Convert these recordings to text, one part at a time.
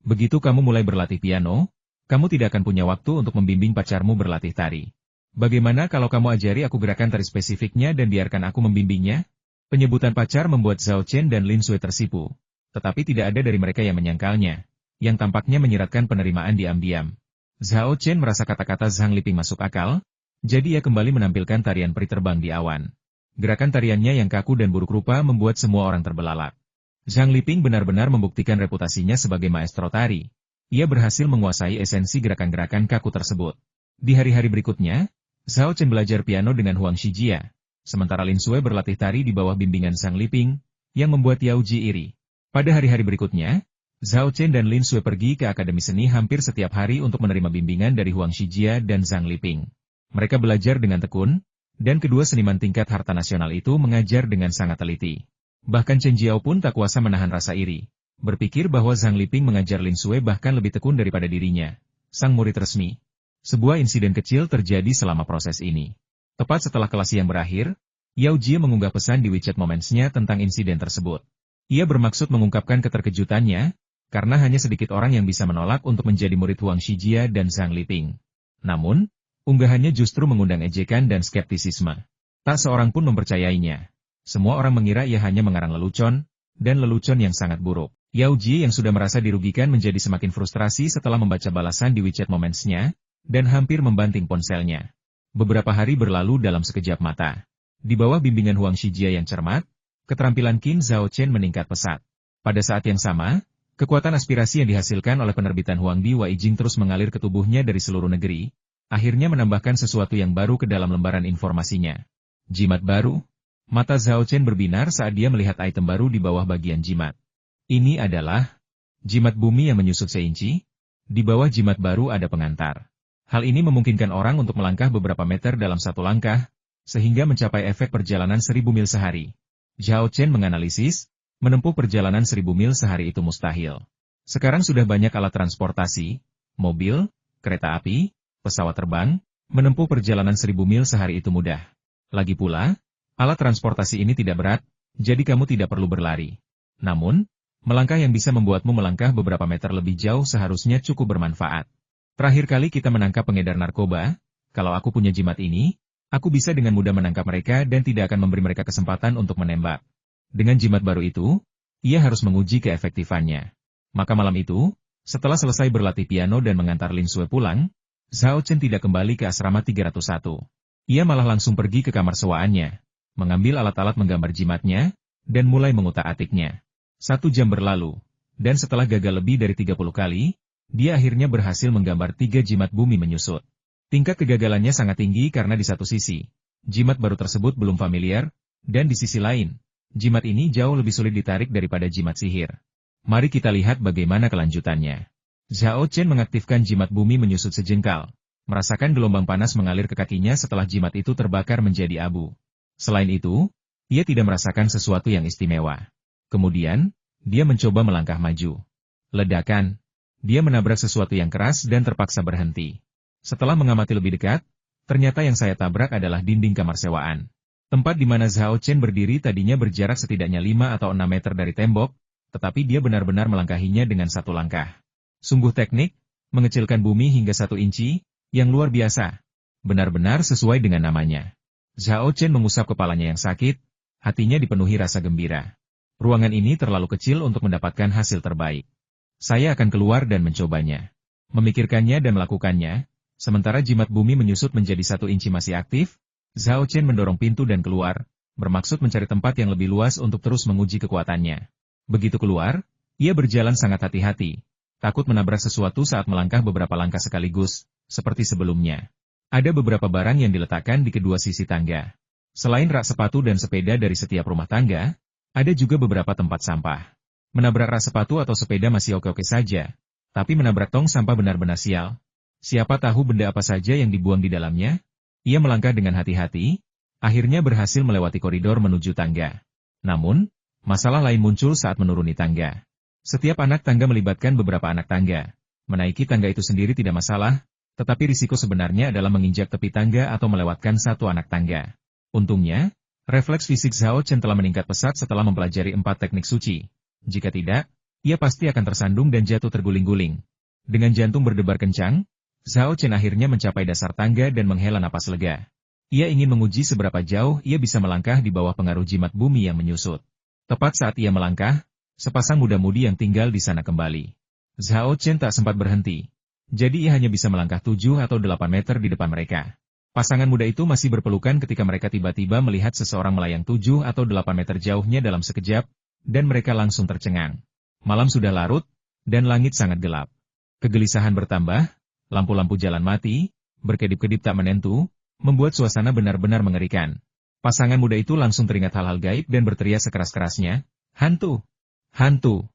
Begitu kamu mulai berlatih piano, kamu tidak akan punya waktu untuk membimbing pacarmu berlatih tari. Bagaimana kalau kamu ajari aku gerakan tari spesifiknya dan biarkan aku membimbingnya? Penyebutan pacar membuat Zhao Chen dan Lin Sui tersipu. Tetapi tidak ada dari mereka yang menyangkalnya, yang tampaknya menyiratkan penerimaan diam-diam. Zhao Chen merasa kata-kata Zhang Liping masuk akal, jadi ia kembali menampilkan tarian peri terbang di awan. Gerakan tariannya yang kaku dan buruk rupa membuat semua orang terbelalak. Zhang Liping benar-benar membuktikan reputasinya sebagai maestro tari. Ia berhasil menguasai esensi gerakan-gerakan kaku tersebut. Di hari-hari berikutnya, Zhao Chen belajar piano dengan Huang Shijia, sementara Lin Sui berlatih tari di bawah bimbingan Zhang Liping, yang membuat Yao Ji iri. Pada hari-hari berikutnya, Zhao Chen dan Lin Sui pergi ke Akademi Seni hampir setiap hari untuk menerima bimbingan dari Huang Shijia dan Zhang Liping. Mereka belajar dengan tekun, dan kedua seniman tingkat harta nasional itu mengajar dengan sangat teliti. Bahkan Chen Jiao pun tak kuasa menahan rasa iri. Berpikir bahwa Zhang Liping mengajar Lin Sui bahkan lebih tekun daripada dirinya, sang murid resmi. Sebuah insiden kecil terjadi selama proses ini. Tepat setelah kelas siang berakhir, Yao Ji mengunggah pesan di WeChat Moments-nya tentang insiden tersebut. Ia bermaksud mengungkapkan keterkejutannya, karena hanya sedikit orang yang bisa menolak untuk menjadi murid Huang Shijia dan Zhang Liping. Namun, unggahannya justru mengundang ejekan dan skeptisisme. Tak seorang pun mempercayainya. Semua orang mengira ia hanya mengarang lelucon, dan lelucon yang sangat buruk. Yao Ji yang sudah merasa dirugikan menjadi semakin frustrasi setelah membaca balasan di WeChat Moments-nya, dan hampir membanting ponselnya. Beberapa hari berlalu dalam sekejap mata. Di bawah bimbingan Huang Shijia yang cermat, keterampilan Qin Zhao Chen meningkat pesat. Pada saat yang sama, kekuatan aspirasi yang dihasilkan oleh penerbitan Huangdi Waijing terus mengalir ke tubuhnya dari seluruh negeri, akhirnya menambahkan sesuatu yang baru ke dalam lembaran informasinya. Jimat baru? Mata Zhao Chen berbinar saat dia melihat item baru di bawah bagian jimat. Ini adalah jimat bumi yang menyusut seinci. Di bawah jimat baru ada pengantar. Hal ini memungkinkan orang untuk melangkah beberapa meter dalam satu langkah, sehingga mencapai efek perjalanan 1000 mil sehari. Zhao Chen menganalisis, menempuh perjalanan 1000 mil sehari itu mustahil. Sekarang sudah banyak alat transportasi, mobil, kereta api, pesawat terbang, menempuh perjalanan 1000 mil sehari itu mudah. Lagi pula, alat transportasi ini tidak berat, jadi kamu tidak perlu berlari. Namun, melangkah yang bisa membuatmu melangkah beberapa meter lebih jauh seharusnya cukup bermanfaat. Terakhir kali kita menangkap pengedar narkoba, kalau aku punya jimat ini, aku bisa dengan mudah menangkap mereka dan tidak akan memberi mereka kesempatan untuk menembak. Dengan jimat baru itu, ia harus menguji keefektifannya. Maka malam itu, setelah selesai berlatih piano dan mengantar Lin Sui pulang, Zhao Chen tidak kembali ke asrama 301. Ia malah langsung pergi ke kamar sewaannya, mengambil alat-alat menggambar jimatnya, dan mulai mengutak-atiknya. 1 jam berlalu, dan setelah gagal lebih dari 30 kali, dia akhirnya berhasil menggambar 3 jimat bumi menyusut. Tingkat kegagalannya sangat tinggi karena di satu sisi, jimat baru tersebut belum familiar, dan di sisi lain, jimat ini jauh lebih sulit ditarik daripada jimat sihir. Mari kita lihat bagaimana kelanjutannya. Zhao Chen mengaktifkan jimat bumi menyusut sejengkal, merasakan gelombang panas mengalir ke kakinya setelah jimat itu terbakar menjadi abu. Selain itu, ia tidak merasakan sesuatu yang istimewa. Kemudian, dia mencoba melangkah maju. Ledakan. Dia menabrak sesuatu yang keras dan terpaksa berhenti. Setelah mengamati lebih dekat, ternyata yang saya tabrak adalah dinding kamar sewaan. Tempat di mana Zhao Chen berdiri tadinya berjarak setidaknya 5 atau 6 meter dari tembok, tetapi dia benar-benar melangkahinya dengan 1 langkah. Sungguh teknik, mengecilkan bumi hingga 1 inci, yang luar biasa. Benar-benar sesuai dengan namanya. Zhao Chen mengusap kepalanya yang sakit, hatinya dipenuhi rasa gembira. Ruangan ini terlalu kecil untuk mendapatkan hasil terbaik. Saya akan keluar dan mencobanya. Memikirkannya dan melakukannya, sementara jimat bumi menyusut menjadi 1 inci masih aktif, Zhao Chen mendorong pintu dan keluar, bermaksud mencari tempat yang lebih luas untuk terus menguji kekuatannya. Begitu keluar, ia berjalan sangat hati-hati, takut menabrak sesuatu saat melangkah beberapa langkah sekaligus, seperti sebelumnya. Ada beberapa barang yang diletakkan di kedua sisi tangga. Selain rak sepatu dan sepeda dari setiap rumah tangga, ada juga beberapa tempat sampah. Menabrak rak sepatu atau sepeda masih oke-oke saja, tapi menabrak tong sampah benar-benar sial. Siapa tahu benda apa saja yang dibuang di dalamnya? Ia melangkah dengan hati-hati, akhirnya berhasil melewati koridor menuju tangga. Namun, masalah lain muncul saat menuruni tangga. Setiap anak tangga melibatkan beberapa anak tangga. Menaiki tangga itu sendiri tidak masalah, tetapi risiko sebenarnya adalah menginjak tepi tangga atau melewatkan 1 anak tangga. Untungnya, refleks fisik Zhao Chen telah meningkat pesat setelah mempelajari 4 teknik suci. Jika tidak, ia pasti akan tersandung dan jatuh terguling-guling. Dengan jantung berdebar kencang, Zhao Chen akhirnya mencapai dasar tangga dan menghela napas lega. Ia ingin menguji seberapa jauh ia bisa melangkah di bawah pengaruh jimat bumi yang menyusut. Tepat saat ia melangkah, sepasang muda-mudi yang tinggal di sana kembali. Zhao Chen tak sempat berhenti. Jadi ia hanya bisa melangkah 7 atau 8 meter di depan mereka. Pasangan muda itu masih berpelukan ketika mereka tiba-tiba melihat seseorang melayang 7 atau 8 meter jauhnya dalam sekejap, dan mereka langsung tercengang. Malam sudah larut, dan langit sangat gelap. Kegelisahan bertambah, lampu-lampu jalan mati, berkedip-kedip tak menentu, membuat suasana benar-benar mengerikan. Pasangan muda itu langsung teringat hal-hal gaib dan berteriak sekeras-kerasnya, "Hantu! Hantu!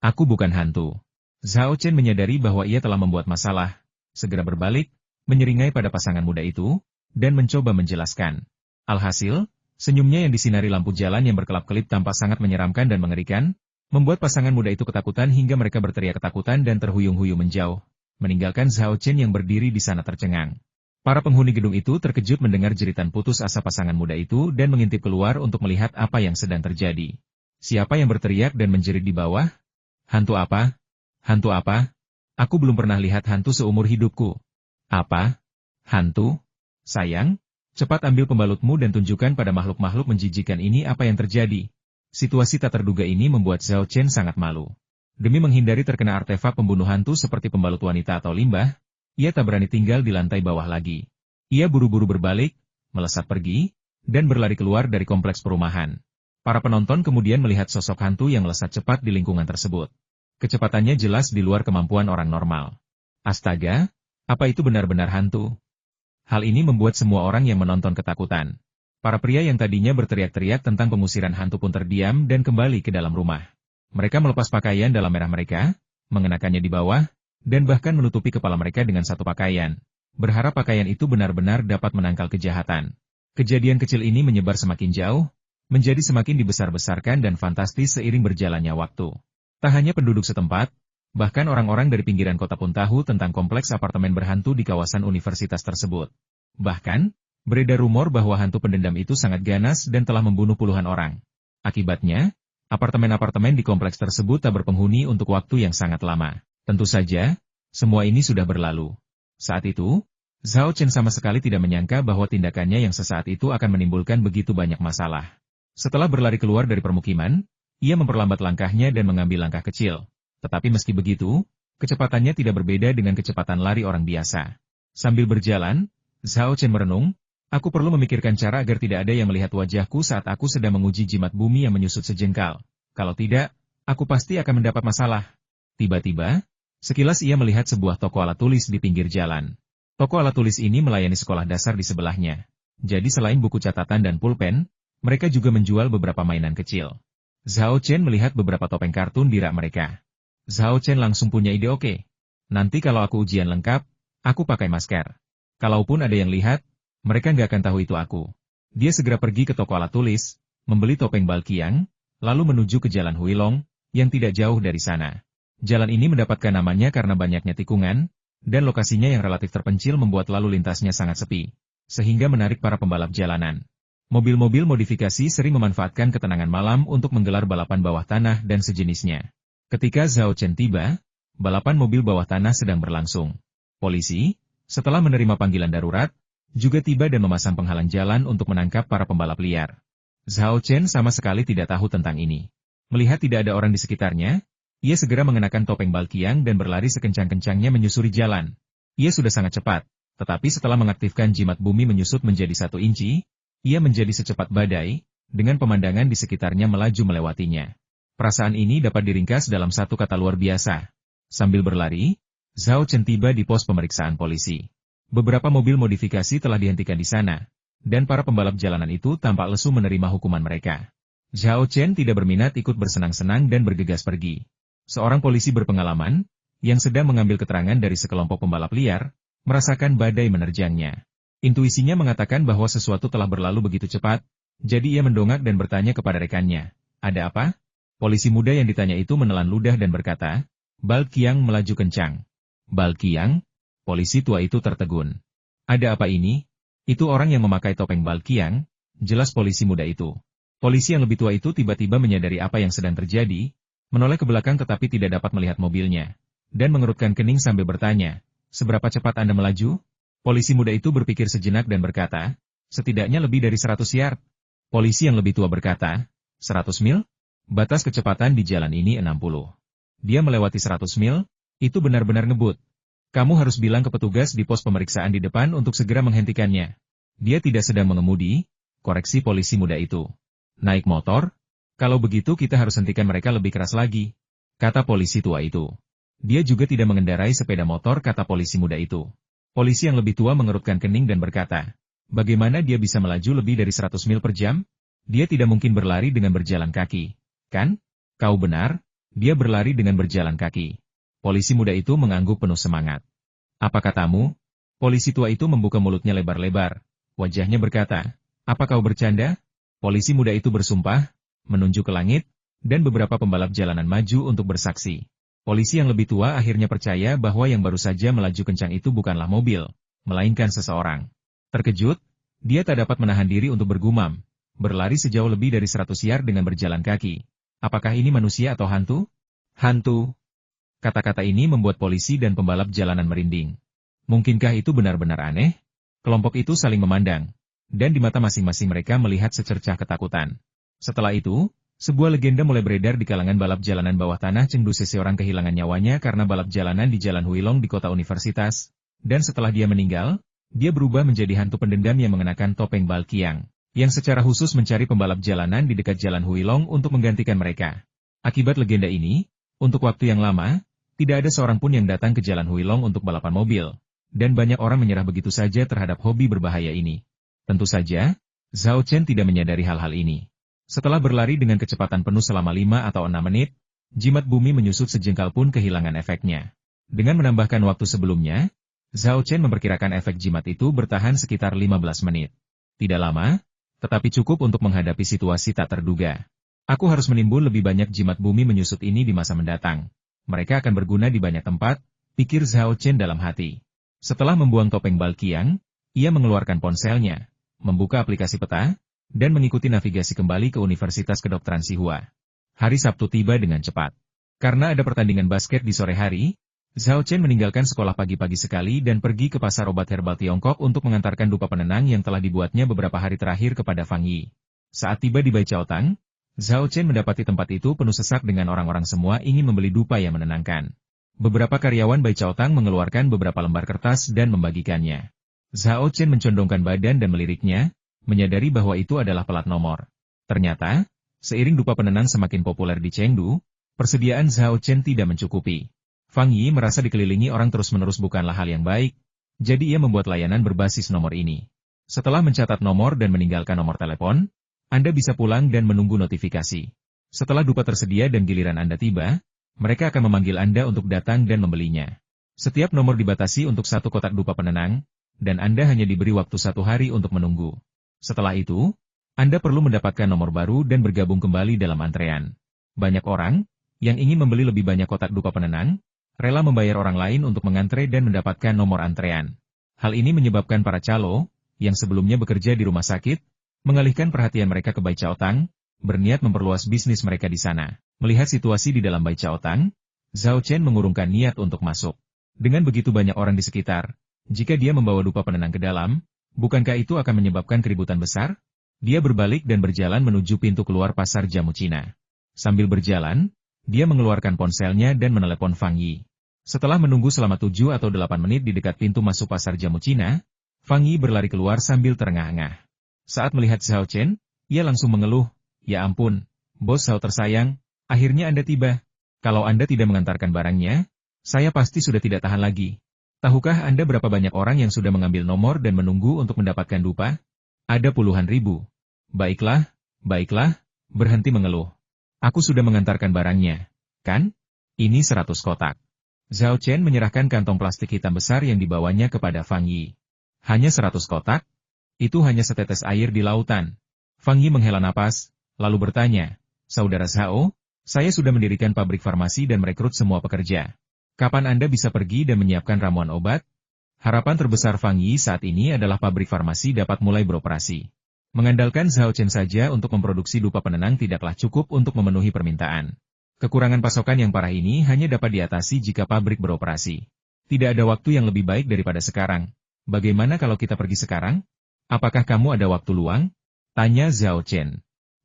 Aku bukan hantu." Zhao Chen menyadari bahwa ia telah membuat masalah, segera berbalik, menyeringai pada pasangan muda itu, dan mencoba menjelaskan. Alhasil, senyumnya yang disinari lampu jalan yang berkelap-kelip tampak sangat menyeramkan dan mengerikan, membuat pasangan muda itu ketakutan hingga mereka berteriak ketakutan dan terhuyung-huyung menjauh, meninggalkan Zhao Chen yang berdiri di sana tercengang. Para penghuni gedung itu terkejut mendengar jeritan putus asa pasangan muda itu dan mengintip keluar untuk melihat apa yang sedang terjadi. Siapa yang berteriak dan menjerit di bawah? Hantu apa? Hantu apa? Aku belum pernah lihat hantu seumur hidupku. Apa? Hantu? Sayang, cepat ambil pembalutmu dan tunjukkan pada makhluk-makhluk menjijikan ini apa yang terjadi. Situasi tak terduga ini membuat Zhao Chen sangat malu. Demi menghindari terkena artefak pembunuh hantu seperti pembalut wanita atau limbah, ia tak berani tinggal di lantai bawah lagi. Ia buru-buru berbalik, melesat pergi, dan berlari keluar dari kompleks perumahan. Para penonton kemudian melihat sosok hantu yang melesat cepat di lingkungan tersebut. Kecepatannya jelas di luar kemampuan orang normal. Astaga, apa itu benar-benar hantu? Hal ini membuat semua orang yang menonton ketakutan. Para pria yang tadinya berteriak-teriak tentang pengusiran hantu pun terdiam dan kembali ke dalam rumah. Mereka melepas pakaian dalam merah mereka, mengenakannya di bawah, dan bahkan menutupi kepala mereka dengan satu pakaian, berharap pakaian itu benar-benar dapat menangkal kejahatan. Kejadian kecil ini menyebar semakin jauh, menjadi semakin dibesar-besarkan dan fantastis seiring berjalannya waktu. Tak hanya penduduk setempat, bahkan orang-orang dari pinggiran kota pun tahu tentang kompleks apartemen berhantu di kawasan universitas tersebut. Bahkan, beredar rumor bahwa hantu pendendam itu sangat ganas dan telah membunuh puluhan orang. Akibatnya, apartemen-apartemen di kompleks tersebut tak berpenghuni untuk waktu yang sangat lama. Tentu saja, semua ini sudah berlalu. Saat itu, Zhao Chen sama sekali tidak menyangka bahwa tindakannya yang sesaat itu akan menimbulkan begitu banyak masalah. Setelah berlari keluar dari permukiman, ia memperlambat langkahnya dan mengambil langkah kecil. Tetapi meski begitu, kecepatannya tidak berbeda dengan kecepatan lari orang biasa. Sambil berjalan, Zhao Chen merenung, aku perlu memikirkan cara agar tidak ada yang melihat wajahku saat aku sedang menguji jimat bumi yang menyusut sejengkal. Kalau tidak, aku pasti akan mendapat masalah. Tiba-tiba, sekilas ia melihat sebuah toko alat tulis di pinggir jalan. Toko alat tulis ini melayani sekolah dasar di sebelahnya. Jadi selain buku catatan dan pulpen, mereka juga menjual beberapa mainan kecil. Zhao Chen melihat beberapa topeng kartun di rak mereka. Zhao Chen langsung punya ide oke. Nanti kalau aku ujian lengkap, aku pakai masker. Kalaupun ada yang lihat, mereka nggak akan tahu itu aku. Dia segera pergi ke toko alat tulis, membeli topeng Balqiang, lalu menuju ke Jalan Huilong, yang tidak jauh dari sana. Jalan ini mendapatkan namanya karena banyaknya tikungan, dan lokasinya yang relatif terpencil membuat lalu lintasnya sangat sepi, sehingga menarik para pembalap jalanan. Mobil-mobil modifikasi sering memanfaatkan ketenangan malam untuk menggelar balapan bawah tanah dan sejenisnya. Ketika Zhao Chen tiba, balapan mobil bawah tanah sedang berlangsung. Polisi, setelah menerima panggilan darurat, juga tiba dan memasang penghalang jalan untuk menangkap para pembalap liar. Zhao Chen sama sekali tidak tahu tentang ini. Melihat tidak ada orang di sekitarnya, ia segera mengenakan topeng Balqiang dan berlari sekencang-kencangnya menyusuri jalan. Ia sudah sangat cepat, tetapi setelah mengaktifkan jimat bumi menyusut menjadi 1 inci, ia menjadi secepat badai, dengan pemandangan di sekitarnya melaju melewatinya. Perasaan ini dapat diringkas dalam satu kata luar biasa. Sambil berlari, Zhao Chen tiba di pos pemeriksaan polisi. Beberapa mobil modifikasi telah dihentikan di sana, dan para pembalap jalanan itu tampak lesu menerima hukuman mereka. Zhao Chen tidak berminat ikut bersenang-senang dan bergegas pergi. Seorang polisi berpengalaman, yang sedang mengambil keterangan dari sekelompok pembalap liar, merasakan badai menerjangnya. Intuisinya mengatakan bahwa sesuatu telah berlalu begitu cepat, jadi ia mendongak dan bertanya kepada rekannya, "Ada apa?" Polisi muda yang ditanya itu menelan ludah dan berkata, "Balqiang melaju kencang." "Balqiang?" Polisi tua itu tertegun. "Ada apa ini?" "Itu orang yang memakai topeng Balqiang," jelas polisi muda itu. Polisi yang lebih tua itu tiba-tiba menyadari apa yang sedang terjadi. menoleh ke belakang tetapi tidak dapat melihat mobilnya, dan mengerutkan kening sambil bertanya, "Seberapa cepat Anda melaju?" Polisi muda itu berpikir sejenak dan berkata, "Setidaknya lebih dari 100 yard." Polisi yang lebih tua berkata, "100 mil? Batas kecepatan di jalan ini 60. Dia melewati 100 mil, itu benar-benar ngebut. Kamu harus bilang ke petugas di pos pemeriksaan di depan untuk segera menghentikannya." "Dia tidak sedang mengemudi," koreksi polisi muda itu. "Naik motor? Kalau begitu kita harus hentikan mereka lebih keras lagi," kata polisi tua itu. "Dia juga tidak mengendarai sepeda motor," kata polisi muda itu. Polisi yang lebih tua mengerutkan kening dan berkata, "Bagaimana dia bisa melaju lebih dari 100 mil per jam? Dia tidak mungkin berlari dengan berjalan kaki, kan?" "Kau benar, dia berlari dengan berjalan kaki." Polisi muda itu mengangguk penuh semangat. "Apa katamu?" Polisi tua itu membuka mulutnya lebar-lebar. Wajahnya berkata, "Apa kau bercanda?" Polisi muda itu bersumpah, menunjuk ke langit, dan beberapa pembalap jalanan maju untuk bersaksi. Polisi yang lebih tua akhirnya percaya bahwa yang baru saja melaju kencang itu bukanlah mobil, melainkan seseorang. Terkejut, dia tak dapat menahan diri untuk bergumam, berlari sejauh lebih dari 100 yard dengan berjalan kaki. Apakah ini manusia atau hantu? Hantu. Kata-kata ini membuat polisi dan pembalap jalanan merinding. Mungkinkah itu benar-benar aneh? Kelompok itu saling memandang, dan di mata masing-masing mereka melihat secercah ketakutan. Setelah itu, sebuah legenda mulai beredar di kalangan balap jalanan bawah tanah Chengdu. Seseorang kehilangan nyawanya karena balap jalanan di Jalan Huilong di kota universitas, dan setelah dia meninggal, dia berubah menjadi hantu pendendam yang mengenakan topeng Balqiang, yang secara khusus mencari pembalap jalanan di dekat Jalan Huilong untuk menggantikan mereka. Akibat legenda ini, untuk waktu yang lama, tidak ada seorang pun yang datang ke Jalan Huilong untuk balapan mobil, dan banyak orang menyerah begitu saja terhadap hobi berbahaya ini. Tentu saja, Zhao Chen tidak menyadari hal-hal ini. Setelah berlari dengan kecepatan penuh selama 5 atau 6 menit, jimat bumi menyusut sejengkal pun kehilangan efeknya. Dengan menambahkan waktu sebelumnya, Zhao Chen memperkirakan efek jimat itu bertahan sekitar 15 menit. Tidak lama, tetapi cukup untuk menghadapi situasi tak terduga. Aku harus menimbun lebih banyak jimat bumi menyusut ini di masa mendatang. Mereka akan berguna di banyak tempat, pikir Zhao Chen dalam hati. Setelah membuang topeng Balqiang, ia mengeluarkan ponselnya, membuka aplikasi peta, dan mengikuti navigasi kembali ke Universitas Kedokteran Sihua. Hari Sabtu tiba dengan cepat. Karena ada pertandingan basket di sore hari, Zhao Chen meninggalkan sekolah pagi-pagi sekali dan pergi ke pasar obat herbal Tiongkok untuk mengantarkan dupa penenang yang telah dibuatnya beberapa hari terakhir kepada Fang Yi. Saat tiba di Baichaotang, Zhao Chen mendapati tempat itu penuh sesak dengan orang-orang semua ingin membeli dupa yang menenangkan. Beberapa karyawan Baichaotang mengeluarkan beberapa lembar kertas dan membagikannya. Zhao Chen mencondongkan badan dan meliriknya, menyadari bahwa itu adalah pelat nomor. Ternyata, seiring dupa penenang semakin populer di Chengdu, persediaan Zhao Chen tidak mencukupi. Fang Yi merasa dikelilingi orang terus-menerus bukanlah hal yang baik, jadi ia membuat layanan berbasis nomor ini. Setelah mencatat nomor dan meninggalkan nomor telepon, Anda bisa pulang dan menunggu notifikasi. Setelah dupa tersedia dan giliran Anda tiba, mereka akan memanggil Anda untuk datang dan membelinya. Setiap nomor dibatasi untuk 1 kotak dupa penenang, dan Anda hanya diberi waktu 1 hari untuk menunggu. Setelah itu, Anda perlu mendapatkan nomor baru dan bergabung kembali dalam antrean. Banyak orang, yang ingin membeli lebih banyak kotak dupa penenang, rela membayar orang lain untuk mengantre dan mendapatkan nomor antrean. Hal ini menyebabkan para calo, yang sebelumnya bekerja di rumah sakit, mengalihkan perhatian mereka ke Baichaotang, berniat memperluas bisnis mereka di sana. Melihat situasi di dalam Baichaotang, Zhao Chen mengurungkan niat untuk masuk. Dengan begitu banyak orang di sekitar, jika dia membawa dupa penenang ke dalam, bukankah itu akan menyebabkan keributan besar? Dia berbalik dan berjalan menuju pintu keluar pasar jamu Cina. Sambil berjalan, dia mengeluarkan ponselnya dan menelepon Fang Yi. Setelah menunggu selama 7 atau 8 menit di dekat pintu masuk pasar jamu Cina, Fang Yi berlari keluar sambil terengah-engah. Saat melihat Zhao Chen, ia langsung mengeluh, "Ya ampun, bos Zhao tersayang, akhirnya Anda tiba. Kalau Anda tidak mengantarkan barangnya, saya pasti sudah tidak tahan lagi. Tahukah Anda berapa banyak orang yang sudah mengambil nomor dan menunggu untuk mendapatkan dupa? Ada puluhan ribu." Baiklah, berhenti mengeluh. Aku sudah mengantarkan barangnya, kan? Ini 100 kotak. Zhao Chen menyerahkan kantong plastik hitam besar yang dibawanya kepada Fang Yi. Hanya 100 kotak? Itu hanya setetes air di lautan. Fang Yi menghela napas, lalu bertanya, "Saudara Zhao, saya sudah mendirikan pabrik farmasi dan merekrut semua pekerja. Kapan Anda bisa pergi dan menyiapkan ramuan obat?" Harapan terbesar Fang Yi saat ini adalah pabrik farmasi dapat mulai beroperasi. Mengandalkan Zhao Chen saja untuk memproduksi dupa penenang tidaklah cukup untuk memenuhi permintaan. Kekurangan pasokan yang parah ini hanya dapat diatasi jika pabrik beroperasi. Tidak ada waktu yang lebih baik daripada sekarang. Bagaimana kalau kita pergi sekarang? Apakah kamu ada waktu luang? Tanya Zhao Chen.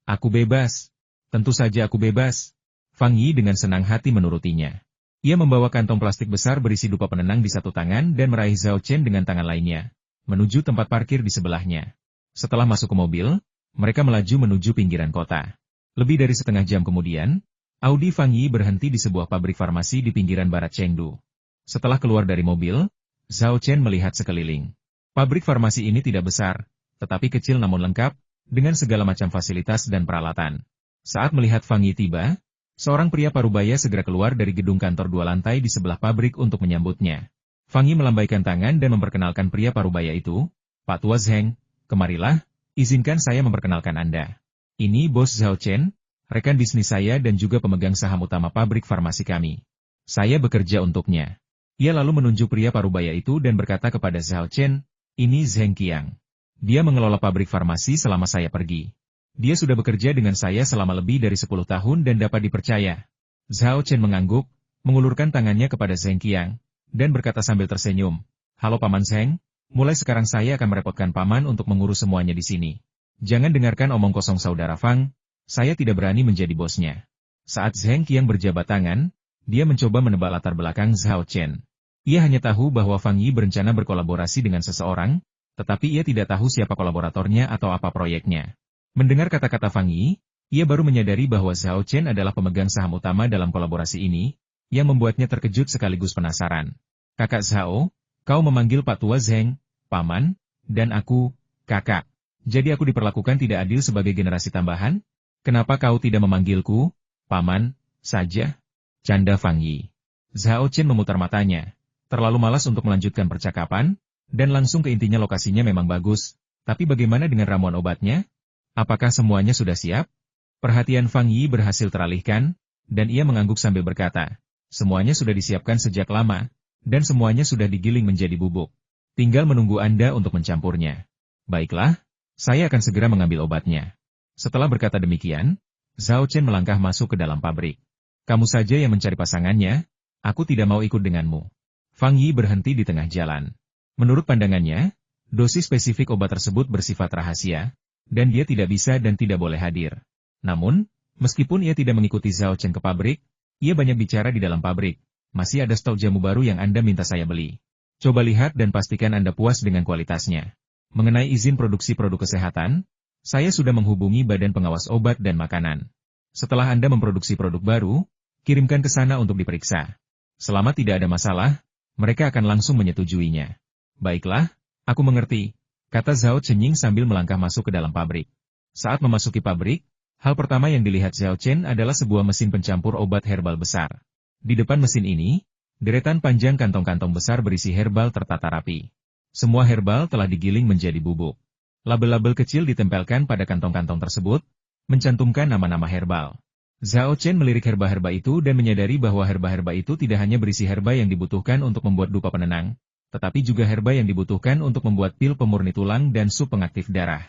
Aku bebas. Tentu saja aku bebas. Fang Yi dengan senang hati menurutinya. Ia membawa kantong plastik besar berisi dupa penenang di satu tangan dan meraih Zhao Chen dengan tangan lainnya, menuju tempat parkir di sebelahnya. Setelah masuk ke mobil, mereka melaju menuju pinggiran kota. Lebih dari setengah jam kemudian, Audi Fang Yi berhenti di sebuah pabrik farmasi di pinggiran barat Chengdu. Setelah keluar dari mobil, Zhao Chen melihat sekeliling. Pabrik farmasi ini tidak besar, tetapi kecil namun lengkap, dengan segala macam fasilitas dan peralatan. Saat melihat Fang Yi tiba, seorang pria parubaya segera keluar dari gedung kantor 2 lantai di sebelah pabrik untuk menyambutnya. Fang Yi melambaikan tangan dan memperkenalkan pria parubaya itu, Pak Tua Zheng, kemarilah, izinkan saya memperkenalkan Anda. Ini Bos Zhao Chen, rekan bisnis saya dan juga pemegang saham utama pabrik farmasi kami. Saya bekerja untuknya. Ia lalu menunjuk pria parubaya itu dan berkata kepada Zhao Chen, ini Zheng Qiang. Dia mengelola pabrik farmasi selama saya pergi. Dia sudah bekerja dengan saya selama lebih dari 10 tahun dan dapat dipercaya. Zhao Chen mengangguk, mengulurkan tangannya kepada Zheng Qiang, dan berkata sambil tersenyum, halo Paman Zheng, mulai sekarang saya akan merepotkan Paman untuk mengurus semuanya di sini. Jangan dengarkan omong kosong saudara Fang. Saya tidak berani menjadi bosnya. Saat Zheng Qiang berjabat tangan, dia mencoba menebak latar belakang Zhao Chen. Ia hanya tahu bahwa Fang Yi berencana berkolaborasi dengan seseorang, tetapi ia tidak tahu siapa kolaboratornya atau apa proyeknya. Mendengar kata-kata Fang Yi, ia baru menyadari bahwa Zhao Chen adalah pemegang saham utama dalam kolaborasi ini, yang membuatnya terkejut sekaligus penasaran. Kakak Zhao, kau memanggil Pak Tua Zheng, Paman, dan aku, Kakak. Jadi aku diperlakukan tidak adil sebagai generasi tambahan? Kenapa kau tidak memanggilku, Paman, saja? Canda Fang Yi. Zhao Chen memutar matanya, terlalu malas untuk melanjutkan percakapan, dan langsung ke intinya lokasinya memang bagus, tapi bagaimana dengan ramuan obatnya? Apakah semuanya sudah siap? Perhatian Fang Yi berhasil teralihkan, dan ia mengangguk sambil berkata, semuanya sudah disiapkan sejak lama, dan semuanya sudah digiling menjadi bubuk. Tinggal menunggu Anda untuk mencampurnya. Baiklah, saya akan segera mengambil obatnya. Setelah berkata demikian, Zhao Chen melangkah masuk ke dalam pabrik. Kamu saja yang mencari pasangannya, aku tidak mau ikut denganmu. Fang Yi berhenti di tengah jalan. Menurut pandangannya, dosis spesifik obat tersebut bersifat rahasia, dan dia tidak bisa dan tidak boleh hadir. Namun, meskipun ia tidak mengikuti Zhao Chen ke pabrik, ia banyak bicara di dalam pabrik. Masih ada stok jamu baru yang Anda minta saya beli. Coba lihat dan pastikan Anda puas dengan kualitasnya. Mengenai izin produksi produk kesehatan, saya sudah menghubungi Badan Pengawas Obat dan Makanan. Setelah Anda memproduksi produk baru, kirimkan ke sana untuk diperiksa. Selama tidak ada masalah, mereka akan langsung menyetujuinya. Baiklah, aku mengerti, kata Zhao Chen sambil melangkah masuk ke dalam pabrik. Saat memasuki pabrik, hal pertama yang dilihat Zhao Chen adalah sebuah mesin pencampur obat herbal besar. Di depan mesin ini, deretan panjang kantong-kantong besar berisi herbal tertata rapi. Semua herbal telah digiling menjadi bubuk. Label-label kecil ditempelkan pada kantong-kantong tersebut, mencantumkan nama-nama herbal. Zhao Chen melirik herba-herba itu dan menyadari bahwa herba-herba itu tidak hanya berisi herba yang dibutuhkan untuk membuat dupa penenang, tetapi juga herba yang dibutuhkan untuk membuat pil pemurni tulang dan sup pengaktif darah.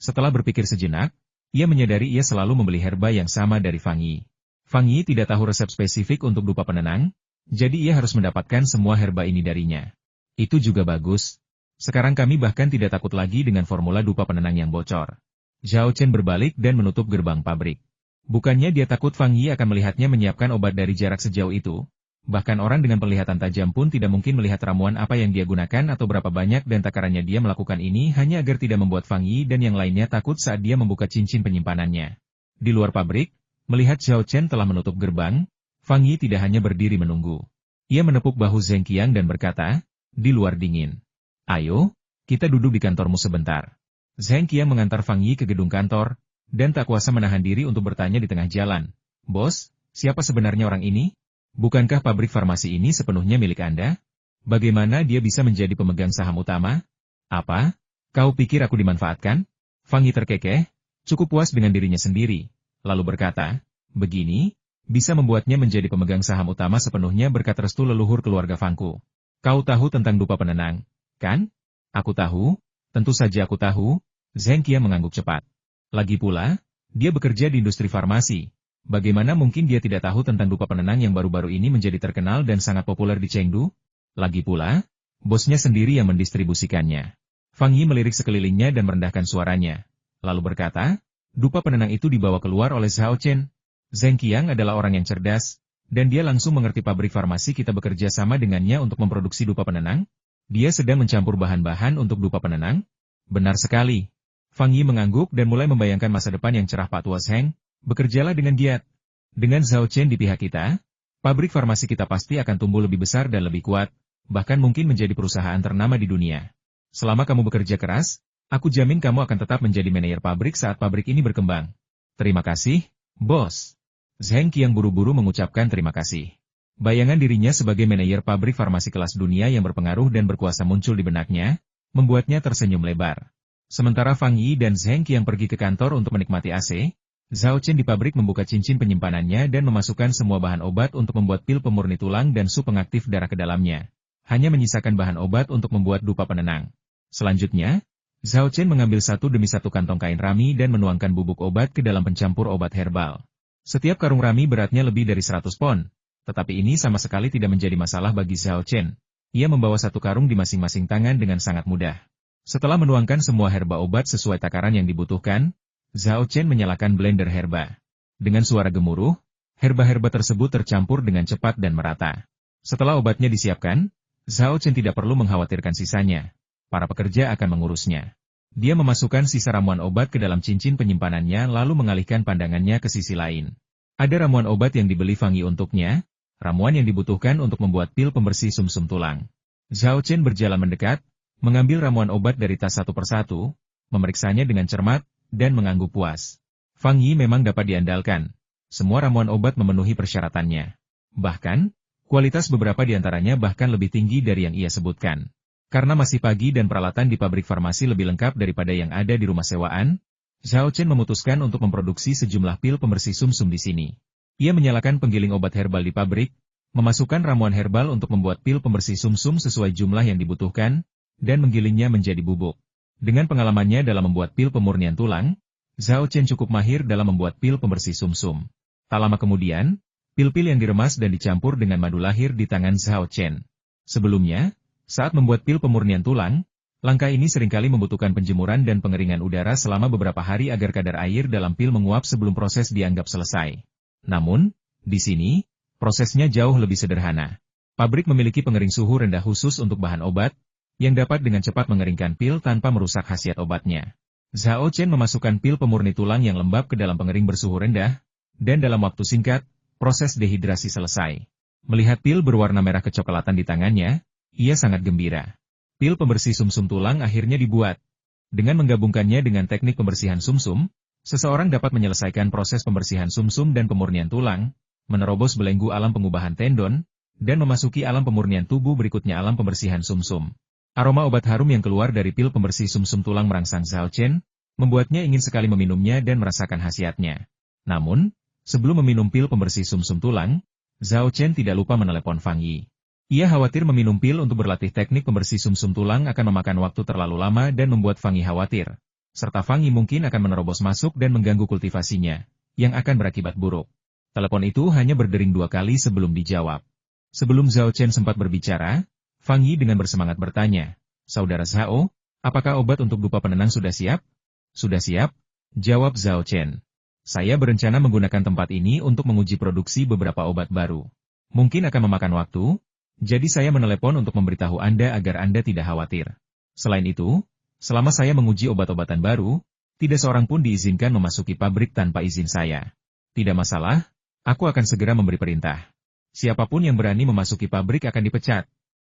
Setelah berpikir sejenak, ia menyadari ia selalu membeli herba yang sama dari Fang Yi. Fang Yi tidak tahu resep spesifik untuk dupa penenang, jadi ia harus mendapatkan semua herba ini darinya. Itu juga bagus. Sekarang kami bahkan tidak takut lagi dengan formula dupa penenang yang bocor. Zhao Chen berbalik dan menutup gerbang pabrik. Bukannya dia takut Fang Yi akan melihatnya menyiapkan obat dari jarak sejauh itu. Bahkan orang dengan penglihatan tajam pun tidak mungkin melihat ramuan apa yang dia gunakan atau berapa banyak dan takarannya dia melakukan ini hanya agar tidak membuat Fang Yi dan yang lainnya takut saat dia membuka cincin penyimpanannya. Di luar pabrik, melihat Zhao Chen telah menutup gerbang, Fang Yi tidak hanya berdiri menunggu. Ia menepuk bahu Zheng Qiang dan berkata, di luar dingin. Ayo, kita duduk di kantormu sebentar. Zheng Qiang mengantar Fang Yi ke gedung kantor, dan tak kuasa menahan diri untuk bertanya di tengah jalan. Bos, siapa sebenarnya orang ini? Bukankah pabrik farmasi ini sepenuhnya milik Anda? Bagaimana dia bisa menjadi pemegang saham utama? Apa? Kau pikir aku dimanfaatkan? Fang Yi terkekeh, cukup puas dengan dirinya sendiri, lalu berkata, begini, bisa membuatnya menjadi pemegang saham utama sepenuhnya berkat restu leluhur keluarga Fangku. Kau tahu tentang dupa penenang? Kan? Aku tahu, tentu saja aku tahu, Zheng Qiang mengangguk cepat. Lagi pula, dia bekerja di industri farmasi, Bagaimana mungkin dia tidak tahu tentang dupa penenang yang baru-baru ini menjadi terkenal dan sangat populer di Chengdu? Lagi pula, bosnya sendiri yang mendistribusikannya. Fang Yi melirik sekelilingnya dan merendahkan suaranya. Lalu berkata, dupa penenang itu dibawa keluar oleh Zhao Chen. Zheng Qiang adalah orang yang cerdas, dan dia langsung mengerti pabrik farmasi kita bekerja sama dengannya untuk memproduksi dupa penenang. Dia sedang mencampur bahan-bahan untuk dupa penenang? Benar sekali. Fang Yi mengangguk dan mulai membayangkan masa depan yang cerah Pak Tua Zheng. Bekerjalah dengan giat. Dengan Zhao Chen di pihak kita, pabrik farmasi kita pasti akan tumbuh lebih besar dan lebih kuat, bahkan mungkin menjadi perusahaan ternama di dunia. Selama kamu bekerja keras, aku jamin kamu akan tetap menjadi manajer pabrik saat pabrik ini berkembang. Terima kasih, Bos. Zheng Qiang buru-buru mengucapkan terima kasih. Bayangan dirinya sebagai manajer pabrik farmasi kelas dunia yang berpengaruh dan berkuasa muncul di benaknya, membuatnya tersenyum lebar. Sementara Fang Yi dan Zheng Qiang pergi ke kantor untuk menikmati AC, Zhao Chen di pabrik membuka cincin penyimpanannya dan memasukkan semua bahan obat untuk membuat pil pemurni tulang dan sup pengaktif darah ke dalamnya. Hanya menyisakan bahan obat untuk membuat dupa penenang. Selanjutnya, Zhao Chen mengambil satu demi satu kantong kain rami dan menuangkan bubuk obat ke dalam pencampur obat herbal. Setiap karung rami beratnya lebih dari 100 pon, tetapi ini sama sekali tidak menjadi masalah bagi Zhao Chen. Ia membawa satu karung di masing-masing tangan dengan sangat mudah. Setelah menuangkan semua herba obat sesuai takaran yang dibutuhkan, Zhao Chen menyalakan blender herba. Dengan suara gemuruh, herba-herba tersebut tercampur dengan cepat dan merata. Setelah obatnya disiapkan, Zhao Chen tidak perlu mengkhawatirkan sisanya. Para pekerja akan mengurusnya. Dia memasukkan sisa ramuan obat ke dalam cincin penyimpanannya lalu mengalihkan pandangannya ke sisi lain. Ada ramuan obat yang dibeli Fang Yi untuknya, ramuan yang dibutuhkan untuk membuat pil pembersih sumsum tulang. Zhao Chen berjalan mendekat, mengambil ramuan obat dari tas satu persatu, memeriksanya dengan cermat, dan mengangguk puas. Fang Yi memang dapat diandalkan. Semua ramuan obat memenuhi persyaratannya. Bahkan, kualitas beberapa di antaranya bahkan lebih tinggi dari yang ia sebutkan. Karena masih pagi dan peralatan di pabrik farmasi lebih lengkap daripada yang ada di rumah sewaan, Zhao Chen memutuskan untuk memproduksi sejumlah pil pembersih sumsum di sini. Ia menyalakan penggiling obat herbal di pabrik, memasukkan ramuan herbal untuk membuat pil pembersih sumsum sesuai jumlah yang dibutuhkan, dan menggilingnya menjadi bubuk. Dengan pengalamannya dalam membuat pil pemurnian tulang, Zhao Chen cukup mahir dalam membuat pil pembersih sumsum. Tak lama kemudian, pil-pil yang diremas dan dicampur dengan madu lahir di tangan Zhao Chen. Sebelumnya, saat membuat pil pemurnian tulang, langkah ini seringkali membutuhkan penjemuran dan pengeringan udara selama beberapa hari agar kadar air dalam pil menguap sebelum proses dianggap selesai. Namun, di sini, prosesnya jauh lebih sederhana. Pabrik memiliki pengering suhu rendah khusus untuk bahan obat, yang dapat dengan cepat mengeringkan pil tanpa merusak khasiat obatnya. Zhao Chen memasukkan pil pemurni tulang yang lembab ke dalam pengering bersuhu rendah, dan dalam waktu singkat, proses dehidrasi selesai. Melihat pil berwarna merah kecoklatan di tangannya, ia sangat gembira. Pil pembersih sumsum tulang akhirnya dibuat. Dengan menggabungkannya dengan teknik pembersihan sumsum, seseorang dapat menyelesaikan proses pembersihan sumsum dan pemurnian tulang, menerobos belenggu alam pengubahan tendon, dan memasuki alam pemurnian tubuh berikutnya alam pembersihan sumsum. Aroma obat harum yang keluar dari pil pembersih sumsum tulang merangsang Zhao Chen, membuatnya ingin sekali meminumnya dan merasakan khasiatnya. Namun, sebelum meminum pil pembersih sumsum tulang, Zhao Chen tidak lupa menelepon Fang Yi. Ia khawatir meminum pil untuk berlatih teknik pembersih sumsum tulang akan memakan waktu terlalu lama dan membuat Fang Yi khawatir. Serta Fang Yi mungkin akan menerobos masuk dan mengganggu kultivasinya, yang akan berakibat buruk. Telepon itu hanya berdering 2 kali sebelum dijawab. Sebelum Zhao Chen sempat berbicara, Fang Yi dengan bersemangat bertanya, "Saudara Zhao, apakah obat untuk dupa penenang sudah siap?" "Sudah siap," jawab Zhao Chen. "Saya berencana menggunakan tempat ini untuk menguji produksi beberapa obat baru. Mungkin akan memakan waktu, jadi saya menelepon untuk memberitahu Anda agar Anda tidak khawatir. Selain itu, selama saya menguji obat-obatan baru, tidak seorang pun diizinkan memasuki pabrik tanpa izin saya. Tidak masalah, aku akan segera memberi perintah. Siapapun yang berani memasuki pabrik akan dipecat."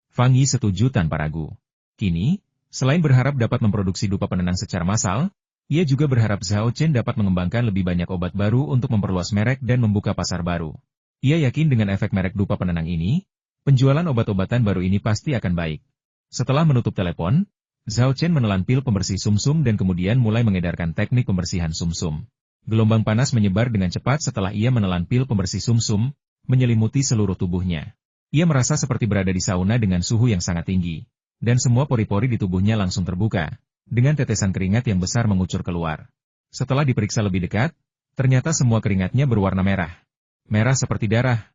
Fang Yi setuju tanpa ragu. Kini, selain berharap dapat memproduksi dupa penenang secara massal, ia juga berharap Zhao Chen dapat mengembangkan lebih banyak obat baru untuk memperluas merek dan membuka pasar baru. Ia yakin dengan efek merek dupa penenang ini, penjualan obat-obatan baru ini pasti akan baik. Setelah menutup telepon, Zhao Chen menelan pil pembersih sumsum dan kemudian mulai mengedarkan teknik pembersihan sumsum. Gelombang panas menyebar dengan cepat setelah ia menelan pil pembersih sumsum, menyelimuti seluruh tubuhnya. Ia merasa seperti berada di sauna dengan suhu yang sangat tinggi, dan semua pori-pori di tubuhnya langsung terbuka, dengan tetesan keringat yang besar mengucur keluar. Setelah diperiksa lebih dekat, Ternyata semua keringatnya berwarna merah. Merah seperti darah.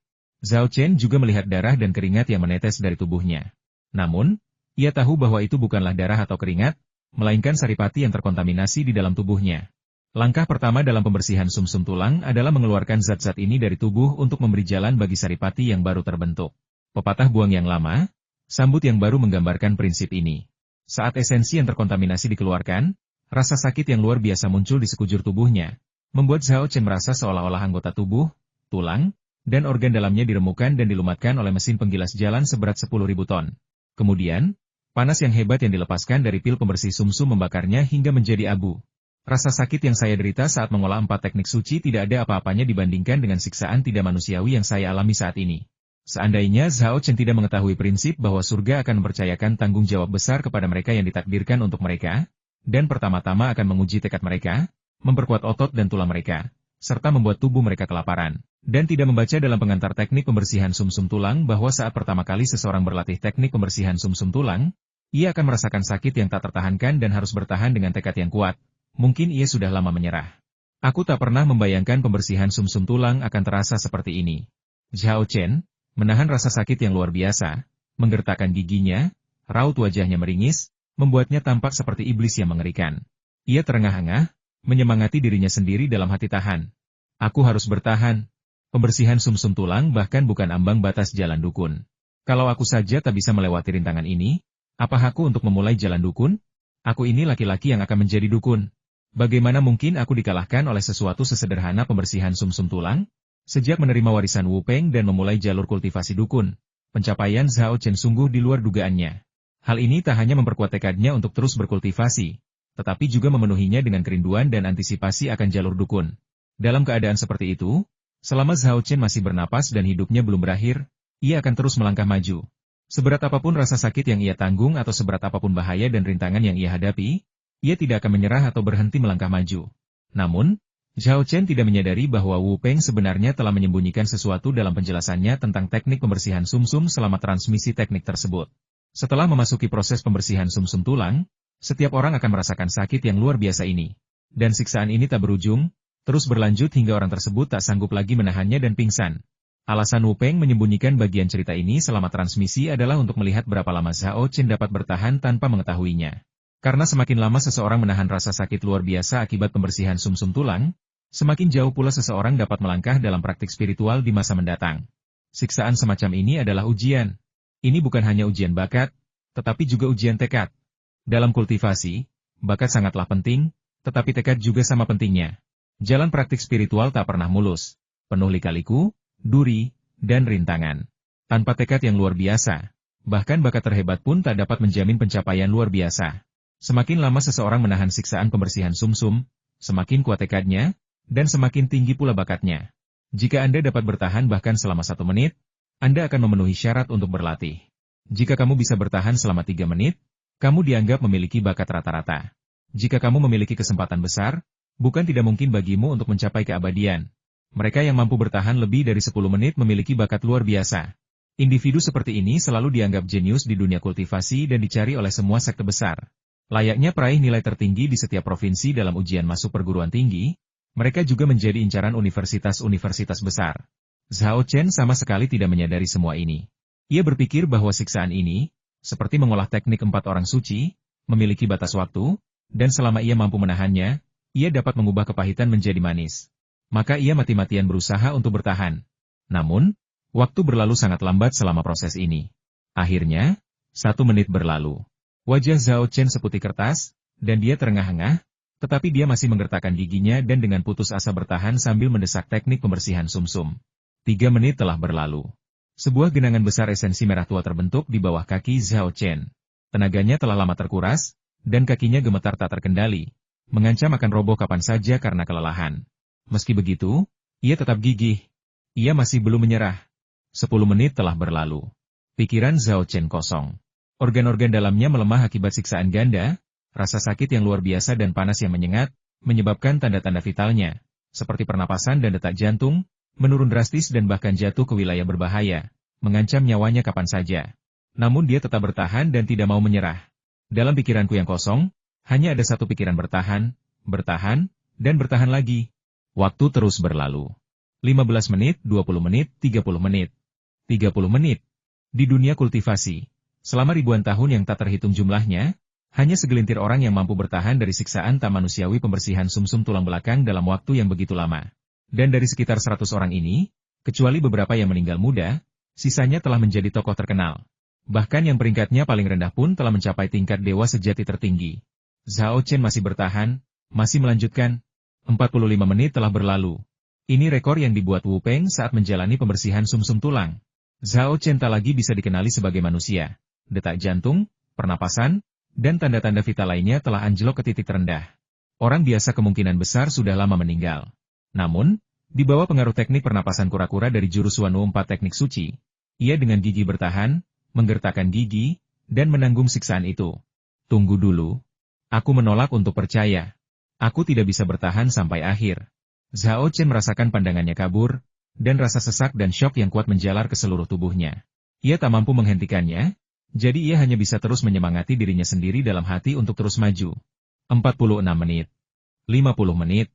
Zhao Chen juga melihat darah dan keringat yang menetes dari tubuhnya. Namun, ia tahu bahwa itu bukanlah darah atau keringat, melainkan saripati yang terkontaminasi di dalam tubuhnya. Langkah pertama dalam pembersihan sumsum tulang adalah mengeluarkan zat-zat ini dari tubuh untuk memberi jalan bagi saripati yang baru terbentuk. Pepatah buang yang lama, sambut yang baru menggambarkan prinsip ini. Saat esensi yang terkontaminasi dikeluarkan, rasa sakit yang luar biasa muncul di sekujur tubuhnya, membuat Zhao Chen merasa seolah-olah anggota tubuh, tulang, dan organ dalamnya diremukan dan dilumatkan oleh mesin penggilas jalan seberat 10.000 ton. Kemudian, panas yang hebat yang dilepaskan dari pil pembersih sumsum membakarnya hingga menjadi abu. Rasa sakit yang saya derita saat mengolah 4 teknik suci tidak ada apa-apanya dibandingkan dengan siksaan tidak manusiawi yang saya alami saat ini. Seandainya Zhao Chen tidak mengetahui prinsip bahwa surga akan mempercayakan tanggung jawab besar kepada mereka yang ditakdirkan untuk mereka, dan pertama-tama akan menguji tekad mereka, memperkuat otot dan tulang mereka, serta membuat tubuh mereka kelaparan. Dan tidak membaca dalam pengantar teknik pembersihan sumsum tulang bahwa saat pertama kali seseorang berlatih teknik pembersihan sumsum tulang, ia akan merasakan sakit yang tak tertahankan dan harus bertahan dengan tekad yang kuat. Mungkin ia sudah lama menyerah. Aku tak pernah membayangkan pembersihan sumsum tulang akan terasa seperti ini. Zhao Chen menahan rasa sakit yang luar biasa, menggertakkan giginya, raut wajahnya meringis, membuatnya tampak seperti iblis yang mengerikan. Ia terengah-engah, menyemangati dirinya sendiri dalam hati tahan. Aku harus bertahan. Pembersihan sumsum tulang bahkan bukan ambang batas jalan dukun. Kalau aku saja tak bisa melewati rintangan ini, apa hakku untuk memulai jalan dukun? Aku ini laki-laki yang akan menjadi dukun. Bagaimana mungkin aku dikalahkan oleh sesuatu sesederhana pembersihan sumsum tulang? Sejak menerima warisan Wu Peng dan memulai jalur kultivasi dukun, pencapaian Zhao Chen sungguh di luar dugaannya. Hal ini tak hanya memperkuat tekadnya untuk terus berkultivasi, tetapi juga memenuhinya dengan kerinduan dan antisipasi akan jalur dukun. Dalam keadaan seperti itu, selama Zhao Chen masih bernapas dan hidupnya belum berakhir, ia akan terus melangkah maju. Seberat apapun rasa sakit yang ia tanggung atau seberat apapun bahaya dan rintangan yang ia hadapi, ia tidak akan menyerah atau berhenti melangkah maju. Namun, Zhao Chen tidak menyadari bahwa Wu Peng sebenarnya telah menyembunyikan sesuatu dalam penjelasannya tentang teknik pembersihan sumsum selama transmisi teknik tersebut. Setelah memasuki proses pembersihan sumsum tulang, setiap orang akan merasakan sakit yang luar biasa ini. Dan siksaan ini tak berujung, terus berlanjut hingga orang tersebut tak sanggup lagi menahannya dan pingsan. Alasan Wu Peng menyembunyikan bagian cerita ini selama transmisi adalah untuk melihat berapa lama Zhao Chen dapat bertahan tanpa mengetahuinya. Karena semakin lama seseorang menahan rasa sakit luar biasa akibat pembersihan sumsum tulang, semakin jauh pula seseorang dapat melangkah dalam praktik spiritual di masa mendatang. Siksaan semacam ini adalah ujian. Ini bukan hanya ujian bakat, tetapi juga ujian tekad. Dalam kultivasi, bakat sangatlah penting, tetapi tekad juga sama pentingnya. Jalan praktik spiritual tak pernah mulus, penuh lika-liku, duri, dan rintangan. Tanpa tekad yang luar biasa, bahkan bakat terhebat pun tak dapat menjamin pencapaian luar biasa. Semakin lama seseorang menahan siksaan pembersihan sumsum, semakin kuat tekadnya, dan semakin tinggi pula bakatnya. Jika Anda dapat bertahan bahkan selama 1 menit, Anda akan memenuhi syarat untuk berlatih. Jika kamu bisa bertahan selama 3 menit, kamu dianggap memiliki bakat rata-rata. Jika kamu memiliki kesempatan besar, bukan tidak mungkin bagimu untuk mencapai keabadian. Mereka yang mampu bertahan lebih dari 10 menit memiliki bakat luar biasa. Individu seperti ini selalu dianggap jenius di dunia kultivasi dan dicari oleh semua sekte besar. Layaknya peraih nilai tertinggi di setiap provinsi dalam ujian masuk perguruan tinggi, mereka juga menjadi incaran universitas-universitas besar. Zhao Chen sama sekali tidak menyadari semua ini. Ia berpikir bahwa siksaan ini, seperti mengolah teknik 4 orang suci, memiliki batas waktu, dan selama ia mampu menahannya, ia dapat mengubah kepahitan menjadi manis. Maka ia mati-matian berusaha untuk bertahan. Namun, waktu berlalu sangat lambat selama proses ini. Akhirnya, 1 menit berlalu. Wajah Zhao Chen seputih kertas, dan dia terengah-engah, tetapi dia masih menggertakkan giginya dan dengan putus asa bertahan sambil mendesak teknik pembersihan sumsum. 3 menit telah berlalu. Sebuah genangan besar esensi merah tua terbentuk di bawah kaki Zhao Chen. Tenaganya telah lama terkuras, dan kakinya gemetar tak terkendali, mengancam akan roboh kapan saja karena kelelahan. Meski begitu, ia tetap gigih. Ia masih belum menyerah. 10 menit telah berlalu. Pikiran Zhao Chen kosong. Organ-organ dalamnya melemah akibat siksaan ganda, rasa sakit yang luar biasa dan panas yang menyengat, menyebabkan tanda-tanda vitalnya, seperti pernapasan dan detak jantung, menurun drastis dan bahkan jatuh ke wilayah berbahaya, mengancam nyawanya kapan saja. Namun dia tetap bertahan dan tidak mau menyerah. Dalam pikiranku yang kosong, hanya ada satu pikiran bertahan, dan bertahan lagi. Waktu terus berlalu. 15 menit, 20 menit, 30 menit. 30 menit. Di dunia kultivasi, selama ribuan tahun yang tak terhitung jumlahnya, hanya segelintir orang yang mampu bertahan dari siksaan tak manusiawi pembersihan sumsum tulang belakang dalam waktu yang begitu lama. Dan dari sekitar 100 orang ini, kecuali beberapa yang meninggal muda, sisanya telah menjadi tokoh terkenal. Bahkan yang peringkatnya paling rendah pun telah mencapai tingkat dewa sejati tertinggi. Zhao Chen masih bertahan, masih melanjutkan. 45 menit telah berlalu. Ini rekor yang dibuat Wu Peng saat menjalani pembersihan sumsum tulang. Zhao Chen tak lagi bisa dikenali sebagai manusia. Detak jantung, pernapasan, dan tanda-tanda vital lainnya telah anjlok ke titik terendah. Orang biasa kemungkinan besar sudah lama meninggal. Namun, di bawah pengaruh teknik pernapasan kura-kura dari jurus Wanu 4 teknik suci, ia dengan gigih bertahan, menggertakkan gigi, dan menanggung siksaan itu. Tunggu dulu. Aku menolak untuk percaya. Aku tidak bisa bertahan sampai akhir. Zhao Chen merasakan pandangannya kabur, dan rasa sesak dan syok yang kuat menjalar ke seluruh tubuhnya. Ia tak mampu menghentikannya, jadi ia hanya bisa terus menyemangati dirinya sendiri dalam hati untuk terus maju. 46 menit. 50 menit.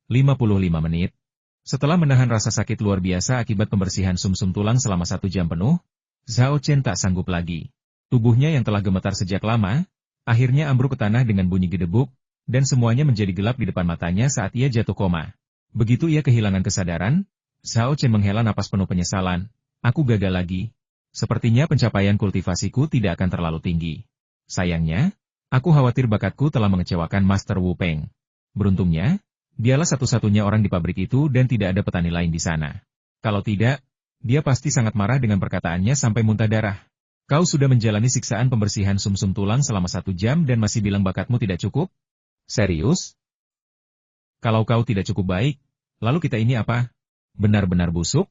55 menit. Setelah menahan rasa sakit luar biasa akibat pembersihan sumsum tulang selama 1 jam penuh, Zhao Chen tak sanggup lagi. Tubuhnya yang telah gemetar sejak lama, akhirnya ambruk ke tanah dengan bunyi gedebuk, dan semuanya menjadi gelap di depan matanya saat ia jatuh koma. Begitu ia kehilangan kesadaran, Zhao Chen menghela napas penuh penyesalan. Aku gagal lagi. Sepertinya pencapaian kultivasiku tidak akan terlalu tinggi. Sayangnya, aku khawatir bakatku telah mengecewakan Master Wu Peng. Beruntungnya, dialah satu-satunya orang di pabrik itu dan tidak ada petani lain di sana. Kalau tidak, dia pasti sangat marah dengan perkataannya sampai muntah darah. Kau sudah menjalani siksaan pembersihan sumsum tulang selama 1 jam dan masih bilang bakatmu tidak cukup? Serius? Kalau kau tidak cukup baik, lalu kita ini apa? Benar-benar busuk?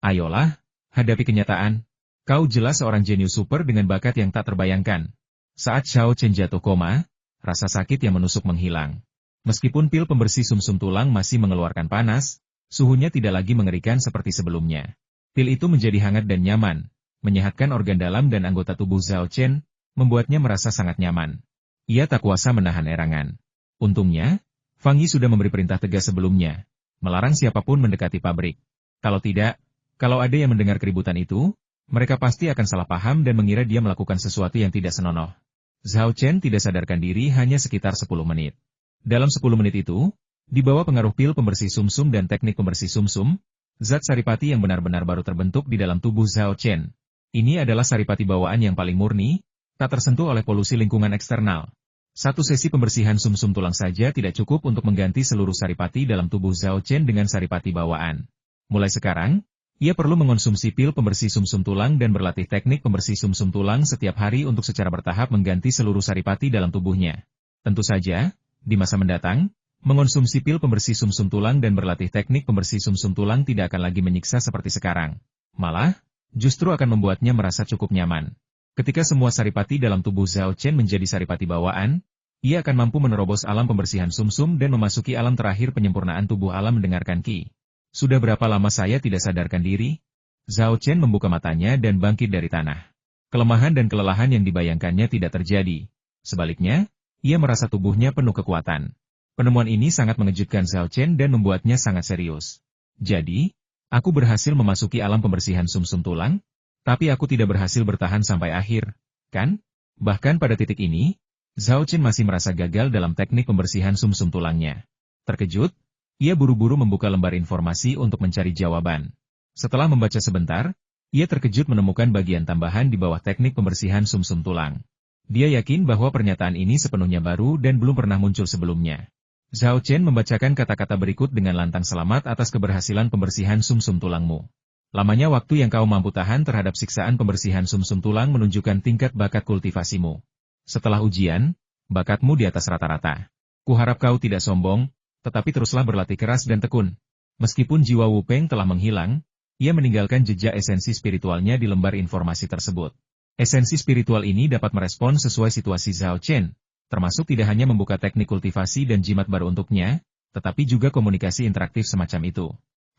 Ayolah, hadapi kenyataan. Kau jelas seorang jenius super dengan bakat yang tak terbayangkan. Saat Zhao Chen jatuh koma, rasa sakit yang menusuk menghilang. Meskipun pil pembersih sumsum tulang masih mengeluarkan panas, suhunya tidak lagi mengerikan seperti sebelumnya. Pil itu menjadi hangat dan nyaman, menyehatkan organ dalam dan anggota tubuh Zhao Chen, membuatnya merasa sangat nyaman. Ia tak kuasa menahan erangan. Untungnya, Fang Yi sudah memberi perintah tegas sebelumnya, melarang siapapun mendekati pabrik. Kalau tidak, kalau ada yang mendengar keributan itu, mereka pasti akan salah paham dan mengira dia melakukan sesuatu yang tidak senonoh. Zhao Chen tidak sadarkan diri hanya sekitar 10 menit. Dalam 10 menit itu, di bawah pengaruh pil pembersih sumsum dan teknik pembersih sumsum, zat saripati yang benar-benar baru terbentuk di dalam tubuh Zhao Chen. Ini adalah saripati bawaan yang paling murni, tak tersentuh oleh polusi lingkungan eksternal. Satu sesi pembersihan sumsum tulang saja tidak cukup untuk mengganti seluruh saripati dalam tubuh Zhao Chen dengan saripati bawaan. Mulai sekarang, ia perlu mengonsumsi pil pembersih sumsum tulang dan berlatih teknik pembersih sumsum tulang setiap hari untuk secara bertahap mengganti seluruh saripati dalam tubuhnya. Tentu saja, di masa mendatang, mengonsumsi pil pembersih sumsum tulang dan berlatih teknik pembersih sumsum tulang tidak akan lagi menyiksa seperti sekarang. Malah, justru akan membuatnya merasa cukup nyaman. Ketika semua saripati dalam tubuh Zhao Chen menjadi saripati bawaan, ia akan mampu menerobos alam pembersihan sumsum dan memasuki alam terakhir penyempurnaan tubuh alam mendengarkan Qi. Sudah berapa lama saya tidak sadarkan diri? Zhao Chen membuka matanya dan bangkit dari tanah. Kelemahan dan kelelahan yang dibayangkannya tidak terjadi. Sebaliknya, ia merasa tubuhnya penuh kekuatan. Penemuan ini sangat mengejutkan Zhao Chen dan membuatnya sangat serius. Jadi, aku berhasil memasuki alam pembersihan sumsum tulang? Tapi aku tidak berhasil bertahan sampai akhir, kan? Bahkan pada titik ini, Zhao Chen masih merasa gagal dalam teknik pembersihan sumsum tulangnya. Terkejut, ia buru-buru membuka lembar informasi untuk mencari jawaban. Setelah membaca sebentar, ia terkejut menemukan bagian tambahan di bawah teknik pembersihan sumsum tulang. Dia yakin bahwa pernyataan ini sepenuhnya baru dan belum pernah muncul sebelumnya. Zhao Chen membacakan kata-kata berikut dengan lantang selamat atas keberhasilan pembersihan sumsum tulangmu. Lamanya waktu yang kau mampu tahan terhadap siksaan pembersihan sumsum tulang menunjukkan tingkat bakat kultivasimu. Setelah ujian, bakatmu di atas rata-rata. Kuharap kau tidak sombong, tetapi teruslah berlatih keras dan tekun. Meskipun jiwa Wu Peng telah menghilang, ia meninggalkan jejak esensi spiritualnya di lembar informasi tersebut. Esensi spiritual ini dapat merespon sesuai situasi Zhao Chen, termasuk tidak hanya membuka teknik kultivasi dan jimat baru untuknya, tetapi juga komunikasi interaktif semacam itu.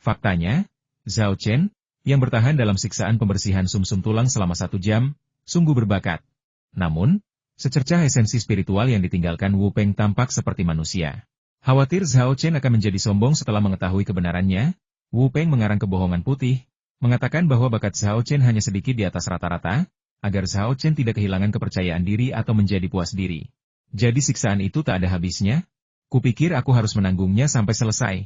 Faktanya, Zhao Chen, yang bertahan dalam siksaan pembersihan sumsum tulang selama 1 jam, sungguh berbakat. Namun, secercah esensi spiritual yang ditinggalkan Wu Peng tampak seperti manusia. Khawatir Zhao Chen akan menjadi sombong setelah mengetahui kebenarannya, Wu Peng mengarang kebohongan putih, mengatakan bahwa bakat Zhao Chen hanya sedikit di atas rata-rata, agar Zhao Chen tidak kehilangan kepercayaan diri atau menjadi puas diri. Jadi siksaan itu tak ada habisnya? Kupikir aku harus menanggungnya sampai selesai.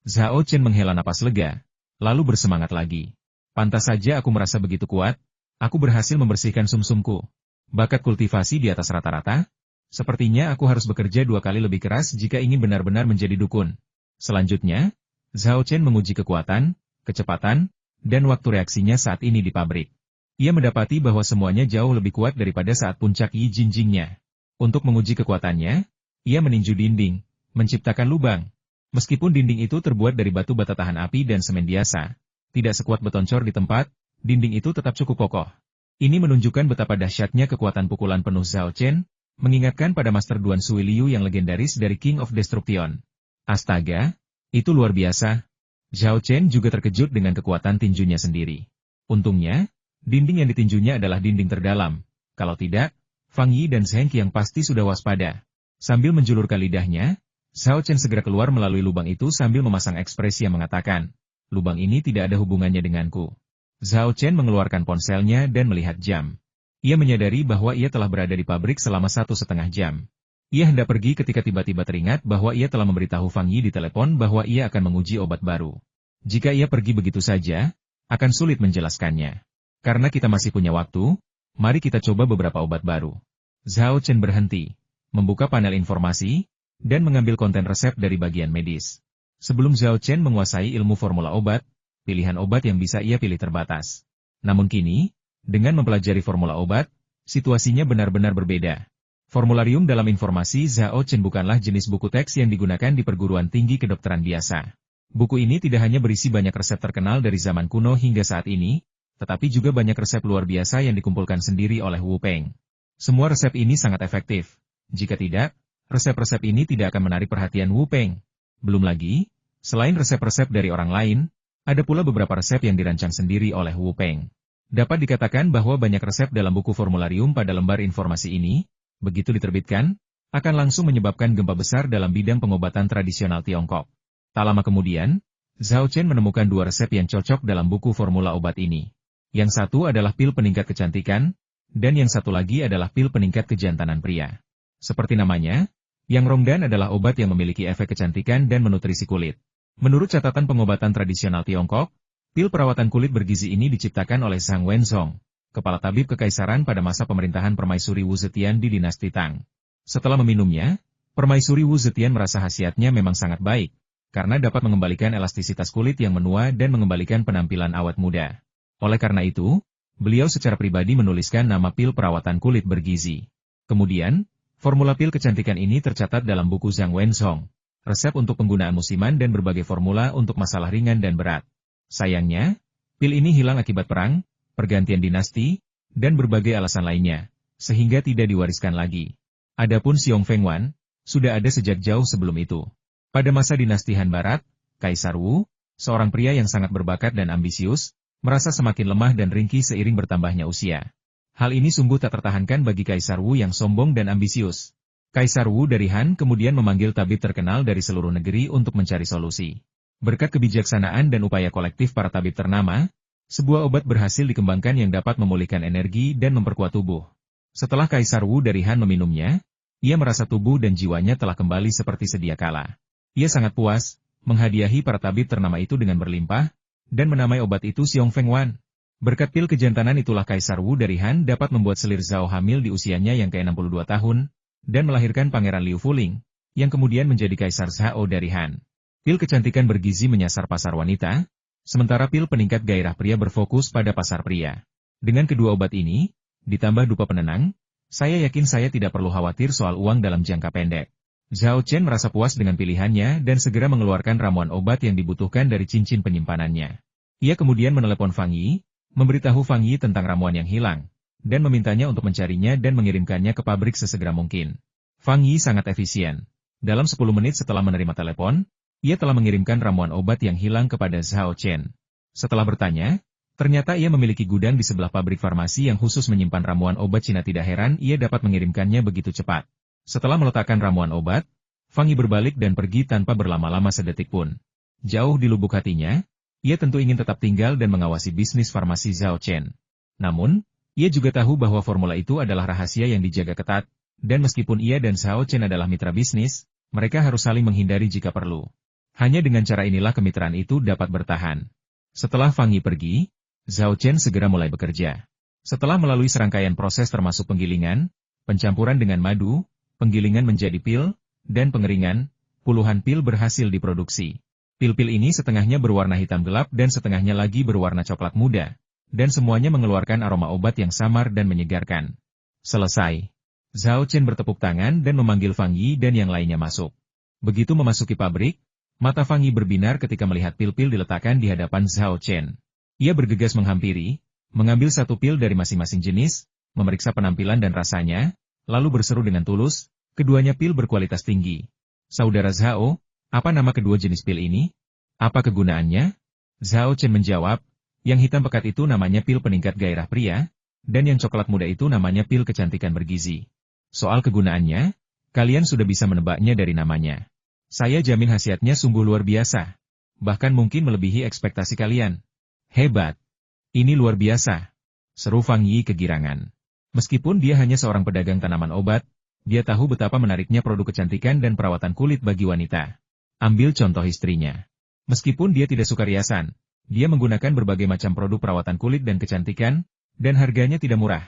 Zhao Chen menghela napas lega, lalu bersemangat lagi. Pantas saja aku merasa begitu kuat, aku berhasil membersihkan sumsumku. Bakat kultivasi di atas rata-rata? Sepertinya aku harus bekerja 2 kali lebih keras jika ingin benar-benar menjadi dukun. Selanjutnya, Zhao Chen menguji kekuatan, kecepatan, dan waktu reaksinya saat ini di pabrik. Ia mendapati bahwa semuanya jauh lebih kuat daripada saat puncak Yi Jinjingnya. Untuk menguji kekuatannya, ia meninju dinding, menciptakan lubang. Meskipun dinding itu terbuat dari batu bata tahan api dan semen biasa, tidak sekuat beton cor di tempat, dinding itu tetap cukup kokoh. Ini menunjukkan betapa dahsyatnya kekuatan pukulan penuh Zhao Chen, mengingatkan pada Master Duan Sui Liu yang legendaris dari King of Destruction. Astaga, itu luar biasa. Zhao Chen juga terkejut dengan kekuatan tinjunya sendiri. Untungnya, dinding yang ditinjunya adalah dinding terdalam. Kalau tidak, Fang Yi dan Zheng Qiang pasti sudah waspada. Sambil menjulurkan lidahnya, Zhao Chen segera keluar melalui lubang itu sambil memasang ekspresi yang mengatakan, lubang ini tidak ada hubungannya denganku. Zhao Chen mengeluarkan ponselnya dan melihat jam. Ia menyadari bahwa ia telah berada di pabrik selama 1,5 jam. Ia hendak pergi ketika tiba-tiba teringat bahwa ia telah memberitahu Fang Yi di telepon bahwa ia akan menguji obat baru. Jika ia pergi begitu saja, akan sulit menjelaskannya. Karena kita masih punya waktu, mari kita coba beberapa obat baru. Zhao Chen berhenti, membuka panel informasi, dan mengambil konten resep dari bagian medis. Sebelum Zhao Chen menguasai ilmu formula obat, pilihan obat yang bisa ia pilih terbatas. Namun kini, dengan mempelajari formula obat, situasinya benar-benar berbeda. Formularium dalam informasi Zhao Chen bukanlah jenis buku teks yang digunakan di perguruan tinggi kedokteran biasa. Buku ini tidak hanya berisi banyak resep terkenal dari zaman kuno hingga saat ini, tetapi juga banyak resep luar biasa yang dikumpulkan sendiri oleh Wu Peng. Semua resep ini sangat efektif. Jika tidak, resep-resep ini tidak akan menarik perhatian Wu Peng. Belum lagi, selain resep-resep dari orang lain, ada pula beberapa resep yang dirancang sendiri oleh Wu Peng. Dapat dikatakan bahwa banyak resep dalam buku formularium pada lembar informasi ini, begitu diterbitkan, akan langsung menyebabkan gempa besar dalam bidang pengobatan tradisional Tiongkok. Tak lama kemudian, Zhao Chen menemukan 2 resep yang cocok dalam buku formula obat ini. Yang satu adalah pil peningkat kecantikan, dan yang satu lagi adalah pil peningkat kejantanan pria. Seperti namanya, Yang Rongdan adalah obat yang memiliki efek kecantikan dan menutrisi kulit. Menurut catatan pengobatan tradisional Tiongkok, pil perawatan kulit bergizi ini diciptakan oleh Zhang Wenzong, kepala tabib kekaisaran pada masa pemerintahan Permaisuri Wu Zetian di dinasti Tang. Setelah meminumnya, Permaisuri Wu Zetian merasa khasiatnya memang sangat baik, karena dapat mengembalikan elastisitas kulit yang menua dan mengembalikan penampilan awet muda. Oleh karena itu, beliau secara pribadi menuliskan nama pil perawatan kulit bergizi. Kemudian, formula pil kecantikan ini tercatat dalam buku Zhang Wenzong, resep untuk penggunaan musiman dan berbagai formula untuk masalah ringan dan berat. Sayangnya, pil ini hilang akibat perang, pergantian dinasti, dan berbagai alasan lainnya, sehingga tidak diwariskan lagi. Adapun Xiong Feng Wan, sudah ada sejak jauh sebelum itu. Pada masa dinasti Han Barat, Kaisar Wu, seorang pria yang sangat berbakat dan ambisius, merasa semakin lemah dan ringkih seiring bertambahnya usia. Hal ini sungguh tak tertahankan bagi Kaisar Wu yang sombong dan ambisius. Kaisar Wu dari Han kemudian memanggil tabib terkenal dari seluruh negeri untuk mencari solusi. Berkat kebijaksanaan dan upaya kolektif para tabib ternama, sebuah obat berhasil dikembangkan yang dapat memulihkan energi dan memperkuat tubuh. Setelah Kaisar Wu dari Han meminumnya, ia merasa tubuh dan jiwanya telah kembali seperti sedia kala. Ia sangat puas, menghadiahi para tabib ternama itu dengan berlimpah, dan menamai obat itu Xiong Feng Wan. Berkat pil kejantanan itulah Kaisar Wu dari Han dapat membuat selir Zhao hamil di usianya yang ke-62 tahun, dan melahirkan Pangeran Liu Fuling, yang kemudian menjadi Kaisar Zhao dari Han. Pil kecantikan bergizi menyasar pasar wanita, sementara pil peningkat gairah pria berfokus pada pasar pria. Dengan kedua obat ini, ditambah dupa penenang, saya yakin saya tidak perlu khawatir soal uang dalam jangka pendek. Zhao Chen merasa puas dengan pilihannya dan segera mengeluarkan ramuan obat yang dibutuhkan dari cincin penyimpanannya. Ia kemudian menelepon Fang Yi, memberitahu Fang Yi tentang ramuan yang hilang, dan memintanya untuk mencarinya dan mengirimkannya ke pabrik sesegera mungkin. Fang Yi sangat efisien. Dalam 10 menit setelah menerima telepon, ia telah mengirimkan ramuan obat yang hilang kepada Zhao Chen. Setelah bertanya, ternyata ia memiliki gudang di sebelah pabrik farmasi yang khusus menyimpan ramuan obat Cina. Tidak heran ia dapat mengirimkannya begitu cepat. Setelah meletakkan ramuan obat, Fang Yi berbalik dan pergi tanpa berlama-lama sedetik pun. Jauh di lubuk hatinya, ia tentu ingin tetap tinggal dan mengawasi bisnis farmasi Zhao Chen. Namun, ia juga tahu bahwa formula itu adalah rahasia yang dijaga ketat, dan meskipun ia dan Zhao Chen adalah mitra bisnis, mereka harus saling menghindari jika perlu. Hanya dengan cara inilah kemitraan itu dapat bertahan. Setelah Fang Yi pergi, Zhao Chen segera mulai bekerja. Setelah melalui serangkaian proses termasuk penggilingan, pencampuran dengan madu, penggilingan menjadi pil, dan pengeringan, puluhan pil berhasil diproduksi. Pil-pil ini setengahnya berwarna hitam gelap dan setengahnya lagi berwarna coklat muda, dan semuanya mengeluarkan aroma obat yang samar dan menyegarkan. Selesai. Zhao Chen bertepuk tangan dan memanggil Fang Yi dan yang lainnya masuk. Begitu memasuki pabrik, mata Fang Yi berbinar ketika melihat pil-pil diletakkan di hadapan Zhao Chen. Ia bergegas menghampiri, mengambil satu pil dari masing-masing jenis, memeriksa penampilan dan rasanya, lalu berseru dengan tulus, keduanya pil berkualitas tinggi. Saudara Zhao, apa nama kedua jenis pil ini? Apa kegunaannya? Zhao Chen menjawab, yang hitam pekat itu namanya pil peningkat gairah pria, dan yang coklat muda itu namanya pil kecantikan bergizi. Soal kegunaannya, kalian sudah bisa menebaknya dari namanya. Saya jamin khasiatnya sungguh luar biasa. Bahkan mungkin melebihi ekspektasi kalian. Hebat. Ini luar biasa. Seru Fang Yi kegirangan. Meskipun dia hanya seorang pedagang tanaman obat, dia tahu betapa menariknya produk kecantikan dan perawatan kulit bagi wanita. Ambil contoh istrinya. Meskipun dia tidak suka riasan, dia menggunakan berbagai macam produk perawatan kulit dan kecantikan, dan harganya tidak murah.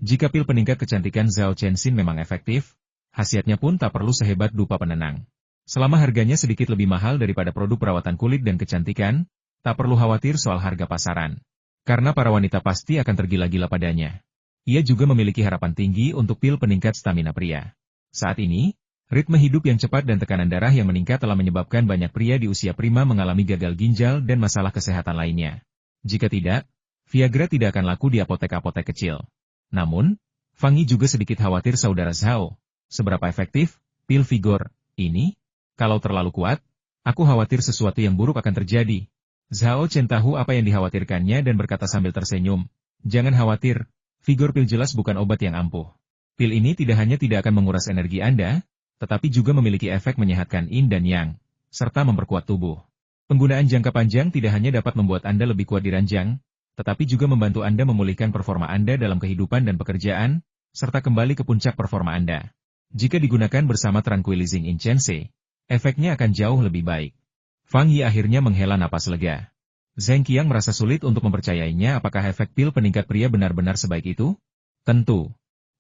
Jika pil peningkat kecantikan Zhao Chenxin memang efektif, khasiatnya pun tak perlu sehebat dupa penenang. Selama harganya sedikit lebih mahal daripada produk perawatan kulit dan kecantikan, tak perlu khawatir soal harga pasaran. Karena para wanita pasti akan tergila-gila padanya. Ia juga memiliki harapan tinggi untuk pil peningkat stamina pria. Saat ini, ritme hidup yang cepat dan tekanan darah yang meningkat telah menyebabkan banyak pria di usia prima mengalami gagal ginjal dan masalah kesehatan lainnya. Jika tidak, Viagra tidak akan laku di apotek-apotek kecil. Namun, Fang Yi juga sedikit khawatir saudara Zhao. Seberapa efektif pil Vigor ini? Kalau terlalu kuat, aku khawatir sesuatu yang buruk akan terjadi. Zhao Chen tahu apa yang dikhawatirkannya dan berkata sambil tersenyum, jangan khawatir, Vigor pil jelas bukan obat yang ampuh. Pil ini tidak hanya tidak akan menguras energi Anda, tetapi juga memiliki efek menyehatkan yin dan yang, serta memperkuat tubuh. Penggunaan jangka panjang tidak hanya dapat membuat Anda lebih kuat di ranjang, tetapi juga membantu Anda memulihkan performa Anda dalam kehidupan dan pekerjaan, serta kembali ke puncak performa Anda. Jika digunakan bersama Tranquilizing Intense, efeknya akan jauh lebih baik. Fang Yi akhirnya menghela napas lega. Zheng Qiang merasa sulit untuk mempercayainya apakah efek pil peningkat pria benar-benar sebaik itu? Tentu.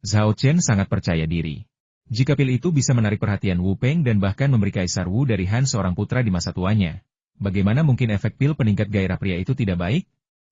Zhao Chen sangat percaya diri. Jika pil itu bisa menarik perhatian Wu Peng dan bahkan memberi Kaisar Wu dari Han seorang putra di masa tuanya, bagaimana mungkin efek pil peningkat gairah pria itu tidak baik?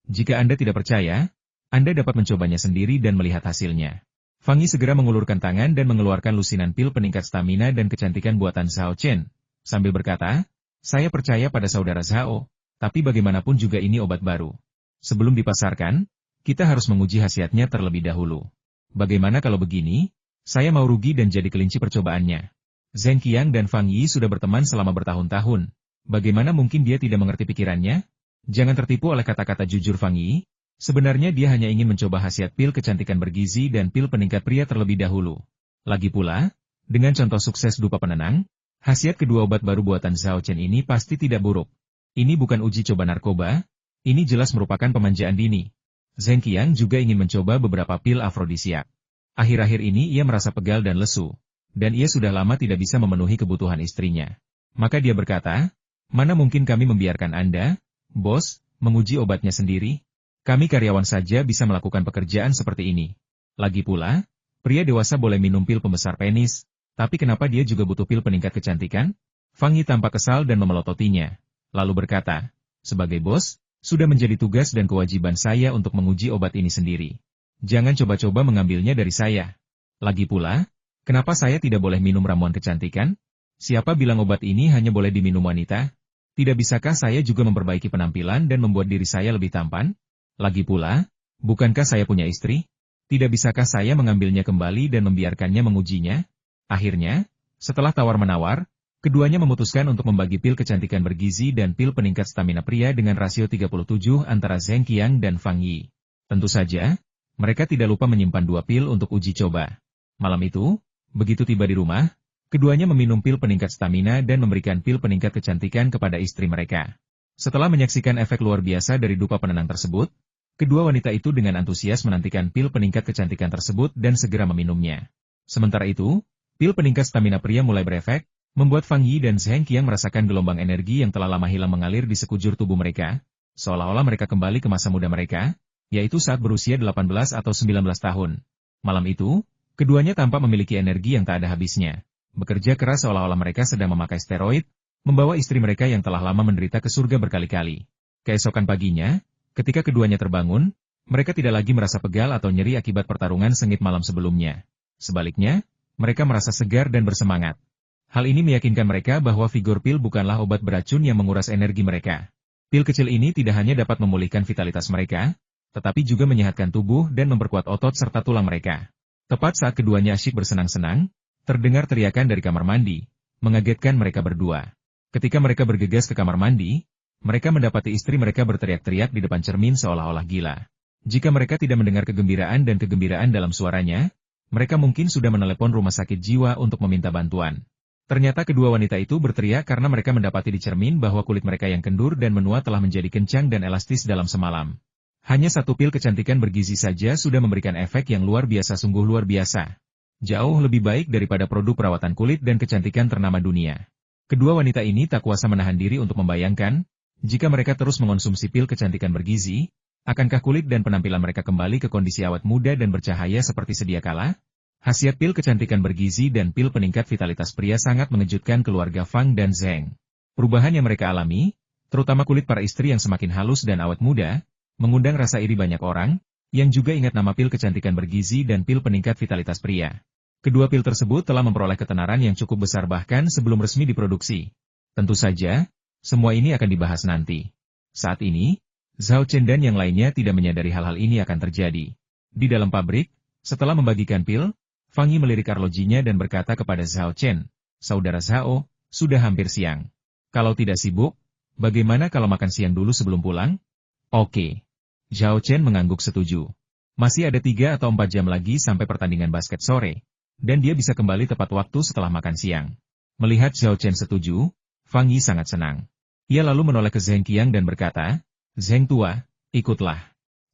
Jika Anda tidak percaya, Anda dapat mencobanya sendiri dan melihat hasilnya. Fang Yi segera mengulurkan tangan dan mengeluarkan lusinan pil peningkat stamina dan kecantikan buatan Zhao Chen, sambil berkata, saya percaya pada saudara Zhao, tapi bagaimanapun juga ini obat baru. Sebelum dipasarkan, kita harus menguji khasiatnya terlebih dahulu. Bagaimana kalau begini? Saya mau rugi dan jadi kelinci percobaannya. Zheng Qiang dan Fang Yi sudah berteman selama bertahun-tahun. Bagaimana mungkin dia tidak mengerti pikirannya? Jangan tertipu oleh kata-kata jujur Fang Yi. Sebenarnya dia hanya ingin mencoba khasiat pil kecantikan bergizi dan pil peningkat pria terlebih dahulu. Lagi pula, dengan contoh sukses dupa penenang, khasiat kedua obat baru buatan Zhao Chen ini pasti tidak buruk. Ini bukan uji coba narkoba, ini jelas merupakan pemanjaan dini. Zheng Qiang juga ingin mencoba beberapa pil afrodisiak. Akhir-akhir ini ia merasa pegal dan lesu, dan ia sudah lama tidak bisa memenuhi kebutuhan istrinya. Maka dia berkata, mana mungkin kami membiarkan Anda, bos, menguji obatnya sendiri? Kami karyawan saja bisa melakukan pekerjaan seperti ini. Lagi pula, pria dewasa boleh minum pil pembesar penis, tapi kenapa dia juga butuh pil peningkat kecantikan? Fang Yi tampak kesal dan memelototinya, lalu berkata, sebagai bos, sudah menjadi tugas dan kewajiban saya untuk menguji obat ini sendiri. Jangan coba-coba mengambilnya dari saya. Lagi pula, kenapa saya tidak boleh minum ramuan kecantikan? Siapa bilang obat ini hanya boleh diminum wanita? Tidak bisakah saya juga memperbaiki penampilan dan membuat diri saya lebih tampan? Lagi pula, bukankah saya punya istri? Tidak bisakah saya mengambilnya kembali dan membiarkannya mengujinya? Akhirnya, setelah tawar-menawar, keduanya memutuskan untuk membagi pil kecantikan bergizi dan pil peningkat stamina pria dengan rasio 37 antara Zheng Qiang dan Fang Yi. Tentu saja, mereka tidak lupa menyimpan 2 pil untuk uji coba. Malam itu, begitu tiba di rumah, Keduanya meminum pil peningkat stamina dan memberikan pil peningkat kecantikan kepada istri mereka. Setelah menyaksikan efek luar biasa dari dupa penenang tersebut, kedua wanita itu dengan antusias menantikan pil peningkat kecantikan tersebut dan segera meminumnya. Sementara itu, pil peningkat stamina pria mulai berefek, membuat Fang Yi dan Zheng Qiang merasakan gelombang energi yang telah lama hilang mengalir di sekujur tubuh mereka, seolah-olah mereka kembali ke masa muda mereka, yaitu saat berusia 18 atau 19 tahun. Malam itu, keduanya tampak memiliki energi yang tak ada habisnya. Bekerja keras seolah-olah mereka sedang memakai steroid, membawa istri mereka yang telah lama menderita ke surga berkali-kali. Keesokan paginya, ketika keduanya terbangun, mereka tidak lagi merasa pegal atau nyeri akibat pertarungan sengit malam sebelumnya. Sebaliknya, mereka merasa segar dan bersemangat. Hal ini meyakinkan mereka bahwa figur pil bukanlah obat beracun yang menguras energi mereka. Pil kecil ini tidak hanya dapat memulihkan vitalitas mereka, tetapi juga menyehatkan tubuh dan memperkuat otot serta tulang mereka. Tepat saat keduanya asyik bersenang-senang, terdengar teriakan dari kamar mandi, mengagetkan mereka berdua. Ketika mereka bergegas ke kamar mandi, mereka mendapati istri mereka berteriak-teriak di depan cermin seolah-olah gila. Jika mereka tidak mendengar kegembiraan dan kegembiraan dalam suaranya, mereka mungkin sudah menelepon rumah sakit jiwa untuk meminta bantuan. Ternyata kedua wanita itu berteriak karena mereka mendapati di cermin bahwa kulit mereka yang kendur dan menua telah menjadi kencang dan elastis dalam semalam. Hanya satu pil kecantikan bergizi saja sudah memberikan efek yang luar biasa, sungguh luar biasa. Jauh lebih baik daripada produk perawatan kulit dan kecantikan ternama dunia. Kedua wanita ini tak kuasa menahan diri untuk membayangkan, jika mereka terus mengonsumsi pil kecantikan bergizi, akankah kulit dan penampilan mereka kembali ke kondisi awet muda dan bercahaya seperti sedia kala? Khasiat pil kecantikan bergizi dan pil peningkat vitalitas pria sangat mengejutkan keluarga Fang dan Zheng. Perubahan yang mereka alami, terutama kulit para istri yang semakin halus dan awet muda, mengundang rasa iri banyak orang, yang juga ingat nama pil kecantikan bergizi dan pil peningkat vitalitas pria. Kedua pil tersebut telah memperoleh ketenaran yang cukup besar bahkan sebelum resmi diproduksi. Tentu saja, semua ini akan dibahas nanti. Saat ini, Zhao Chen dan yang lainnya tidak menyadari hal-hal ini akan terjadi. Di dalam pabrik, setelah membagikan pil, Fang Yi melirik arlojinya dan berkata kepada Zhao Chen, "Saudara Zhao, sudah hampir siang. Kalau tidak sibuk, bagaimana kalau makan siang dulu sebelum pulang?" "Oke." Zhao Chen mengangguk setuju. Masih ada 3 atau 4 jam lagi sampai pertandingan basket sore, dan dia bisa kembali tepat waktu setelah makan siang. Melihat Zhao Chen setuju, Fang Yi sangat senang. Ia lalu menoleh ke Zheng Qiang dan berkata, "Zheng tua, ikutlah.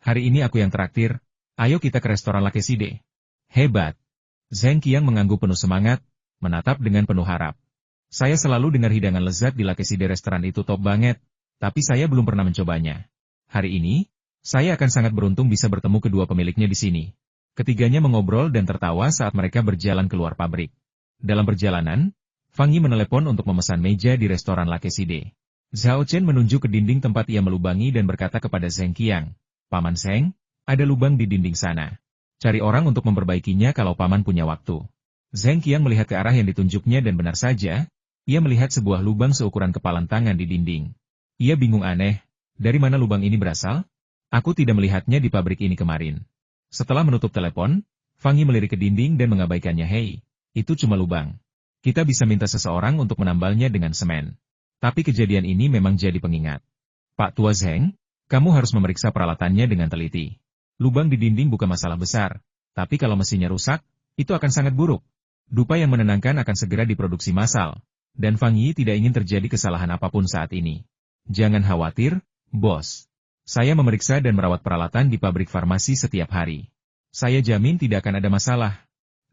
Hari ini aku yang traktir, ayo kita ke restoran Lakeside." "Hebat." Zheng Qiang mengangguk penuh semangat, menatap dengan penuh harap. "Saya selalu dengar hidangan lezat di Lakeside, restoran itu top banget, tapi saya belum pernah mencobanya. Hari ini, saya akan sangat beruntung bisa bertemu kedua pemiliknya di sini." Ketiganya mengobrol dan tertawa saat mereka berjalan keluar pabrik. Dalam perjalanan, Fang Yi menelepon untuk memesan meja di restoran Lakeside. Zhao Chen menunjuk ke dinding tempat ia melubangi dan berkata kepada Zheng Qiang, "Paman Zheng, ada lubang di dinding sana. Cari orang untuk memperbaikinya kalau paman punya waktu." Zheng Qiang melihat ke arah yang ditunjuknya dan benar saja, ia melihat sebuah lubang seukuran kepalan tangan di dinding. Ia bingung aneh, dari mana lubang ini berasal? Aku tidak melihatnya di pabrik ini kemarin. Setelah menutup telepon, Fang Yi melirik ke dinding dan mengabaikannya. "Hei, itu cuma lubang. Kita bisa minta seseorang untuk menambalnya dengan semen." Tapi kejadian ini memang jadi pengingat. "Pak Tua Zheng, kamu harus memeriksa peralatannya dengan teliti. Lubang di dinding bukan masalah besar, tapi kalau mesinnya rusak, itu akan sangat buruk. Dupa yang menenangkan akan segera diproduksi massal, dan Fang Yi tidak ingin terjadi kesalahan apapun saat ini." "Jangan khawatir, bos. Saya memeriksa dan merawat peralatan di pabrik farmasi setiap hari. Saya jamin tidak akan ada masalah."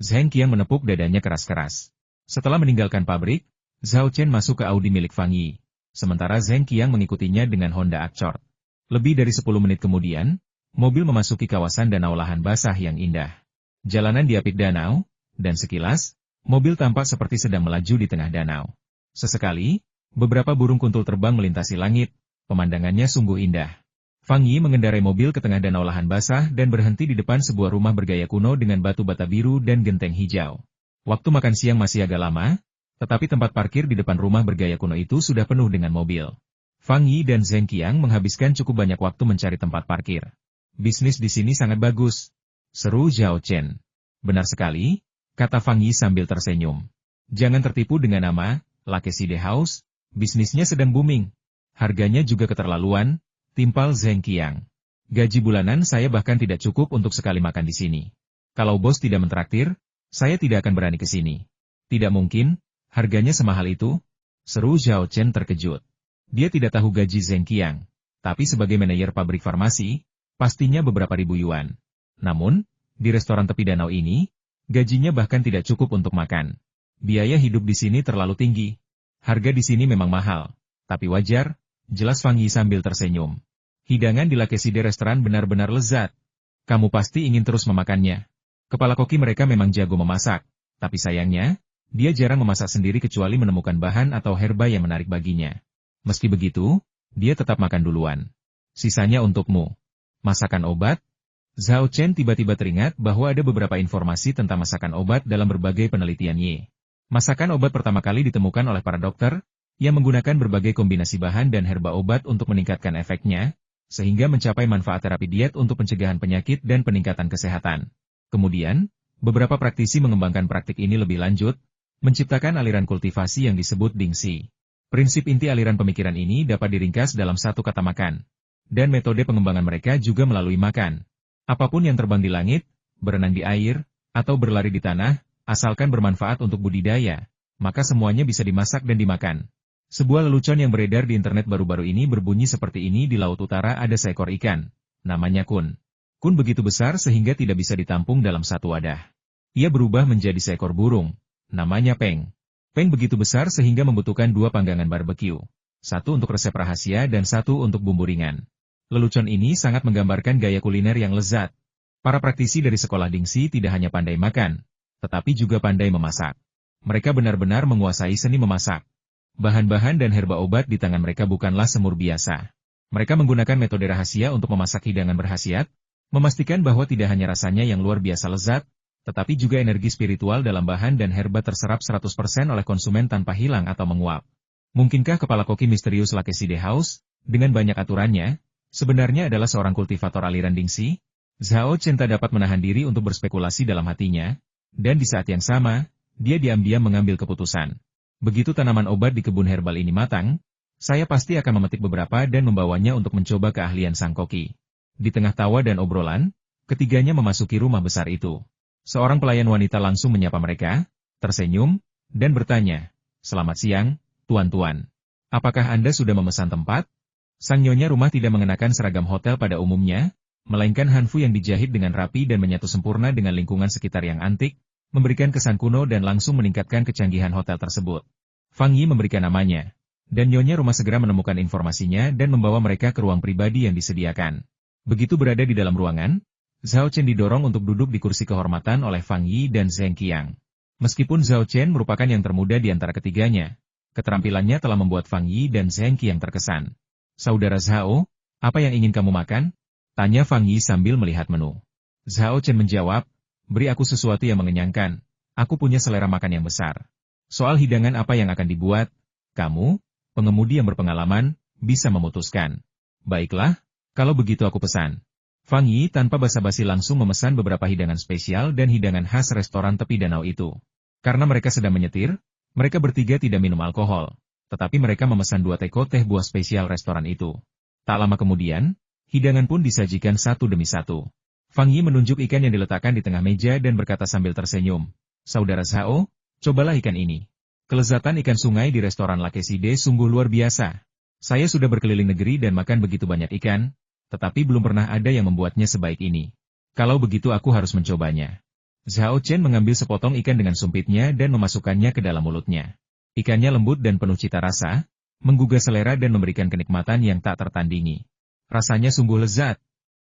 Zheng Qiang menepuk dadanya keras-keras. Setelah meninggalkan pabrik, Zhao Chen masuk ke Audi milik Fang Yi. Sementara Zheng Qiang mengikutinya dengan Honda Accord. Lebih dari 10 menit kemudian, mobil memasuki kawasan danau lahan basah yang indah. Jalanan diapit danau, dan sekilas, mobil tampak seperti sedang melaju di tengah danau. Sesekali, beberapa burung kuntul terbang melintasi langit, pemandangannya sungguh indah. Fang Yi mengendarai mobil ke tengah danau lahan basah dan berhenti di depan sebuah rumah bergaya kuno dengan batu bata biru dan genteng hijau. Waktu makan siang masih agak lama, tetapi tempat parkir di depan rumah bergaya kuno itu sudah penuh dengan mobil. Fang Yi dan Zheng Qiang menghabiskan cukup banyak waktu mencari tempat parkir. "Bisnis di sini sangat bagus," seru Zhao Chen. "Benar sekali," kata Fang Yi sambil tersenyum. "Jangan tertipu dengan nama Lakeside House, bisnisnya sedang booming. Harganya juga keterlaluan," timpal Zheng Qiang. "Gaji bulanan saya bahkan tidak cukup untuk sekali makan di sini. Kalau bos tidak mentraktir, saya tidak akan berani ke sini." Tidak mungkin, harganya semahal itu? Seru Zhao Chen terkejut. Dia tidak tahu gaji Zheng Qiang, tapi sebagai manajer pabrik farmasi, pastinya beberapa ribu yuan. Namun, di restoran tepi danau ini, gajinya bahkan tidak cukup untuk makan. Biaya hidup di sini terlalu tinggi. Harga di sini memang mahal, tapi wajar, jelas Fang Yi sambil tersenyum. Hidangan di La Queside restoran benar-benar lezat. Kamu pasti ingin terus memakannya. Kepala koki mereka memang jago memasak, tapi sayangnya, dia jarang memasak sendiri kecuali menemukan bahan atau herba yang menarik baginya. Meski begitu, dia tetap makan duluan. Sisanya untukmu. Masakan obat? Zhao Chen tiba-tiba teringat bahwa ada beberapa informasi tentang masakan obat dalam berbagai penelitian Ye. Masakan obat pertama kali ditemukan oleh para dokter, yang menggunakan berbagai kombinasi bahan dan herba obat untuk meningkatkan efeknya, sehingga mencapai manfaat terapi diet untuk pencegahan penyakit dan peningkatan kesehatan. Kemudian, beberapa praktisi mengembangkan praktik ini lebih lanjut, menciptakan aliran kultivasi yang disebut Dingxi. Prinsip inti aliran pemikiran ini dapat diringkas dalam satu kata makan. Dan metode pengembangan mereka juga melalui makan. Apapun yang terbang di langit, berenang di air, atau berlari di tanah, asalkan bermanfaat untuk budidaya, maka semuanya bisa dimasak dan dimakan. Sebuah lelucon yang beredar di internet baru-baru ini berbunyi seperti ini: di Laut Utara ada seekor ikan, namanya Kun. Kun begitu besar sehingga tidak bisa ditampung dalam satu wadah. Ia berubah menjadi seekor burung, namanya Peng. Peng begitu besar sehingga membutuhkan 2 panggangan barbeque. Satu untuk resep rahasia dan satu untuk bumbu ringan. Lelucon ini sangat menggambarkan gaya kuliner yang lezat. Para praktisi dari sekolah Dingxi tidak hanya pandai makan, tetapi juga pandai memasak. Mereka benar-benar menguasai seni memasak. Bahan-bahan dan herba obat di tangan mereka bukanlah semur biasa. Mereka menggunakan metode rahasia untuk memasak hidangan berkhasiat, memastikan bahwa tidak hanya rasanya yang luar biasa lezat, tetapi juga energi spiritual dalam bahan dan herba terserap 100% oleh konsumen tanpa hilang atau menguap. Mungkinkah kepala koki misterius La Queside House, dengan banyak aturannya, sebenarnya adalah seorang kultivator aliran Dingxi? Zhao Chen tak dapat menahan diri untuk berspekulasi dalam hatinya, dan di saat yang sama, dia diam-diam mengambil keputusan. Begitu tanaman obat di kebun herbal ini matang, saya pasti akan memetik beberapa dan membawanya untuk mencoba keahlian sang koki. Di tengah tawa dan obrolan, ketiganya memasuki rumah besar itu. Seorang pelayan wanita langsung menyapa mereka, tersenyum, dan bertanya, "Selamat siang, tuan-tuan. Apakah Anda sudah memesan tempat?" Sang nyonya rumah tidak mengenakan seragam hotel pada umumnya, melainkan hanfu yang dijahit dengan rapi dan menyatu sempurna dengan lingkungan sekitar yang antik, memberikan kesan kuno dan langsung meningkatkan kecanggihan hotel tersebut. Fang Yi memberikan namanya, dan nyonya rumah segera menemukan informasinya dan membawa mereka ke ruang pribadi yang disediakan. Begitu berada di dalam ruangan, Zhao Chen didorong untuk duduk di kursi kehormatan oleh Fang Yi dan Zheng Qiang. Meskipun Zhao Chen merupakan yang termuda di antara ketiganya, keterampilannya telah membuat Fang Yi dan Zheng Qiang terkesan. "Saudara Zhao, apa yang ingin kamu makan?" tanya Fang Yi sambil melihat menu. Zhao Chen menjawab, "Beri aku sesuatu yang mengenyangkan, aku punya selera makan yang besar. Soal hidangan apa yang akan dibuat, kamu, pengemudi yang berpengalaman, bisa memutuskan." "Baiklah, kalau begitu aku pesan." Fang Yi tanpa basa-basi langsung memesan beberapa hidangan spesial dan hidangan khas restoran tepi danau itu. Karena mereka sedang menyetir, mereka bertiga tidak minum alkohol, tetapi mereka memesan 2 teko teh buah spesial restoran itu. Tak lama kemudian, hidangan pun disajikan satu demi satu. Fang Yi menunjuk ikan yang diletakkan di tengah meja dan berkata sambil tersenyum, "Saudara Zhao, cobalah ikan ini. Kelezatan ikan sungai di restoran La Queside sungguh luar biasa. Saya sudah berkeliling negeri dan makan begitu banyak ikan, tetapi belum pernah ada yang membuatnya sebaik ini. Kalau begitu aku harus mencobanya." Zhao Chen mengambil sepotong ikan dengan sumpitnya dan memasukkannya ke dalam mulutnya. Ikannya lembut dan penuh cita rasa, menggugah selera dan memberikan kenikmatan yang tak tertandingi. "Rasanya sungguh lezat,"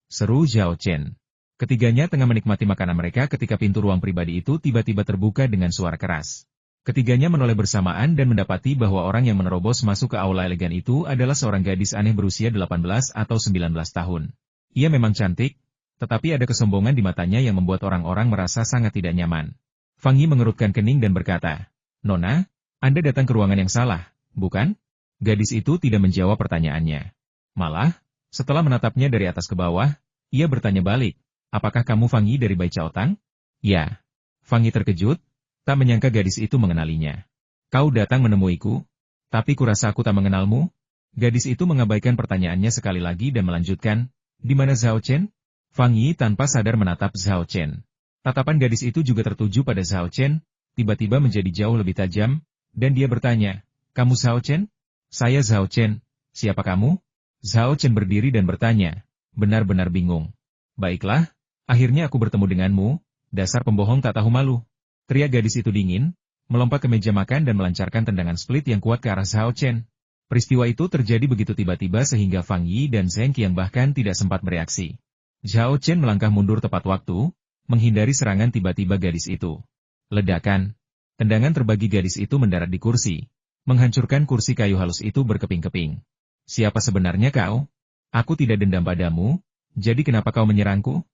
seru Zhao Chen. Ketiganya tengah menikmati makanan mereka ketika pintu ruang pribadi itu tiba-tiba terbuka dengan suara keras. Ketiganya menoleh bersamaan dan mendapati bahwa orang yang menerobos masuk ke aula elegan itu adalah seorang gadis aneh berusia 18 atau 19 tahun. Ia memang cantik, tetapi ada kesombongan di matanya yang membuat orang-orang merasa sangat tidak nyaman. Fang Yi mengerutkan kening dan berkata, "Nona, Anda datang ke ruangan yang salah, bukan?" Gadis itu tidak menjawab pertanyaannya. Malah, setelah menatapnya dari atas ke bawah, ia bertanya balik, "Apakah kamu Fang Yi dari Bai Chao Tang?" "Ya." Fang Yi terkejut, tak menyangka gadis itu mengenalinya. "Kau datang menemuiku, tapi kurasa aku tak mengenalmu?" Gadis itu mengabaikan pertanyaannya sekali lagi dan melanjutkan, "Di mana Zhao Chen?" Fang Yi tanpa sadar menatap Zhao Chen. Tatapan gadis itu juga tertuju pada Zhao Chen, tiba-tiba menjadi jauh lebih tajam, dan dia bertanya, "Kamu Zhao Chen?" "Saya Zhao Chen. Siapa kamu?" Zhao Chen berdiri dan bertanya, benar-benar bingung. "Baiklah, akhirnya aku bertemu denganmu, dasar pembohong tak tahu malu." Teriak gadis itu dingin, melompat ke meja makan dan melancarkan tendangan split yang kuat ke arah Zhao Chen. Peristiwa itu terjadi begitu tiba-tiba sehingga Fang Yi dan Zheng Qiang bahkan tidak sempat bereaksi. Zhao Chen melangkah mundur tepat waktu, menghindari serangan tiba-tiba gadis itu. Ledakan. Tendangan terbagi gadis itu mendarat di kursi, menghancurkan kursi kayu halus itu berkeping-keping. "Siapa sebenarnya kau? Aku tidak dendam padamu, jadi kenapa kau menyerangku?"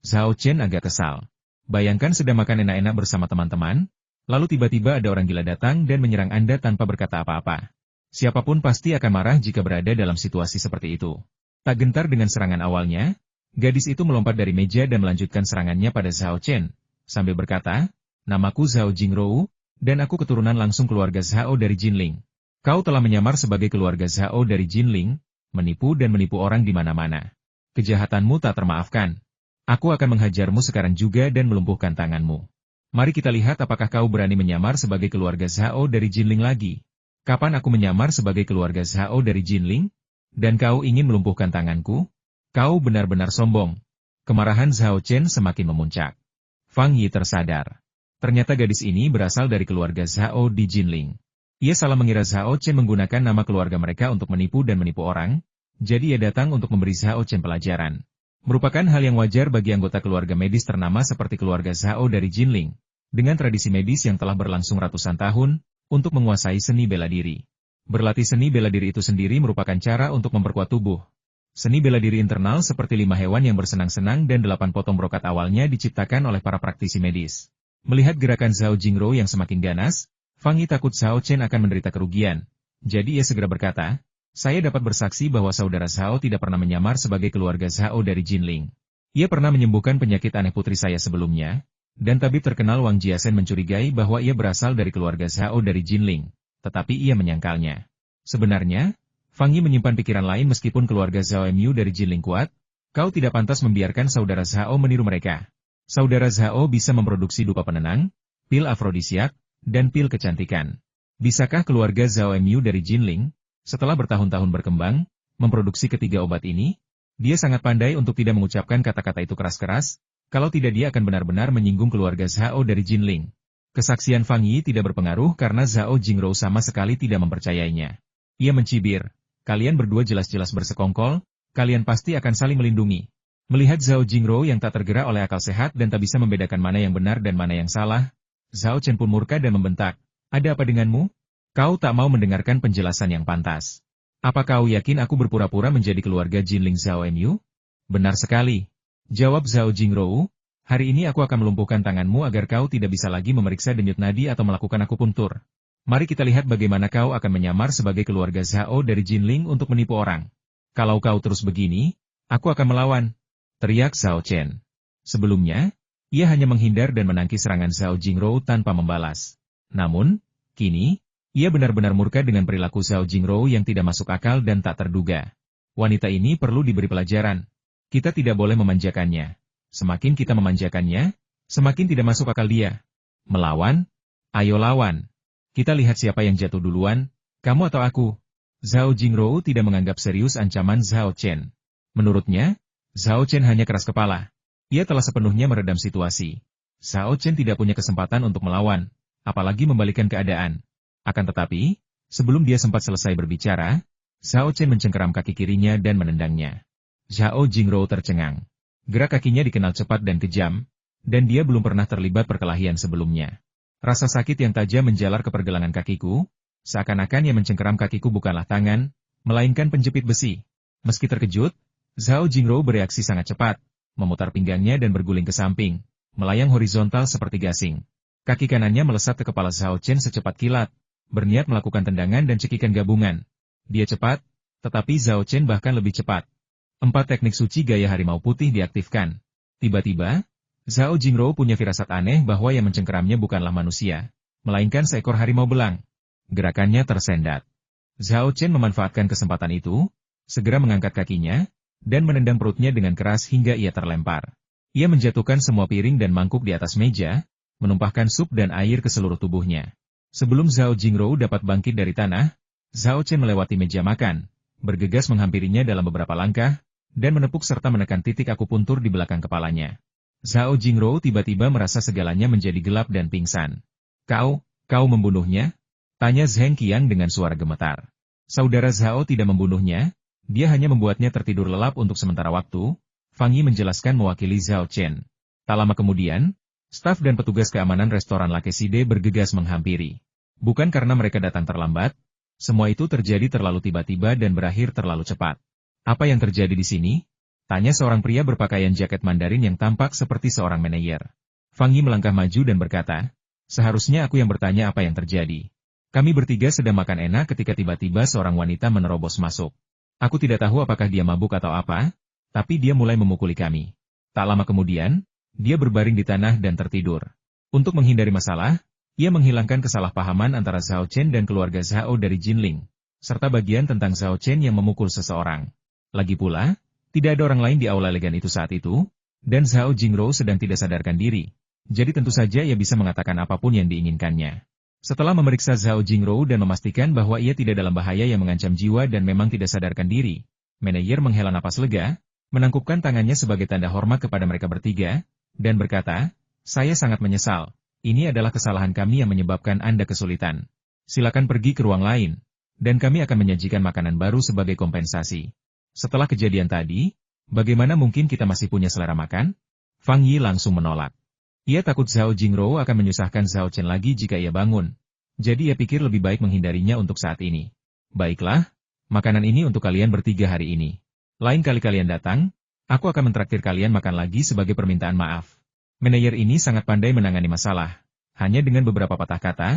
Zhao Chen agak kesal. Bayangkan sedang makan enak-enak bersama teman-teman, lalu tiba-tiba ada orang gila datang dan menyerang Anda tanpa berkata apa-apa. Siapapun pasti akan marah jika berada dalam situasi seperti itu. Tak gentar dengan serangan awalnya, gadis itu melompat dari meja dan melanjutkan serangannya pada Zhao Chen, sambil berkata, "Namaku Zhao Jingrou, dan aku keturunan langsung keluarga Zhao dari Jinling. Kau telah menyamar sebagai keluarga Zhao dari Jinling, menipu dan menipu orang di mana-mana. Kejahatanmu tak termaafkan. Aku akan menghajarmu sekarang juga dan melumpuhkan tanganmu. Mari kita lihat apakah kau berani menyamar sebagai keluarga Zhao dari Jinling lagi. Kapan aku menyamar sebagai keluarga Zhao dari Jinling? Dan kau ingin melumpuhkan tanganku? Kau benar-benar sombong." Kemarahan Zhao Chen semakin memuncak. Fang Yi tersadar. Ternyata gadis ini berasal dari keluarga Zhao di Jinling. Ia salah mengira Zhao Chen menggunakan nama keluarga mereka untuk menipu dan menipu orang, jadi ia datang untuk memberi Zhao Chen pelajaran. Merupakan hal yang wajar bagi anggota keluarga medis ternama seperti keluarga Zhao dari Jinling, dengan tradisi medis yang telah berlangsung ratusan tahun, untuk menguasai seni bela diri. Berlatih seni bela diri itu sendiri merupakan cara untuk memperkuat tubuh. Seni bela diri internal seperti 5 hewan yang bersenang-senang dan 8 potong brokat awalnya diciptakan oleh para praktisi medis. Melihat gerakan Zhao Jingrou yang semakin ganas, Fang Yi takut Zhao Chen akan menderita kerugian. Jadi ia segera berkata, "Saya dapat bersaksi bahwa saudara Zhao tidak pernah menyamar sebagai keluarga Zhao dari Jinling. Ia pernah menyembuhkan penyakit aneh putri saya sebelumnya, dan tabib terkenal Wang Jiasen mencurigai bahwa ia berasal dari keluarga Zhao dari Jinling, tetapi ia menyangkalnya. Sebenarnya, Fang Yi menyimpan pikiran lain meskipun keluarga Zhao Mu dari Jinling kuat, kau tidak pantas membiarkan saudara Zhao meniru mereka. Saudara Zhao bisa memproduksi dupa penenang, pil afrodisiak, dan pil kecantikan. Bisakah keluarga Zhao Mu dari Jinling, setelah bertahun-tahun berkembang, memproduksi ketiga obat ini?" Dia sangat pandai untuk tidak mengucapkan kata-kata itu keras-keras, kalau tidak dia akan benar-benar menyinggung keluarga Zhao dari Jinling. Kesaksian Fang Yi tidak berpengaruh karena Zhao Jingrou sama sekali tidak mempercayainya. Ia mencibir, "Kalian berdua jelas-jelas bersekongkol, kalian pasti akan saling melindungi." Melihat Zhao Jingrou yang tak tergerak oleh akal sehat dan tak bisa membedakan mana yang benar dan mana yang salah, Zhao Chen pun murka dan membentak, "Ada apa denganmu? Kau tak mau mendengarkan penjelasan yang pantas. Apa kau yakin aku berpura-pura menjadi keluarga Jinling Zhao Mu?" "Benar sekali," jawab Zhao Jingrou, "hari ini aku akan melumpuhkan tanganmu agar kau tidak bisa lagi memeriksa denyut nadi atau melakukan akupuntur. Mari kita lihat bagaimana kau akan menyamar sebagai keluarga Zhao dari Jinling untuk menipu orang. Kalau kau terus begini, aku akan melawan," teriak Zhao Chen. Sebelumnya, ia hanya menghindar dan menangkis serangan Zhao Jingrou tanpa membalas. Namun, kini, ia benar-benar murka dengan perilaku Zhao Jingrou yang tidak masuk akal dan tak terduga. Wanita ini perlu diberi pelajaran. Kita tidak boleh memanjakannya. Semakin kita memanjakannya, semakin tidak masuk akal dia. Melawan? Ayo lawan. Kita lihat siapa yang jatuh duluan, kamu atau aku. Zhao Jingrou tidak menganggap serius ancaman Zhao Chen. Menurutnya, Zhao Chen hanya keras kepala. Ia telah sepenuhnya meredam situasi. Zhao Chen tidak punya kesempatan untuk melawan, apalagi membalikkan keadaan. Akan tetapi, sebelum dia sempat selesai berbicara, Zhao Chen mencengkeram kaki kirinya dan menendangnya. Zhao Jingrou tercengang. Gerak kakinya dikenal cepat dan kejam, dan dia belum pernah terlibat perkelahian sebelumnya. Rasa sakit yang tajam menjalar ke pergelangan kakiku, seakan-akan yang mencengkeram kakiku bukanlah tangan, melainkan penjepit besi. Meski terkejut, Zhao Jingrou bereaksi sangat cepat, memutar pinggangnya dan berguling ke samping, melayang horizontal seperti gasing. Kaki kanannya melesat ke kepala Zhao Chen secepat kilat, berniat melakukan tendangan dan cekikan gabungan. Dia cepat, tetapi Zhao Chen bahkan lebih cepat. 4 teknik suci gaya harimau putih diaktifkan. Tiba-tiba, Zhao Jingrou punya firasat aneh bahwa yang mencengkeramnya bukanlah manusia, melainkan seekor harimau belang. Gerakannya tersendat. Zhao Chen memanfaatkan kesempatan itu, segera mengangkat kakinya, dan menendang perutnya dengan keras hingga ia terlempar. Ia menjatuhkan semua piring dan mangkuk di atas meja, menumpahkan sup dan air ke seluruh tubuhnya. Sebelum Zhao Jingrou dapat bangkit dari tanah, Zhao Chen melewati meja makan, bergegas menghampirinya dalam beberapa langkah, dan menepuk serta menekan titik akupuntur di belakang kepalanya. Zhao Jingrou tiba-tiba merasa segalanya menjadi gelap dan pingsan. Kau membunuhnya? Tanya Zheng Qiang dengan suara gemetar. Saudara Zhao tidak membunuhnya, dia hanya membuatnya tertidur lelap untuk sementara waktu, Fang Yi menjelaskan mewakili Zhao Chen. Tak lama kemudian, staf dan petugas keamanan restoran La Keside bergegas menghampiri. Bukan karena mereka datang terlambat, semua itu terjadi terlalu tiba-tiba dan berakhir terlalu cepat. Apa yang terjadi di sini? Tanya seorang pria berpakaian jaket Mandarin yang tampak seperti seorang manajer. Fang Yi melangkah maju dan berkata, seharusnya aku yang bertanya apa yang terjadi. Kami bertiga sedang makan enak ketika tiba-tiba seorang wanita menerobos masuk. Aku tidak tahu apakah dia mabuk atau apa, tapi dia mulai memukuli kami. Tak lama kemudian, dia berbaring di tanah dan tertidur. Untuk menghindari masalah, ia menghilangkan kesalahpahaman antara Zhao Chen dan keluarga Zhao dari Jinling, serta bagian tentang Zhao Chen yang memukul seseorang. Lagi pula, tidak ada orang lain di aula elegan itu saat itu, dan Zhao Jingrou sedang tidak sadarkan diri. Jadi tentu saja ia bisa mengatakan apapun yang diinginkannya. Setelah memeriksa Zhao Jingrou dan memastikan bahwa ia tidak dalam bahaya yang mengancam jiwa dan memang tidak sadarkan diri, manajer menghela napas lega, menangkupkan tangannya sebagai tanda hormat kepada mereka bertiga, dan berkata, saya sangat menyesal, ini adalah kesalahan kami yang menyebabkan Anda kesulitan. Silakan pergi ke ruang lain, dan kami akan menyajikan makanan baru sebagai kompensasi. Setelah kejadian tadi, bagaimana mungkin kita masih punya selera makan? Fang Yi langsung menolak. Ia takut Zhao Jingrou akan menyusahkan Zhao Chen lagi jika ia bangun. Jadi ia pikir lebih baik menghindarinya untuk saat ini. Baiklah, makanan ini untuk kalian bertiga hari ini. Lain kali kalian datang, aku akan mentraktir kalian makan lagi sebagai permintaan maaf. Manajer ini sangat pandai menangani masalah. Hanya dengan beberapa patah kata,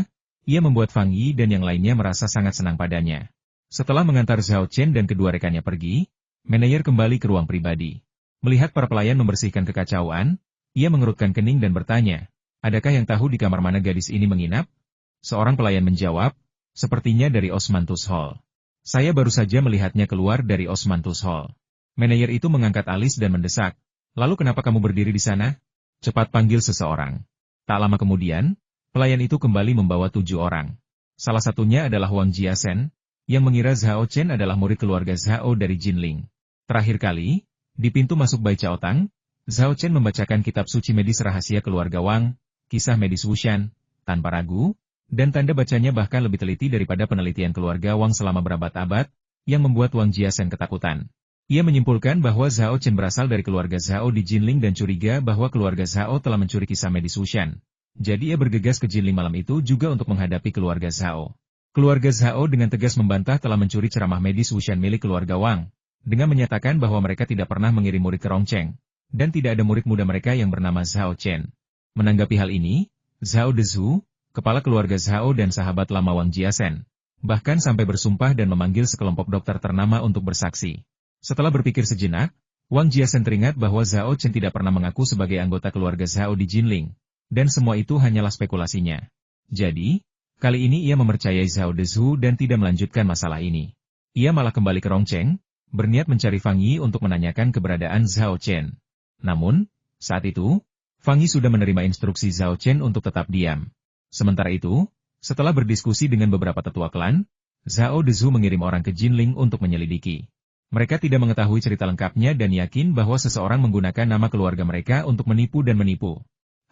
ia membuat Fang Yi dan yang lainnya merasa sangat senang padanya. Setelah mengantar Zhao Chen dan kedua rekannya pergi, manajer kembali ke ruang pribadi. Melihat para pelayan membersihkan kekacauan, ia mengerutkan kening dan bertanya, adakah yang tahu di kamar mana gadis ini menginap? Seorang pelayan menjawab, sepertinya dari Osmanthus Hall. Saya baru saja melihatnya keluar dari Osmanthus Hall. Manajer itu mengangkat alis dan mendesak, lalu kenapa kamu berdiri di sana? Cepat panggil seseorang. Tak lama kemudian, pelayan itu kembali membawa 7 orang. Salah satunya adalah Wang Jiasen, yang mengira Zhao Chen adalah murid keluarga Zhao dari Jinling. Terakhir kali, di pintu masuk Bai Chaotang, Zhao Chen membacakan kitab suci medis rahasia keluarga Wang, kisah medis Wushan, tanpa ragu, dan tanda bacanya bahkan lebih teliti daripada penelitian keluarga Wang selama berabad-abad, yang membuat Wang Jiasen ketakutan. Ia menyimpulkan bahwa Zhao Chen berasal dari keluarga Zhao di Jinling dan curiga bahwa keluarga Zhao telah mencuri kisah medis Wushan. Jadi ia bergegas ke Jinling malam itu juga untuk menghadapi keluarga Zhao. Keluarga Zhao dengan tegas membantah telah mencuri ceramah medis Wushan milik keluarga Wang, dengan menyatakan bahwa mereka tidak pernah mengirim murid ke Rongcheng. Dan tidak ada murid muda mereka yang bernama Zhao Chen. Menanggapi hal ini, Zhao Dezhu, kepala keluarga Zhao dan sahabat lama Wang Jiasen, bahkan sampai bersumpah dan memanggil sekelompok dokter ternama untuk bersaksi. Setelah berpikir sejenak, Wang Jiasen teringat bahwa Zhao Chen tidak pernah mengaku sebagai anggota keluarga Zhao di Jinling, dan semua itu hanyalah spekulasinya. Jadi, kali ini ia mempercayai Zhao Dezhu dan tidak melanjutkan masalah ini. Ia malah kembali ke Rongcheng, berniat mencari Fang Yi untuk menanyakan keberadaan Zhao Chen. Namun, saat itu, Fang Yi sudah menerima instruksi Zhao Chen untuk tetap diam. Sementara itu, setelah berdiskusi dengan beberapa tetua klan, Zhao Dezhu mengirim orang ke Jinling untuk menyelidiki. Mereka tidak mengetahui cerita lengkapnya dan yakin bahwa seseorang menggunakan nama keluarga mereka untuk menipu dan menipu.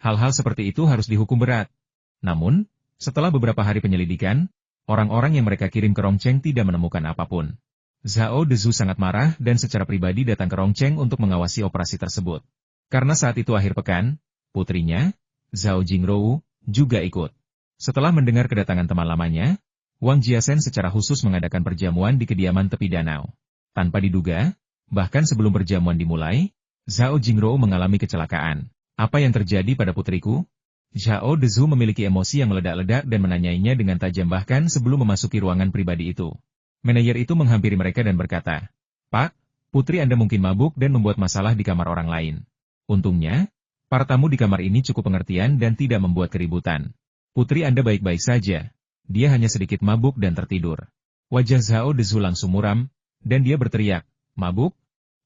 Hal-hal seperti itu harus dihukum berat. Namun, setelah beberapa hari penyelidikan, orang-orang yang mereka kirim ke Rongcheng tidak menemukan apapun. Zhao Dezhu sangat marah dan secara pribadi datang ke Rongcheng untuk mengawasi operasi tersebut. Karena saat itu akhir pekan, putrinya, Zhao Jingrou, juga ikut. Setelah mendengar kedatangan teman lamanya, Wang Jiasen secara khusus mengadakan perjamuan di kediaman tepi danau. Tanpa diduga, bahkan sebelum perjamuan dimulai, Zhao Jingrou mengalami kecelakaan. Apa yang terjadi pada putriku? Zhao Dezhu memiliki emosi yang meledak-ledak dan menanyainya dengan tajam bahkan sebelum memasuki ruangan pribadi itu. Manajer itu menghampiri mereka dan berkata, Pak, putri Anda mungkin mabuk dan membuat masalah di kamar orang lain. Untungnya, para tamu di kamar ini cukup pengertian dan tidak membuat keributan. Putri Anda baik-baik saja. Dia hanya sedikit mabuk dan tertidur. Wajah Zhao Dezhu langsung muram, dan dia berteriak, mabuk?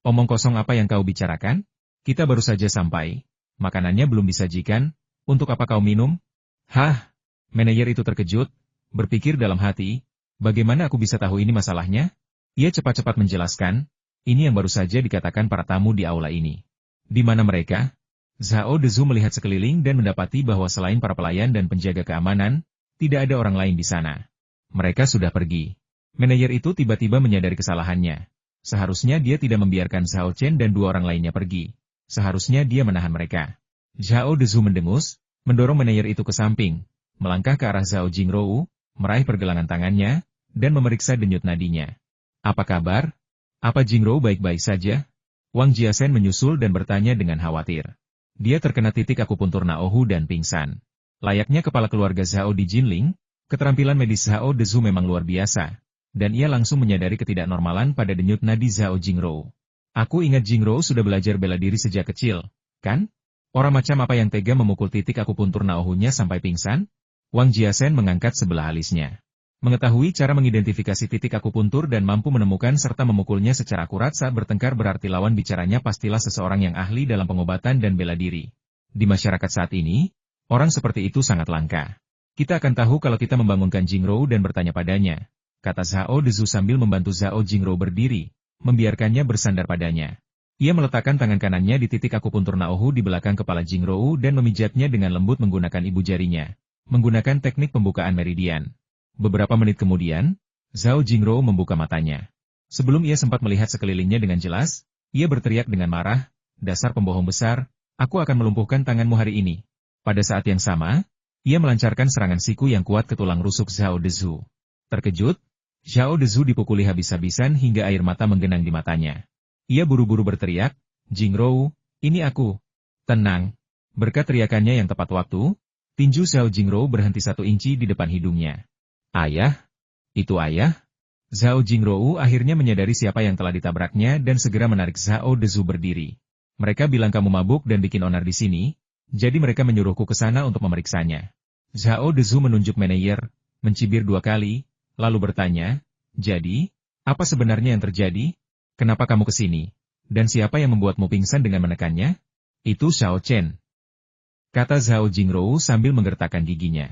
Omong kosong apa yang kau bicarakan? Kita baru saja sampai. Makanannya belum disajikan, Untuk apa kau minum? Hah? Manajer itu terkejut, berpikir dalam hati, bagaimana aku bisa tahu ini masalahnya? Ia cepat-cepat menjelaskan, ini yang baru saja dikatakan para tamu di aula ini. Di mana mereka? Zhao Dezu melihat sekeliling dan mendapati bahwa selain para pelayan dan penjaga keamanan, tidak ada orang lain di sana. Mereka sudah pergi. Manajer itu tiba-tiba menyadari kesalahannya. Seharusnya dia tidak membiarkan Zhao Chen dan dua orang lainnya pergi. Seharusnya dia menahan mereka. Zhao Dezu mendengus, mendorong manajer itu ke samping, melangkah ke arah Zhao Jingrou, meraih pergelangan tangannya, dan memeriksa denyut nadinya. Apa kabar? Apa Jingrou baik-baik saja? Wang Jiasen menyusul dan bertanya dengan khawatir. Dia terkena titik akupuntur Naohu dan pingsan. Layaknya kepala keluarga Zhao di Jinling, keterampilan medis Zhao Dezu memang luar biasa. Dan ia langsung menyadari ketidaknormalan pada denyut nadi Zhao Jingrou. Aku ingat Jingrou sudah belajar bela diri sejak kecil, kan? Orang macam apa yang tega memukul titik akupuntur Naohunya sampai pingsan? Wang Jiasen mengangkat sebelah alisnya. Mengetahui cara mengidentifikasi titik akupuntur dan mampu menemukan serta memukulnya secara akurat saat bertengkar berarti lawan bicaranya pastilah seseorang yang ahli dalam pengobatan dan bela diri. Di masyarakat saat ini, orang seperti itu sangat langka. Kita akan tahu kalau kita membangunkan Jingrou dan bertanya padanya, kata Zhao Dezu sambil membantu Zhao Jingrou berdiri, membiarkannya bersandar padanya. Ia meletakkan tangan kanannya di titik akupuntur Naohu di belakang kepala Jingrou dan memijatnya dengan lembut menggunakan ibu jarinya, menggunakan teknik pembukaan meridian. Beberapa menit kemudian, Zhao Jingrou membuka matanya. Sebelum ia sempat melihat sekelilingnya dengan jelas, ia berteriak dengan marah, dasar pembohong besar, aku akan melumpuhkan tanganmu hari ini. Pada saat yang sama, ia melancarkan serangan siku yang kuat ke tulang rusuk Zhao Dezu. Terkejut, Zhao Dezu dipukuli habis-habisan hingga air mata menggenang di matanya. Ia buru-buru berteriak, Jingrou, ini aku. Tenang. Berkat teriakannya yang tepat waktu, tinju Zhao Jingrou berhenti 1 inci di depan hidungnya. Ayah? Itu ayah? Zhao Jingrou akhirnya menyadari siapa yang telah ditabraknya dan segera menarik Zhao Dezu berdiri. Mereka bilang kamu mabuk dan bikin onar di sini, jadi mereka menyuruhku ke sana untuk memeriksanya. Zhao Dezu menunjuk manajer, mencibir 2 kali, lalu bertanya, jadi, apa sebenarnya yang terjadi? Kenapa kamu ke sini? Dan siapa yang membuatmu pingsan dengan menekannya? Itu Xiao Chen. Kata Zhao Jingrou sambil menggertakkan giginya.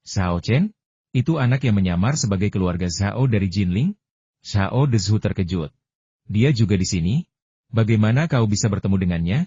Xiao Chen? Itu anak yang menyamar sebagai keluarga Zhao dari Jinling? Zhao Dezu terkejut. Dia juga di sini? Bagaimana kau bisa bertemu dengannya?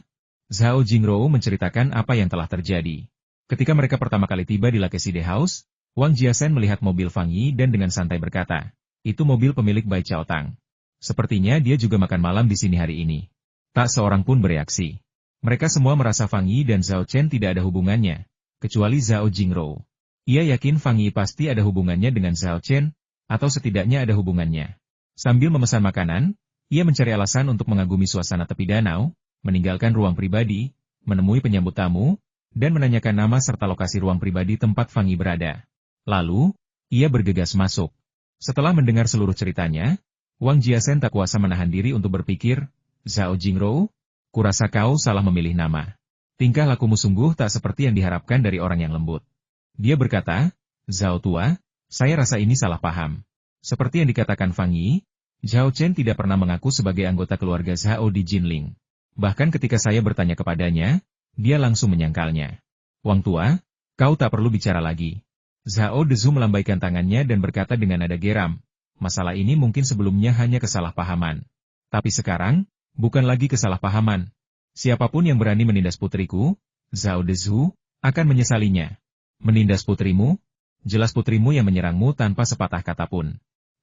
Zhao Jingrou menceritakan apa yang telah terjadi. Ketika mereka pertama kali tiba di Lakeside House, Wang Jiasen melihat mobil Fang Yi dan dengan santai berkata, itu mobil pemilik Bai Chaotang. Sepertinya dia juga makan malam di sini hari ini. Tak seorang pun bereaksi. Mereka semua merasa Fang Yi dan Zhao Chen tidak ada hubungannya, kecuali Zhao Jingrou. Ia yakin Fang Yi pasti ada hubungannya dengan Zhao Chen, atau setidaknya ada hubungannya. Sambil memesan makanan, ia mencari alasan untuk mengagumi suasana tepi danau, meninggalkan ruang pribadi, menemui penyambut tamu, dan menanyakan nama serta lokasi ruang pribadi tempat Fang Yi berada. Lalu, ia bergegas masuk. Setelah mendengar seluruh ceritanya, Wang Jiasen tak kuasa menahan diri untuk berpikir, Zhao Jingrou, kurasa kau salah memilih nama. Tingkah lakumu sungguh tak seperti yang diharapkan dari orang yang lembut. Dia berkata, Zhao tua, saya rasa ini salah paham. Seperti yang dikatakan Fang Yi, Zhao Chen tidak pernah mengaku sebagai anggota keluarga Zhao di Jinling. Bahkan ketika saya bertanya kepadanya, dia langsung menyangkalnya. Wang tua, kau tak perlu bicara lagi. Zhao Dezu melambaikan tangannya dan berkata dengan nada geram, masalah ini mungkin sebelumnya hanya kesalahpahaman. Tapi sekarang, bukan lagi kesalahpahaman. Siapapun yang berani menindas putriku, Zhao Dezu, akan menyesalinya. Menindas putrimu? Jelas putrimu yang menyerangmu tanpa sepatah kata pun.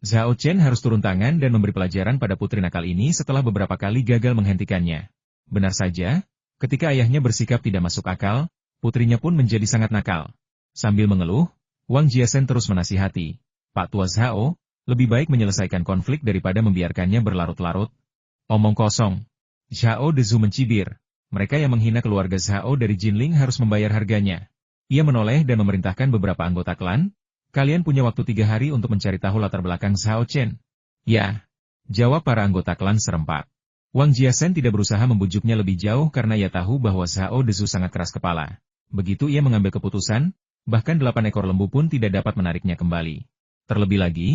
Zhao Chen harus turun tangan dan memberi pelajaran pada putri nakal ini setelah beberapa kali gagal menghentikannya. Benar saja, ketika ayahnya bersikap tidak masuk akal, putrinya pun menjadi sangat nakal. Sambil mengeluh, Wang Jiasen terus menasihati, Pak Tua Zhao, lebih baik menyelesaikan konflik daripada membiarkannya berlarut-larut. Omong kosong. Zhao Dezu mencibir. Mereka yang menghina keluarga Zhao dari Jinling harus membayar harganya. Ia menoleh dan memerintahkan beberapa anggota klan, kalian punya waktu 3 hari untuk mencari tahu latar belakang Zhao Chen. Ya, jawab para anggota klan serempak. Wang Jiasen tidak berusaha membujuknya lebih jauh karena ia tahu bahwa Zhao Dezu sangat keras kepala. Begitu ia mengambil keputusan, bahkan 8 ekor lembu pun tidak dapat menariknya kembali. Terlebih lagi,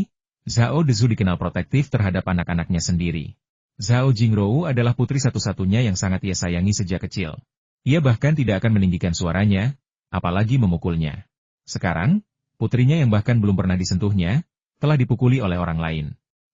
Zhao Dezu dikenal protektif terhadap anak-anaknya sendiri. Zhao Jingrou adalah putri satu-satunya yang sangat ia sayangi sejak kecil. Ia bahkan tidak akan meninggikan suaranya, apalagi memukulnya. Sekarang, putrinya yang bahkan belum pernah disentuhnya, telah dipukuli oleh orang lain.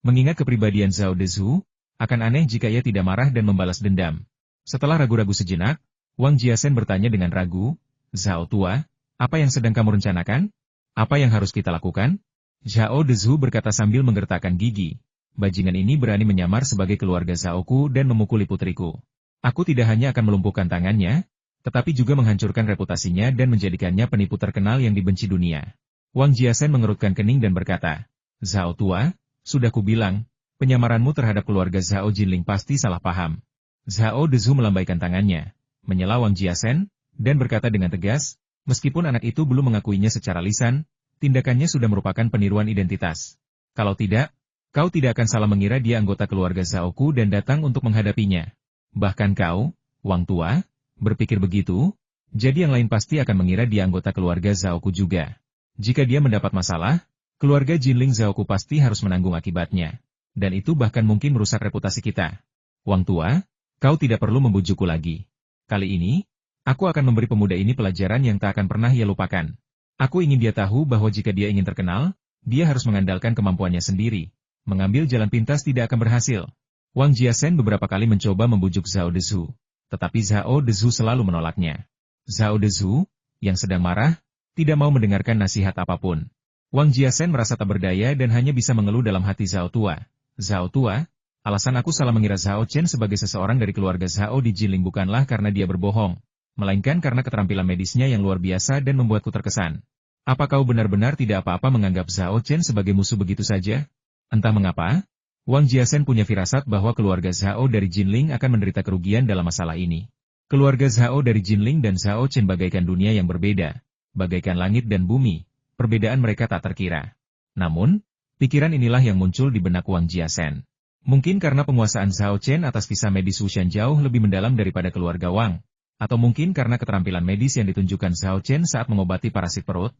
Mengingat kepribadian Zhao Dezu, akan aneh jika ia tidak marah dan membalas dendam. Setelah ragu-ragu sejenak, Wang Jiasen bertanya dengan ragu, "Zhao tua, apa yang sedang kamu rencanakan? Apa yang harus kita lakukan?" Zhao Dezu berkata sambil menggertakkan gigi, "Bajingan ini berani menyamar sebagai keluarga Zhaoku dan memukuli putriku. Aku tidak hanya akan melumpuhkan tangannya, tetapi juga menghancurkan reputasinya dan menjadikannya penipu terkenal yang dibenci dunia." Wang Jiasen mengerutkan kening dan berkata, "Zhao tua, sudah kubilang, penyamaranmu terhadap keluarga Zhao Jinling pasti salah paham." Zhao Dezu melambaikan tangannya, menyela Wang Jiasen, dan berkata dengan tegas, meskipun anak itu belum mengakuinya secara lisan, tindakannya sudah merupakan peniruan identitas. Kalau tidak, kau tidak akan salah mengira dia anggota keluarga Zhaoku dan datang untuk menghadapinya. Bahkan kau, Wang tua, berpikir begitu, jadi yang lain pasti akan mengira dia anggota keluarga Zhaoku juga. Jika dia mendapat masalah, keluarga Jinling Zhaoku pasti harus menanggung akibatnya. Dan itu bahkan mungkin merusak reputasi kita. Wang tua, kau tidak perlu membujukku lagi. Kali ini, aku akan memberi pemuda ini pelajaran yang tak akan pernah ia lupakan. Aku ingin dia tahu bahwa jika dia ingin terkenal, dia harus mengandalkan kemampuannya sendiri. Mengambil jalan pintas tidak akan berhasil. Wang Jiasen beberapa kali mencoba membujuk Zhao Dezu, tetapi Zhao Dezu selalu menolaknya. Zhao Dezu, yang sedang marah, tidak mau mendengarkan nasihat apapun. Wang Jiasen merasa tak berdaya dan hanya bisa mengeluh dalam hati Zhao tua. "Zhao tua, alasan aku salah mengira Zhao Chen sebagai seseorang dari keluarga Zhao di Jinling bukanlah karena dia berbohong, melainkan karena keterampilan medisnya yang luar biasa dan membuatku terkesan. Apa kau benar-benar tidak apa-apa menganggap Zhao Chen sebagai musuh begitu saja?" Entah mengapa, Wang Jiasen punya firasat bahwa keluarga Zhao dari Jinling akan menderita kerugian dalam masalah ini. Keluarga Zhao dari Jinling dan Zhao Chen bagaikan dunia yang berbeda. Bagaikan langit dan bumi, perbedaan mereka tak terkira. Namun, pikiran inilah yang muncul di benak Wang Jiasen. Mungkin karena penguasaan Zhao Chen atas visa medis Wushan jauh lebih mendalam daripada keluarga Wang, atau mungkin karena keterampilan medis yang ditunjukkan Zhao Chen saat mengobati parasit perut.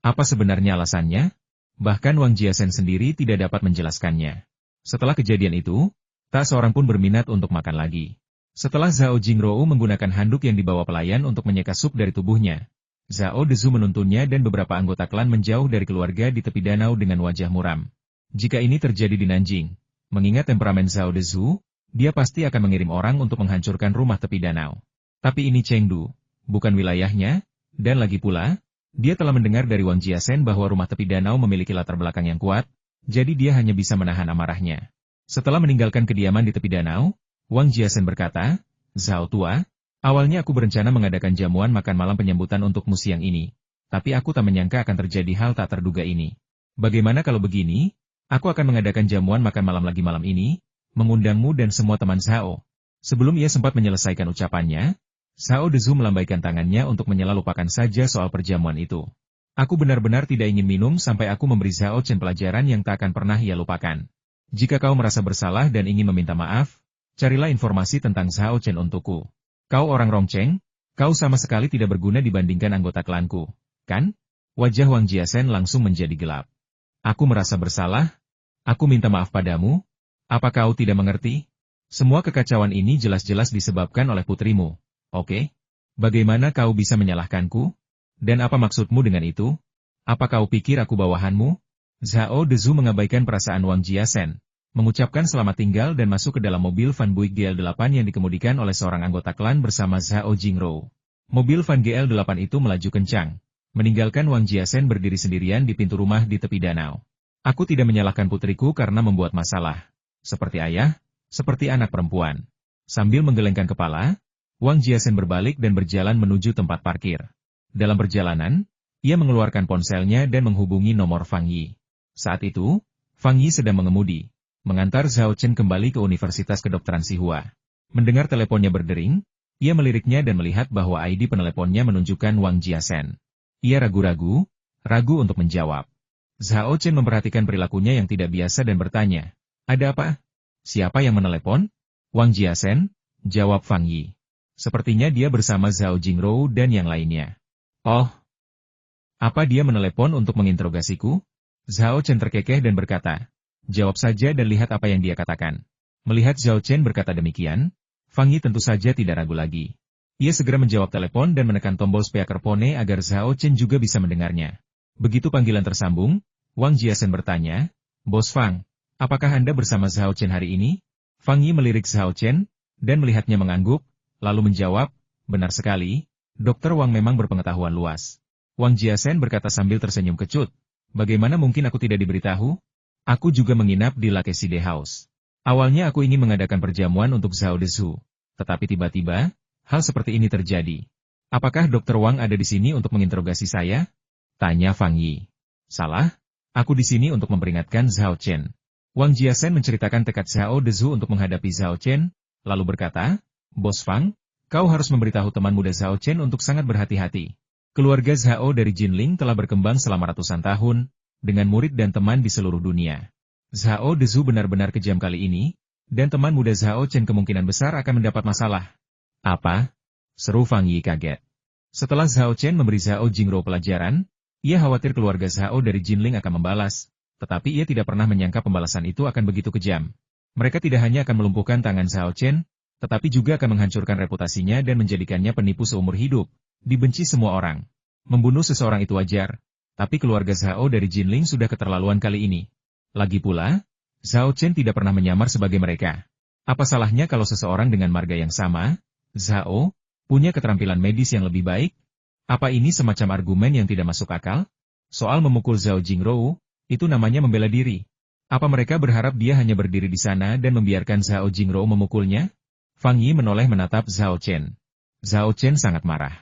Apa sebenarnya alasannya? Bahkan Wang Jiasen sendiri tidak dapat menjelaskannya. Setelah kejadian itu, tak seorang pun berminat untuk makan lagi. Setelah Zhao Jingrou menggunakan handuk yang dibawa pelayan untuk menyeka sup dari tubuhnya, Zhao Dezu menuntunnya dan beberapa anggota klan menjauh dari keluarga di tepi danau dengan wajah muram. Jika ini terjadi di Nanjing, mengingat temperamen Zhao Dezu, dia pasti akan mengirim orang untuk menghancurkan rumah tepi danau. Tapi ini Chengdu, bukan wilayahnya, dan lagi pula, dia telah mendengar dari Wang Jiasen bahwa rumah tepi danau memiliki latar belakang yang kuat, jadi dia hanya bisa menahan amarahnya. Setelah meninggalkan kediaman di tepi danau, Wang Jiasen berkata, "Zhao tua, awalnya aku berencana mengadakan jamuan makan malam penyambutan untukmu siang ini, tapi aku tak menyangka akan terjadi hal tak terduga ini. Bagaimana kalau begini? Aku akan mengadakan jamuan makan malam lagi malam ini, mengundangmu dan semua teman Zhao." Sebelum ia sempat menyelesaikan ucapannya, Zhao Dezu melambaikan tangannya untuk menyela lupakan saja soal perjamuan itu. "Aku benar-benar tidak ingin minum sampai aku memberi Zhao Chen pelajaran yang tak akan pernah ia lupakan. Jika kau merasa bersalah dan ingin meminta maaf, carilah informasi tentang Zhao Chen untukku. Kau orang Rongcheng, kau sama sekali tidak berguna dibandingkan anggota klanku, kan?" Wajah Wang Jiasen langsung menjadi gelap. "Aku merasa bersalah? Aku minta maaf padamu? Apa kau tidak mengerti? Semua kekacauan ini jelas-jelas disebabkan oleh putrimu, oke? Bagaimana kau bisa menyalahkanku? Dan apa maksudmu dengan itu? Apa kau pikir aku bawahanmu?" Zhao Dezu mengabaikan perasaan Wang Jiasen, mengucapkan selamat tinggal dan masuk ke dalam mobil Van Buick GL8 yang dikemudikan oleh seorang anggota klan bersama Zhao Jingrou. Mobil Van GL8 itu melaju kencang, meninggalkan Wang Jiasen berdiri sendirian di pintu rumah di tepi danau. "Aku tidak menyalahkan putriku karena membuat masalah. Seperti ayah, seperti anak perempuan." Sambil menggelengkan kepala, Wang Jiasen berbalik dan berjalan menuju tempat parkir. Dalam perjalanan, ia mengeluarkan ponselnya dan menghubungi nomor Fang Yi. Saat itu, Fang Yi sedang mengemudi, mengantar Zhao Chen kembali ke Universitas Kedokteran Sihua. Mendengar teleponnya berdering, ia meliriknya dan melihat bahwa ID peneleponnya menunjukkan Wang Jiasen. Ia ragu untuk menjawab. Zhao Chen memperhatikan perilakunya yang tidak biasa dan bertanya, "Ada apa? Siapa yang menelepon?" "Wang Jiasen," jawab Fang Yi. "Sepertinya dia bersama Zhao Jingrou dan yang lainnya." "Oh, apa dia menelepon untuk menginterogasiku?" Zhao Chen terkekeh dan berkata, "Jawab saja dan lihat apa yang dia katakan." Melihat Zhao Chen berkata demikian, Fang Yi tentu saja tidak ragu lagi. Ia segera menjawab telepon dan menekan tombol speakerphone agar Zhao Chen juga bisa mendengarnya. Begitu panggilan tersambung, Wang Jiasen bertanya, "Bos Fang, apakah Anda bersama Zhao Chen hari ini?" Fang Yi melirik Zhao Chen, dan melihatnya mengangguk, lalu menjawab, "Benar sekali, Dr. Wang memang berpengetahuan luas." Wang Jiasen berkata sambil tersenyum kecut, "Bagaimana mungkin aku tidak diberitahu? Aku juga menginap di Lakeside House. Awalnya aku ingin mengadakan perjamuan untuk Zhao Dezu, tetapi tiba-tiba, hal seperti ini terjadi. Apakah Dr. Wang ada di sini untuk menginterogasi saya?" Tanya Fang Yi. "Salah, aku di sini untuk memperingatkan Zhao Chen." Wang Jiasen menceritakan tekad Zhao Dezu untuk menghadapi Zhao Chen, lalu berkata, "Bos Fang, kau harus memberitahu teman muda Zhao Chen untuk sangat berhati-hati. Keluarga Zhao dari Jinling telah berkembang selama ratusan tahun, dengan murid dan teman di seluruh dunia. Zhao Dezu benar-benar kejam kali ini, dan teman muda Zhao Chen kemungkinan besar akan mendapat masalah." "Apa?" seru Fang Yi kaget. Setelah Zhao Chen memberi Zhao Jingro pelajaran, ia khawatir keluarga Zhao dari Jinling akan membalas, tetapi ia tidak pernah menyangka pembalasan itu akan begitu kejam. Mereka tidak hanya akan melumpuhkan tangan Zhao Chen, tetapi juga akan menghancurkan reputasinya dan menjadikannya penipu seumur hidup, dibenci semua orang. Membunuh seseorang itu wajar, tapi keluarga Zhao dari Jinling sudah keterlaluan kali ini. Lagi pula, Zhao Chen tidak pernah menyamar sebagai mereka. Apa salahnya kalau seseorang dengan marga yang sama, Zhao, punya keterampilan medis yang lebih baik? Apa ini semacam argumen yang tidak masuk akal? Soal memukul Zhao Jingrou, itu namanya membela diri. Apa mereka berharap dia hanya berdiri di sana dan membiarkan Zhao Jingrou memukulnya? Fang Yi menoleh menatap Zhao Chen. Zhao Chen sangat marah.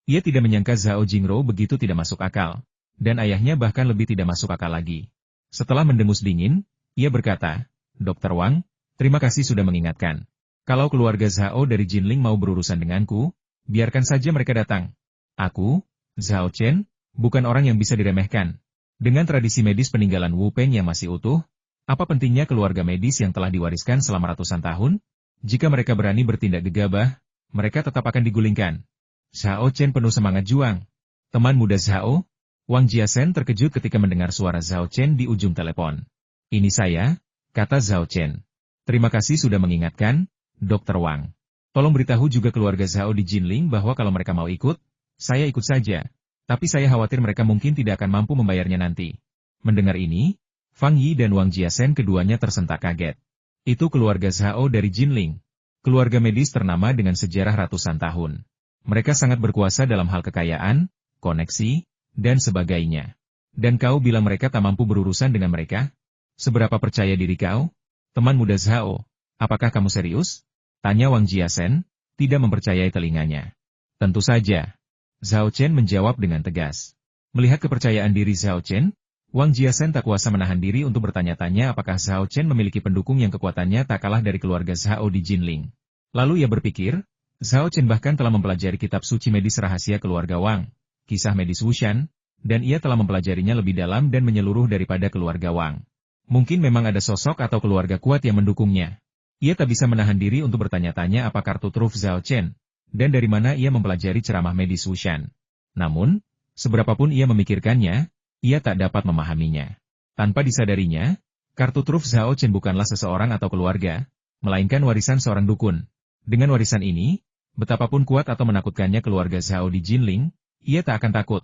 Ia tidak menyangka Zhao Jingrou begitu tidak masuk akal, dan ayahnya bahkan lebih tidak masuk akal lagi. Setelah mendengus dingin, ia berkata, "Dr. Wang, terima kasih sudah mengingatkan. Kalau keluarga Zhao dari Jinling mau berurusan denganku, biarkan saja mereka datang. Aku, Zhao Chen, bukan orang yang bisa diremehkan. Dengan tradisi medis peninggalan Wu Peng yang masih utuh, apa pentingnya keluarga medis yang telah diwariskan selama ratusan tahun? Jika mereka berani bertindak gegabah, mereka tetap akan digulingkan." Zhao Chen penuh semangat juang. "Teman muda Zhao?" Wang Jiasen terkejut ketika mendengar suara Zhao Chen di ujung telepon. "Ini saya," kata Zhao Chen. "Terima kasih sudah mengingatkan, Dr. Wang. Tolong beritahu juga keluarga Zhao di Jinling bahwa kalau mereka mau ikut, saya ikut saja. Tapi saya khawatir mereka mungkin tidak akan mampu membayarnya nanti." Mendengar ini, Fang Yi dan Wang Jiasen keduanya tersentak kaget. Itu keluarga Zhao dari Jinling. Keluarga medis ternama dengan sejarah ratusan tahun. Mereka sangat berkuasa dalam hal kekayaan, koneksi, dan sebagainya. Dan kau bilang mereka tak mampu berurusan dengan mereka? Seberapa percaya diri kau? Teman muda Zhao, apakah kamu serius? Tanya Wang Jiasen, tidak mempercayai telinganya. Tentu saja. Zhao Chen menjawab dengan tegas. Melihat kepercayaan diri Zhao Chen, Wang Jiasen tak kuasa menahan diri untuk bertanya-tanya apakah Zhao Chen memiliki pendukung yang kekuatannya tak kalah dari keluarga Zhao di Jinling. Lalu ia berpikir, Zhao Chen bahkan telah mempelajari kitab suci medis rahasia keluarga Wang, kisah medis Wushan, dan ia telah mempelajarinya lebih dalam dan menyeluruh daripada keluarga Wang. Mungkin memang ada sosok atau keluarga kuat yang mendukungnya. Ia tak bisa menahan diri untuk bertanya-tanya apa kartu truf Zhao Chen, dan dari mana ia mempelajari ceramah medis Wushan. Namun, seberapapun ia memikirkannya, ia tak dapat memahaminya. Tanpa disadarinya, kartu truf Zhao Chen bukanlah seseorang atau keluarga, melainkan warisan seorang dukun. Dengan warisan ini, betapapun kuat atau menakutkannya keluarga Zhao di Jinling, ia tak akan takut.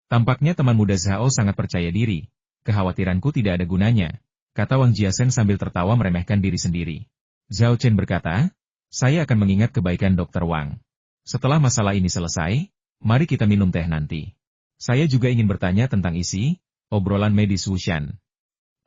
Tampaknya teman muda Zhao sangat percaya diri. Kekhawatiranku tidak ada gunanya, kata Wang Jiasen sambil tertawa meremehkan diri sendiri. Zhao Chen berkata, "Saya akan mengingat kebaikan Dr. Wang. Setelah masalah ini selesai, mari kita minum teh nanti. Saya juga ingin bertanya tentang isi obrolan medis Wushan."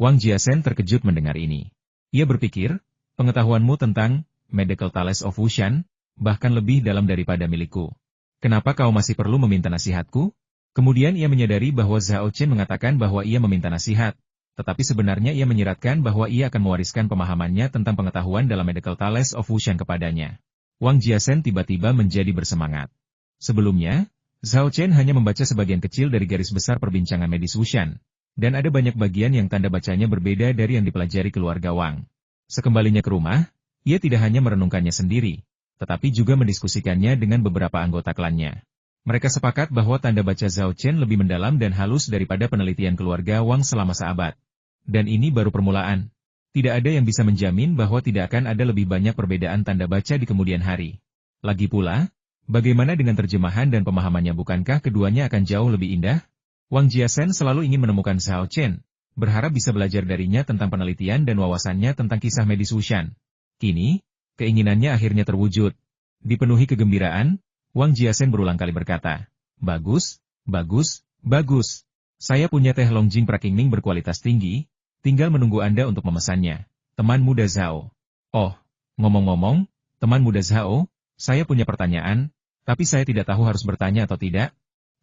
Wang Jiasen terkejut mendengar ini. Ia berpikir, pengetahuanmu tentang Medical Tales of Wushan, bahkan lebih dalam daripada milikku. Kenapa kau masih perlu meminta nasihatku? Kemudian ia menyadari bahwa Zhao Chen mengatakan bahwa ia meminta nasihat, tetapi sebenarnya ia menyiratkan bahwa ia akan mewariskan pemahamannya tentang pengetahuan dalam Medical Tales of Wushan kepadanya. Wang Jiasen tiba-tiba menjadi bersemangat. Sebelumnya, Zhao Chen hanya membaca sebagian kecil dari garis besar perbincangan medis Wushan, dan ada banyak bagian yang tanda bacanya berbeda dari yang dipelajari keluarga Wang. Sekembalinya ke rumah, ia tidak hanya merenungkannya sendiri, tetapi juga mendiskusikannya dengan beberapa anggota klannya. Mereka sepakat bahwa tanda baca Zhao Chen lebih mendalam dan halus daripada penelitian keluarga Wang selama seabad. Dan ini baru permulaan. Tidak ada yang bisa menjamin bahwa tidak akan ada lebih banyak perbedaan tanda baca di kemudian hari. Lagi pula, Bagaimana dengan terjemahan dan pemahamannya, bukankah keduanya akan jauh lebih indah? Wang Jiasen selalu ingin menemukan Zhao Chen, berharap bisa belajar darinya tentang penelitian dan wawasannya tentang kisah medis Wushan. Kini, keinginannya akhirnya terwujud. Dipenuhi kegembiraan, Wang Jiasen berulang kali berkata, "Bagus, bagus, bagus. Saya punya teh Longjing Prakingning berkualitas tinggi, tinggal menunggu Anda untuk memesannya. Teman muda Zhao." "Oh, ngomong-ngomong, teman muda Zhao, saya punya pertanyaan, tapi saya tidak tahu harus bertanya atau tidak."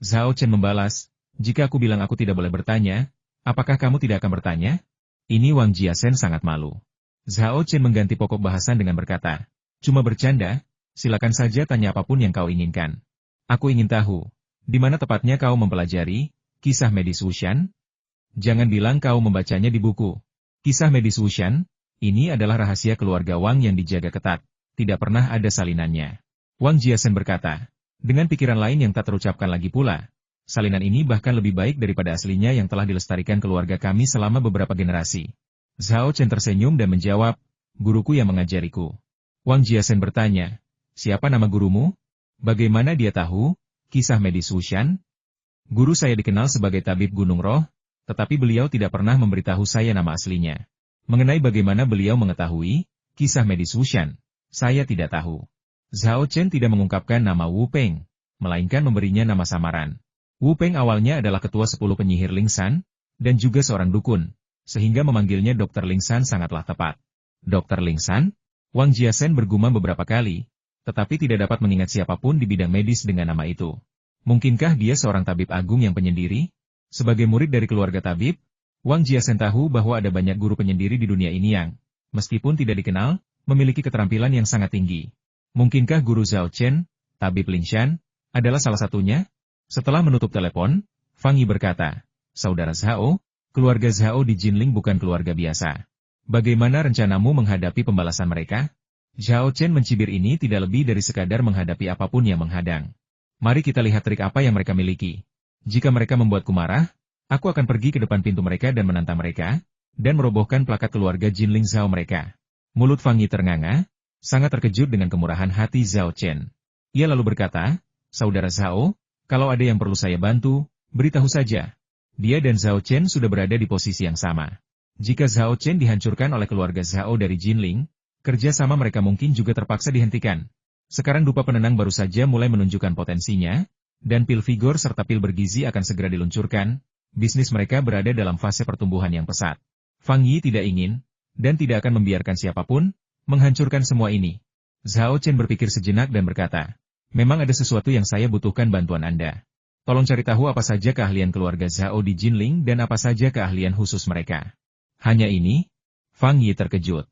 Zhao Chen membalas, "Jika aku bilang aku tidak boleh bertanya, apakah kamu tidak akan bertanya?" Ini Wang Jiasen sangat malu. Zhao Chen mengganti pokok bahasan dengan berkata, "Cuma bercanda, silakan saja tanya apapun yang kau inginkan. Aku ingin tahu, di mana tepatnya kau mempelajari kisah medis Wushan? Jangan bilang kau membacanya di buku. Kisah medis Wushan, ini adalah rahasia keluarga Wang yang dijaga ketat, tidak pernah ada salinannya." Wang Jiasen berkata, dengan pikiran lain yang tak terucapkan lagi pula, "Salinan ini bahkan lebih baik daripada aslinya yang telah dilestarikan keluarga kami selama beberapa generasi." Zhao Chen tersenyum dan menjawab, "Guruku yang mengajariku." Wang Jiasen bertanya, "Siapa nama gurumu? Bagaimana dia tahu kisah medis Wushan?" "Guru saya dikenal sebagai tabib Gunung Roh, tetapi beliau tidak pernah memberitahu saya nama aslinya. Mengenai bagaimana beliau mengetahui kisah medis Wushan, saya tidak tahu." Zhao Chen tidak mengungkapkan nama Wu Peng, melainkan memberinya nama samaran. Wu Peng awalnya adalah ketua 10 penyihir Lingsan, dan juga seorang dukun, sehingga memanggilnya Dr. Lingsan sangatlah tepat. Dr. Lingsan? Wang Jiasen bergumam beberapa kali, tetapi tidak dapat mengingat siapapun di bidang medis dengan nama itu. Mungkinkah dia seorang tabib agung yang penyendiri? Sebagai murid dari keluarga tabib, Wang Jiasen tahu bahwa ada banyak guru penyendiri di dunia ini yang, meskipun tidak dikenal, memiliki keterampilan yang sangat tinggi. Mungkinkah guru Zhao Chen, tabib Lingshan, adalah salah satunya? Setelah menutup telepon, Fang Yi berkata, "Saudara Zhao, keluarga Zhao di Jinling bukan keluarga biasa. Bagaimana rencanamu menghadapi pembalasan mereka?" Zhao Chen mencibir, "Ini tidak lebih dari sekadar menghadapi apapun yang menghadang. Mari kita lihat trik apa yang mereka miliki. Jika mereka membuatku marah, aku akan pergi ke depan pintu mereka dan menantang mereka, dan merobohkan plakat keluarga Jinling Zhao mereka." Mulut Fang Yi ternganga, sangat terkejut dengan kemurahan hati Zhao Chen. Ia lalu berkata, "Saudara Zhao, kalau ada yang perlu saya bantu, beritahu saja." Dia dan Zhao Chen sudah berada di posisi yang sama. Jika Zhao Chen dihancurkan oleh keluarga Zhao dari Jinling, kerjasama mereka mungkin juga terpaksa dihentikan. Sekarang dupa penenang baru saja mulai menunjukkan potensinya, dan pil vigor serta pil bergizi akan segera diluncurkan. Bisnis mereka berada dalam fase pertumbuhan yang pesat. Fang Yi tidak ingin, dan tidak akan membiarkan siapapun, menghancurkan semua ini. Zhao Chen berpikir sejenak dan berkata, "Memang ada sesuatu yang saya butuhkan bantuan Anda. Tolong cari tahu apa saja keahlian keluarga Zhao di Jinling dan apa saja keahlian khusus mereka." Hanya ini? Fang Yi terkejut.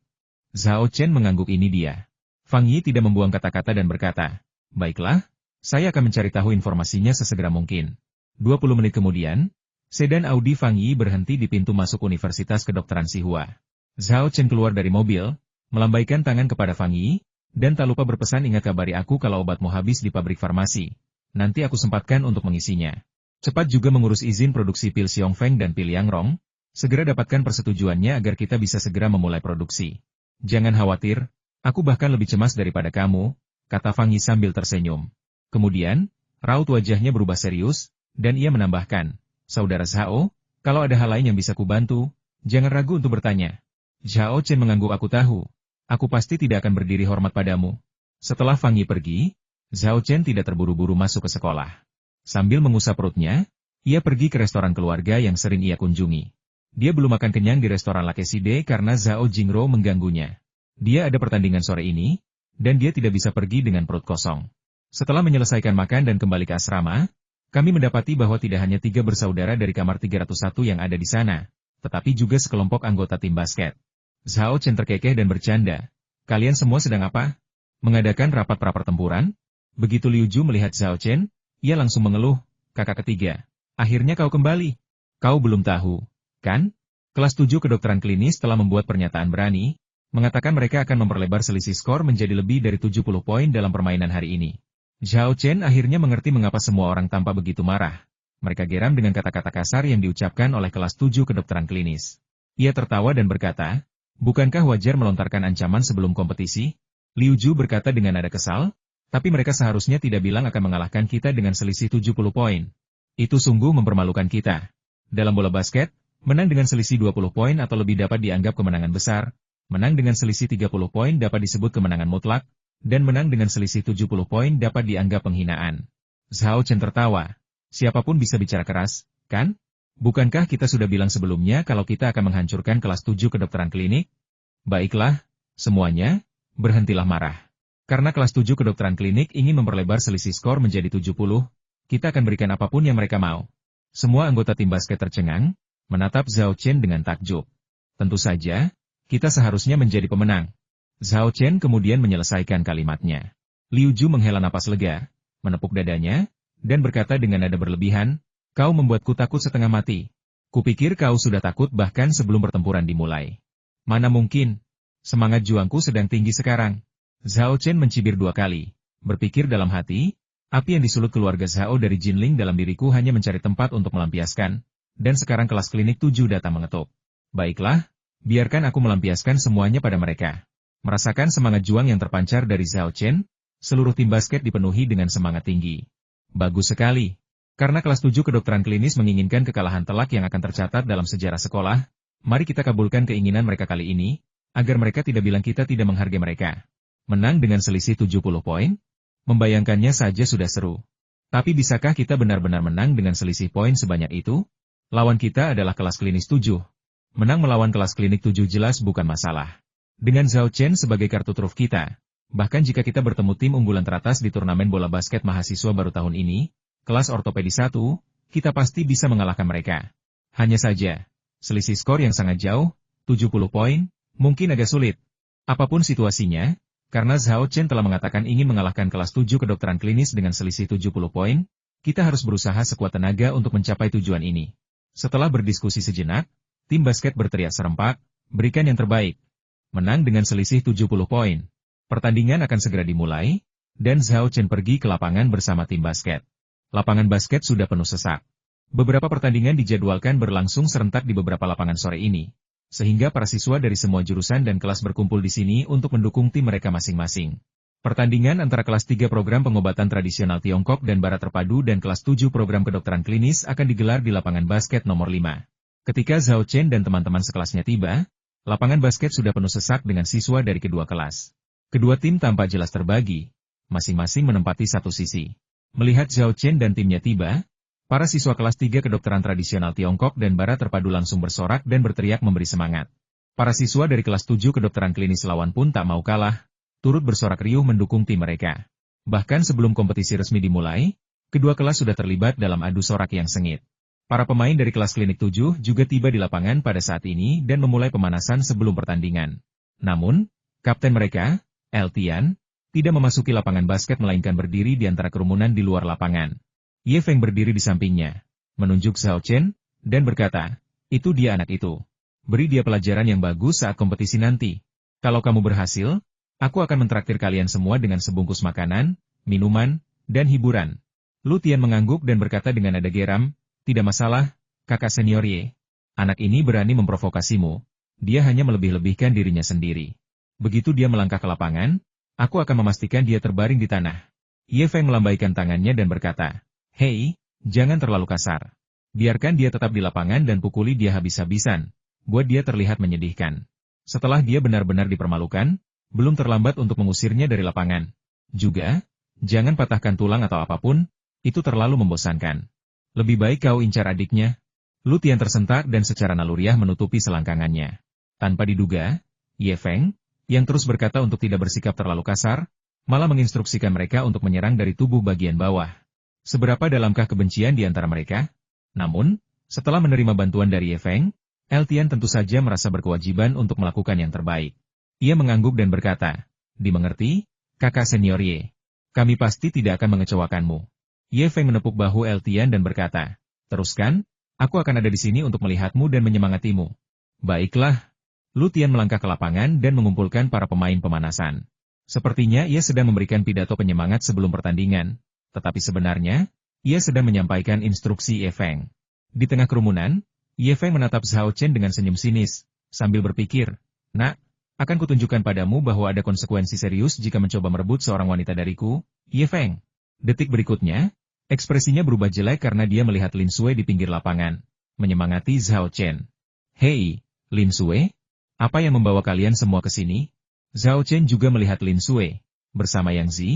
Zhao Chen mengangguk, ini dia. Fang Yi tidak membuang kata-kata dan berkata, "Baiklah, saya akan mencari tahu informasinya sesegera mungkin." 20 menit kemudian, sedan Audi Fang Yi berhenti di pintu masuk Universitas Kedokteran Sihua. Zhao Chen keluar dari mobil, melambaikan tangan kepada Fang Yi, dan tak lupa berpesan, "Ingat kabari aku kalau obatmu habis di pabrik farmasi. Nanti aku sempatkan untuk mengisinya. Cepat juga mengurus izin produksi pil Xiongfeng dan pil Yangrong. Segera dapatkan persetujuannya agar kita bisa segera memulai produksi." "Jangan khawatir, aku bahkan lebih cemas daripada kamu," kata Fang Yi sambil tersenyum. Kemudian, raut wajahnya berubah serius, dan ia menambahkan, "Saudara Zhao, kalau ada hal lain yang bisa kubantu, jangan ragu untuk bertanya." Zhao Chen mengangguk, "Aku tahu. Aku pasti tidak akan berdiri hormat padamu." Setelah Fang Yi pergi, Zhao Chen tidak terburu-buru masuk ke sekolah. Sambil mengusap perutnya, ia pergi ke restoran keluarga yang sering ia kunjungi. Dia belum makan kenyang di restoran Lakeside karena Zhao Jingro mengganggunya. Dia ada pertandingan sore ini, dan dia tidak bisa pergi dengan perut kosong. Setelah menyelesaikan makan dan kembali ke asrama, kami mendapati bahwa tidak hanya 3 bersaudara dari kamar 301 yang ada di sana, tetapi juga sekelompok anggota tim basket. Zhao Chen terkekeh dan bercanda, "Kalian semua sedang apa? Mengadakan rapat pra-pertempuran?" Begitu Liu Ju melihat Zhao Chen, ia langsung mengeluh, "Kakak ketiga, akhirnya kau kembali. Kau belum tahu, kan? Kelas 7 kedokteran klinis telah membuat pernyataan berani, mengatakan mereka akan memperlebar selisih skor menjadi lebih dari 70 poin dalam permainan hari ini." Zhao Chen akhirnya mengerti mengapa semua orang tampak begitu marah. Mereka geram dengan kata-kata kasar yang diucapkan oleh kelas 7 kedokteran klinis. Ia tertawa dan berkata, "Bukankah wajar melontarkan ancaman sebelum kompetisi?" Liu Ju berkata dengan nada kesal, Tapi mereka seharusnya tidak bilang akan mengalahkan kita dengan selisih 70 poin. Itu sungguh mempermalukan kita. Dalam bola basket, menang dengan selisih 20 poin atau lebih dapat dianggap kemenangan besar, menang dengan selisih 30 poin dapat disebut kemenangan mutlak, dan menang dengan selisih 70 poin dapat dianggap penghinaan. Zhao Chen tertawa. Siapapun bisa bicara keras, kan? Bukankah kita sudah bilang sebelumnya kalau kita akan menghancurkan kelas 7 kedokteran klinik? Baiklah, semuanya, berhentilah marah. Karena kelas 7 kedokteran klinik ingin memperlebar selisih skor menjadi 70, kita akan berikan apapun yang mereka mau. Semua anggota tim basket tercengang, menatap Zhao Chen dengan takjub. Tentu saja, kita seharusnya menjadi pemenang. Zhao Chen kemudian menyelesaikan kalimatnya. Liu Ju menghela napas lega, menepuk dadanya, dan berkata dengan nada berlebihan, "Kau membuatku takut setengah mati. Kupikir kau sudah takut bahkan sebelum pertempuran dimulai. Mana mungkin? Semangat juangku sedang tinggi sekarang." Zhao Chen mencibir 2 kali, berpikir dalam hati, api yang disulut keluarga Zhao dari Jinling dalam diriku hanya mencari tempat untuk melampiaskan, dan sekarang kelas klinik 7 datang mengetuk. Baiklah, biarkan aku melampiaskan semuanya pada mereka. Merasakan semangat juang yang terpancar dari Zhao Chen, seluruh tim basket dipenuhi dengan semangat tinggi. Bagus sekali. Karena kelas 7 kedokteran klinis menginginkan kekalahan telak yang akan tercatat dalam sejarah sekolah, mari kita kabulkan keinginan mereka kali ini, agar mereka tidak bilang kita tidak menghargai mereka. Menang dengan selisih 70 poin? Membayangkannya saja sudah seru. Tapi bisakah kita benar-benar menang dengan selisih poin sebanyak itu? Lawan kita adalah kelas klinis 7. Menang melawan kelas klinik 7 jelas bukan masalah. Dengan Zhao Chen sebagai kartu truf kita, bahkan jika kita bertemu tim unggulan teratas di turnamen bola basket mahasiswa baru tahun ini, kelas ortopedi 1, kita pasti bisa mengalahkan mereka. Hanya saja, selisih skor yang sangat jauh, 70 poin, mungkin agak sulit. Apapun situasinya, karena Zhao Chen telah mengatakan ingin mengalahkan kelas 7 kedokteran klinis dengan selisih 70 poin, kita harus berusaha sekuat tenaga untuk mencapai tujuan ini. Setelah berdiskusi sejenak, tim basket berteriak serempak, berikan yang terbaik. Menang dengan selisih 70 poin. Pertandingan akan segera dimulai, dan Zhao Chen pergi ke lapangan bersama tim basket. Lapangan basket sudah penuh sesak. Beberapa pertandingan dijadwalkan berlangsung serentak di beberapa lapangan sore ini, sehingga para siswa dari semua jurusan dan kelas berkumpul di sini untuk mendukung tim mereka masing-masing. Pertandingan antara kelas 3 program pengobatan tradisional Tiongkok dan Barat terpadu dan kelas 7 program kedokteran klinis akan digelar di lapangan basket nomor 5. Ketika Zhao Chen dan teman-teman sekelasnya tiba, lapangan basket sudah penuh sesak dengan siswa dari kedua kelas. Kedua tim tampak jelas terbagi, masing-masing menempati satu sisi. Melihat Zhao Chen dan timnya tiba, para siswa kelas 3 kedokteran tradisional Tiongkok dan Barat terpadu langsung bersorak dan berteriak memberi semangat. Para siswa dari kelas 7 kedokteran klinis lawan pun tak mau kalah, turut bersorak riuh mendukung tim mereka. Bahkan sebelum kompetisi resmi dimulai, kedua kelas sudah terlibat dalam adu sorak yang sengit. Para pemain dari kelas klinik 7 juga tiba di lapangan pada saat ini dan memulai pemanasan sebelum pertandingan. Namun, kapten mereka, Eltian, tidak memasuki lapangan basket melainkan berdiri di antara kerumunan di luar lapangan. Ye Feng berdiri di sampingnya, menunjuk Zhao Chen, dan berkata, "Itu dia anak itu. Beri dia pelajaran yang bagus saat kompetisi nanti. Kalau kamu berhasil, aku akan mentraktir kalian semua dengan sebungkus makanan, minuman, dan hiburan." Lu Tian mengangguk dan berkata dengan nada geram, "Tidak masalah, kakak senior Ye. Anak ini berani memprovokasimu. Dia hanya melebih-lebihkan dirinya sendiri. Begitu dia melangkah ke lapangan, aku akan memastikan dia terbaring di tanah." Ye Feng melambaikan tangannya dan berkata, "Hei, jangan terlalu kasar. Biarkan dia tetap di lapangan dan pukuli dia habis-habisan, buat dia terlihat menyedihkan. Setelah dia benar-benar dipermalukan, belum terlambat untuk mengusirnya dari lapangan. Juga, jangan patahkan tulang atau apapun, itu terlalu membosankan. Lebih baik kau incar adiknya." Lu Tian tersentak dan secara naluriah menutupi selangkangannya. Tanpa diduga, Ye Feng, yang terus berkata untuk tidak bersikap terlalu kasar, malah menginstruksikan mereka untuk menyerang dari tubuh bagian bawah. Seberapa dalamkah kebencian di antara mereka? Namun, setelah menerima bantuan dari Ye Feng, Eltian tentu saja merasa berkewajiban untuk melakukan yang terbaik. Ia mengangguk dan berkata, "Dimengerti, kakak senior Ye. Kami pasti tidak akan mengecewakanmu." Ye Feng menepuk bahu Eltian dan berkata, "Teruskan, aku akan ada di sini untuk melihatmu dan menyemangatimu." Baiklah. Lu Tian melangkah ke lapangan dan mengumpulkan para pemain pemanasan. Sepertinya ia sedang memberikan pidato penyemangat sebelum pertandingan. Tetapi sebenarnya, ia sedang menyampaikan instruksi Ye Feng. Di tengah kerumunan, Ye Feng menatap Zhao Chen dengan senyum sinis, sambil berpikir, "Nak, Akan kutunjukkan padamu bahwa ada konsekuensi serius jika mencoba merebut seorang wanita dariku, Ye Feng. Detik berikutnya, ekspresinya berubah jelek karena dia melihat Lin Sui di pinggir lapangan, menyemangati Zhao Chen. Hei, Lin Sui, apa yang membawa kalian semua ke sini? Zhao Chen juga melihat Lin Sui, bersama Yang Zi,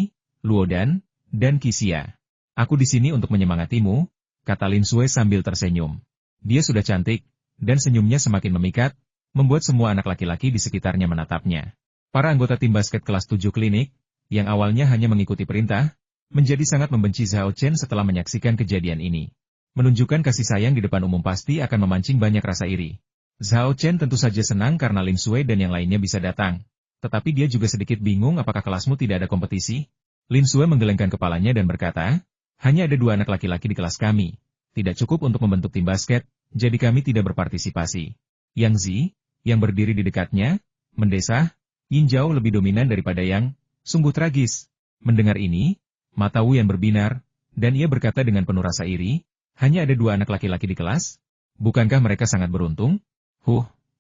Luodan, dan Qixia. Aku di sini untuk menyemangatimu, kata Lin Sui sambil tersenyum. Dia sudah cantik, dan senyumnya semakin memikat, membuat semua anak laki-laki di sekitarnya menatapnya. Para anggota tim basket kelas 7 klinik, yang awalnya hanya mengikuti perintah, menjadi sangat membenci Zhao Chen setelah menyaksikan kejadian ini. Menunjukkan kasih sayang di depan umum pasti akan memancing banyak rasa iri. Zhao Chen tentu saja senang karena Lin Sui dan yang lainnya bisa datang. Tetapi dia juga sedikit bingung apakah kelasmu tidak ada kompetisi? Lin Sui menggelengkan kepalanya dan berkata, hanya ada 2 anak laki-laki di kelas kami. Tidak cukup untuk membentuk tim basket, jadi kami tidak berpartisipasi. Yang Zi, yang berdiri di dekatnya, mendesah, Yin jauh lebih dominan daripada Yang, sungguh tragis. Mendengar ini, mata Wu yang berbinar, dan ia berkata dengan penuh rasa iri, hanya ada 2 anak laki-laki di kelas? Bukankah mereka sangat beruntung?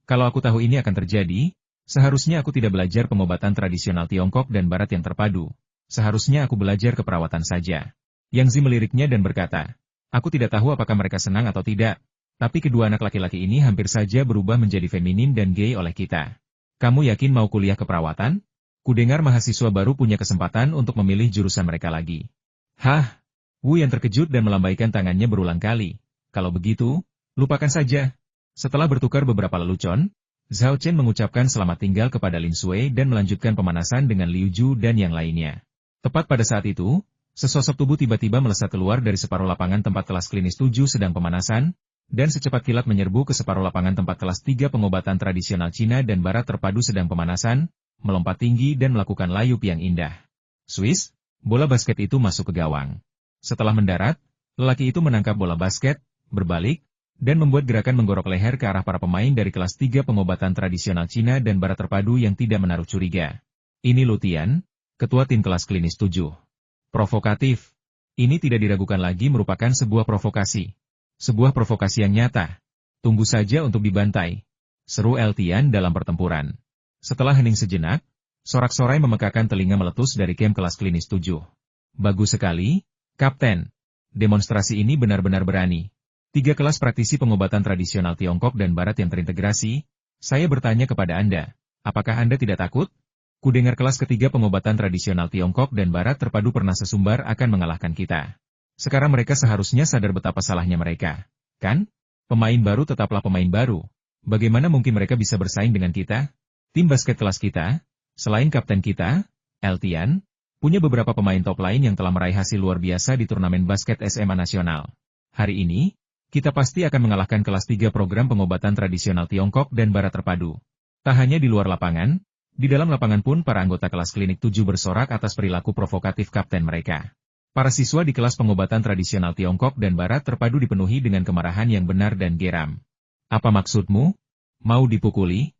Kalau aku tahu ini akan terjadi, seharusnya aku tidak belajar pengobatan tradisional Tiongkok dan Barat yang terpadu. Seharusnya aku belajar keperawatan saja. Yang Zi meliriknya dan berkata, aku tidak tahu apakah mereka senang atau tidak, tapi kedua anak laki-laki ini hampir saja berubah menjadi feminin dan gay oleh kita. Kamu yakin mau kuliah keperawatan? Kudengar mahasiswa baru punya kesempatan untuk memilih jurusan mereka lagi. Hah? Wu yang terkejut dan melambaikan tangannya berulang kali. Kalau begitu, lupakan saja. Setelah bertukar beberapa lelucon, Zhao Chen mengucapkan selamat tinggal kepada Lin Sui dan melanjutkan pemanasan dengan Liu Ju dan yang lainnya. Tepat pada saat itu, sesosok tubuh tiba-tiba melesat keluar dari separuh lapangan tempat kelas klinis 7 sedang pemanasan, dan secepat kilat menyerbu ke separuh lapangan tempat kelas 3 pengobatan tradisional Cina dan Barat terpadu sedang pemanasan, melompat tinggi dan melakukan layup yang indah. Swiss, bola basket itu masuk ke gawang. Setelah mendarat, lelaki itu menangkap bola basket, berbalik, dan membuat gerakan menggorok leher ke arah para pemain dari kelas 3 pengobatan tradisional Cina dan Barat terpadu yang tidak menaruh curiga. Ini Lutian, ketua tim kelas klinis 7. Provokatif. Ini tidak diragukan lagi merupakan sebuah provokasi. Sebuah provokasi yang nyata. Tunggu saja untuk dibantai. Seru Eltian dalam pertempuran. Setelah hening sejenak, sorak-sorai memekakan telinga meletus dari camp kelas klinis 7. Bagus sekali, Kapten. Demonstrasi ini benar-benar berani. 3 kelas praktisi pengobatan tradisional Tiongkok dan Barat yang terintegrasi. Saya bertanya kepada Anda, apakah Anda tidak takut? Kudengar kelas ketiga pengobatan tradisional Tiongkok dan Barat terpadu pernah sesumbar akan mengalahkan kita. Sekarang mereka seharusnya sadar betapa salahnya mereka. Kan? Pemain baru tetaplah pemain baru. Bagaimana mungkin mereka bisa bersaing dengan kita? Tim basket kelas kita, selain kapten kita, Eltian, punya beberapa pemain top lain yang telah meraih hasil luar biasa di turnamen basket SMA nasional. Hari ini, kita pasti akan mengalahkan kelas 3 program pengobatan tradisional Tiongkok dan Barat terpadu. Tak hanya di luar lapangan, di dalam lapangan pun para anggota kelas klinik 7 bersorak atas perilaku provokatif kapten mereka. Para siswa di kelas pengobatan tradisional Tiongkok dan Barat terpadu dipenuhi dengan kemarahan yang benar dan geram. Apa maksudmu? Mau dipukuli?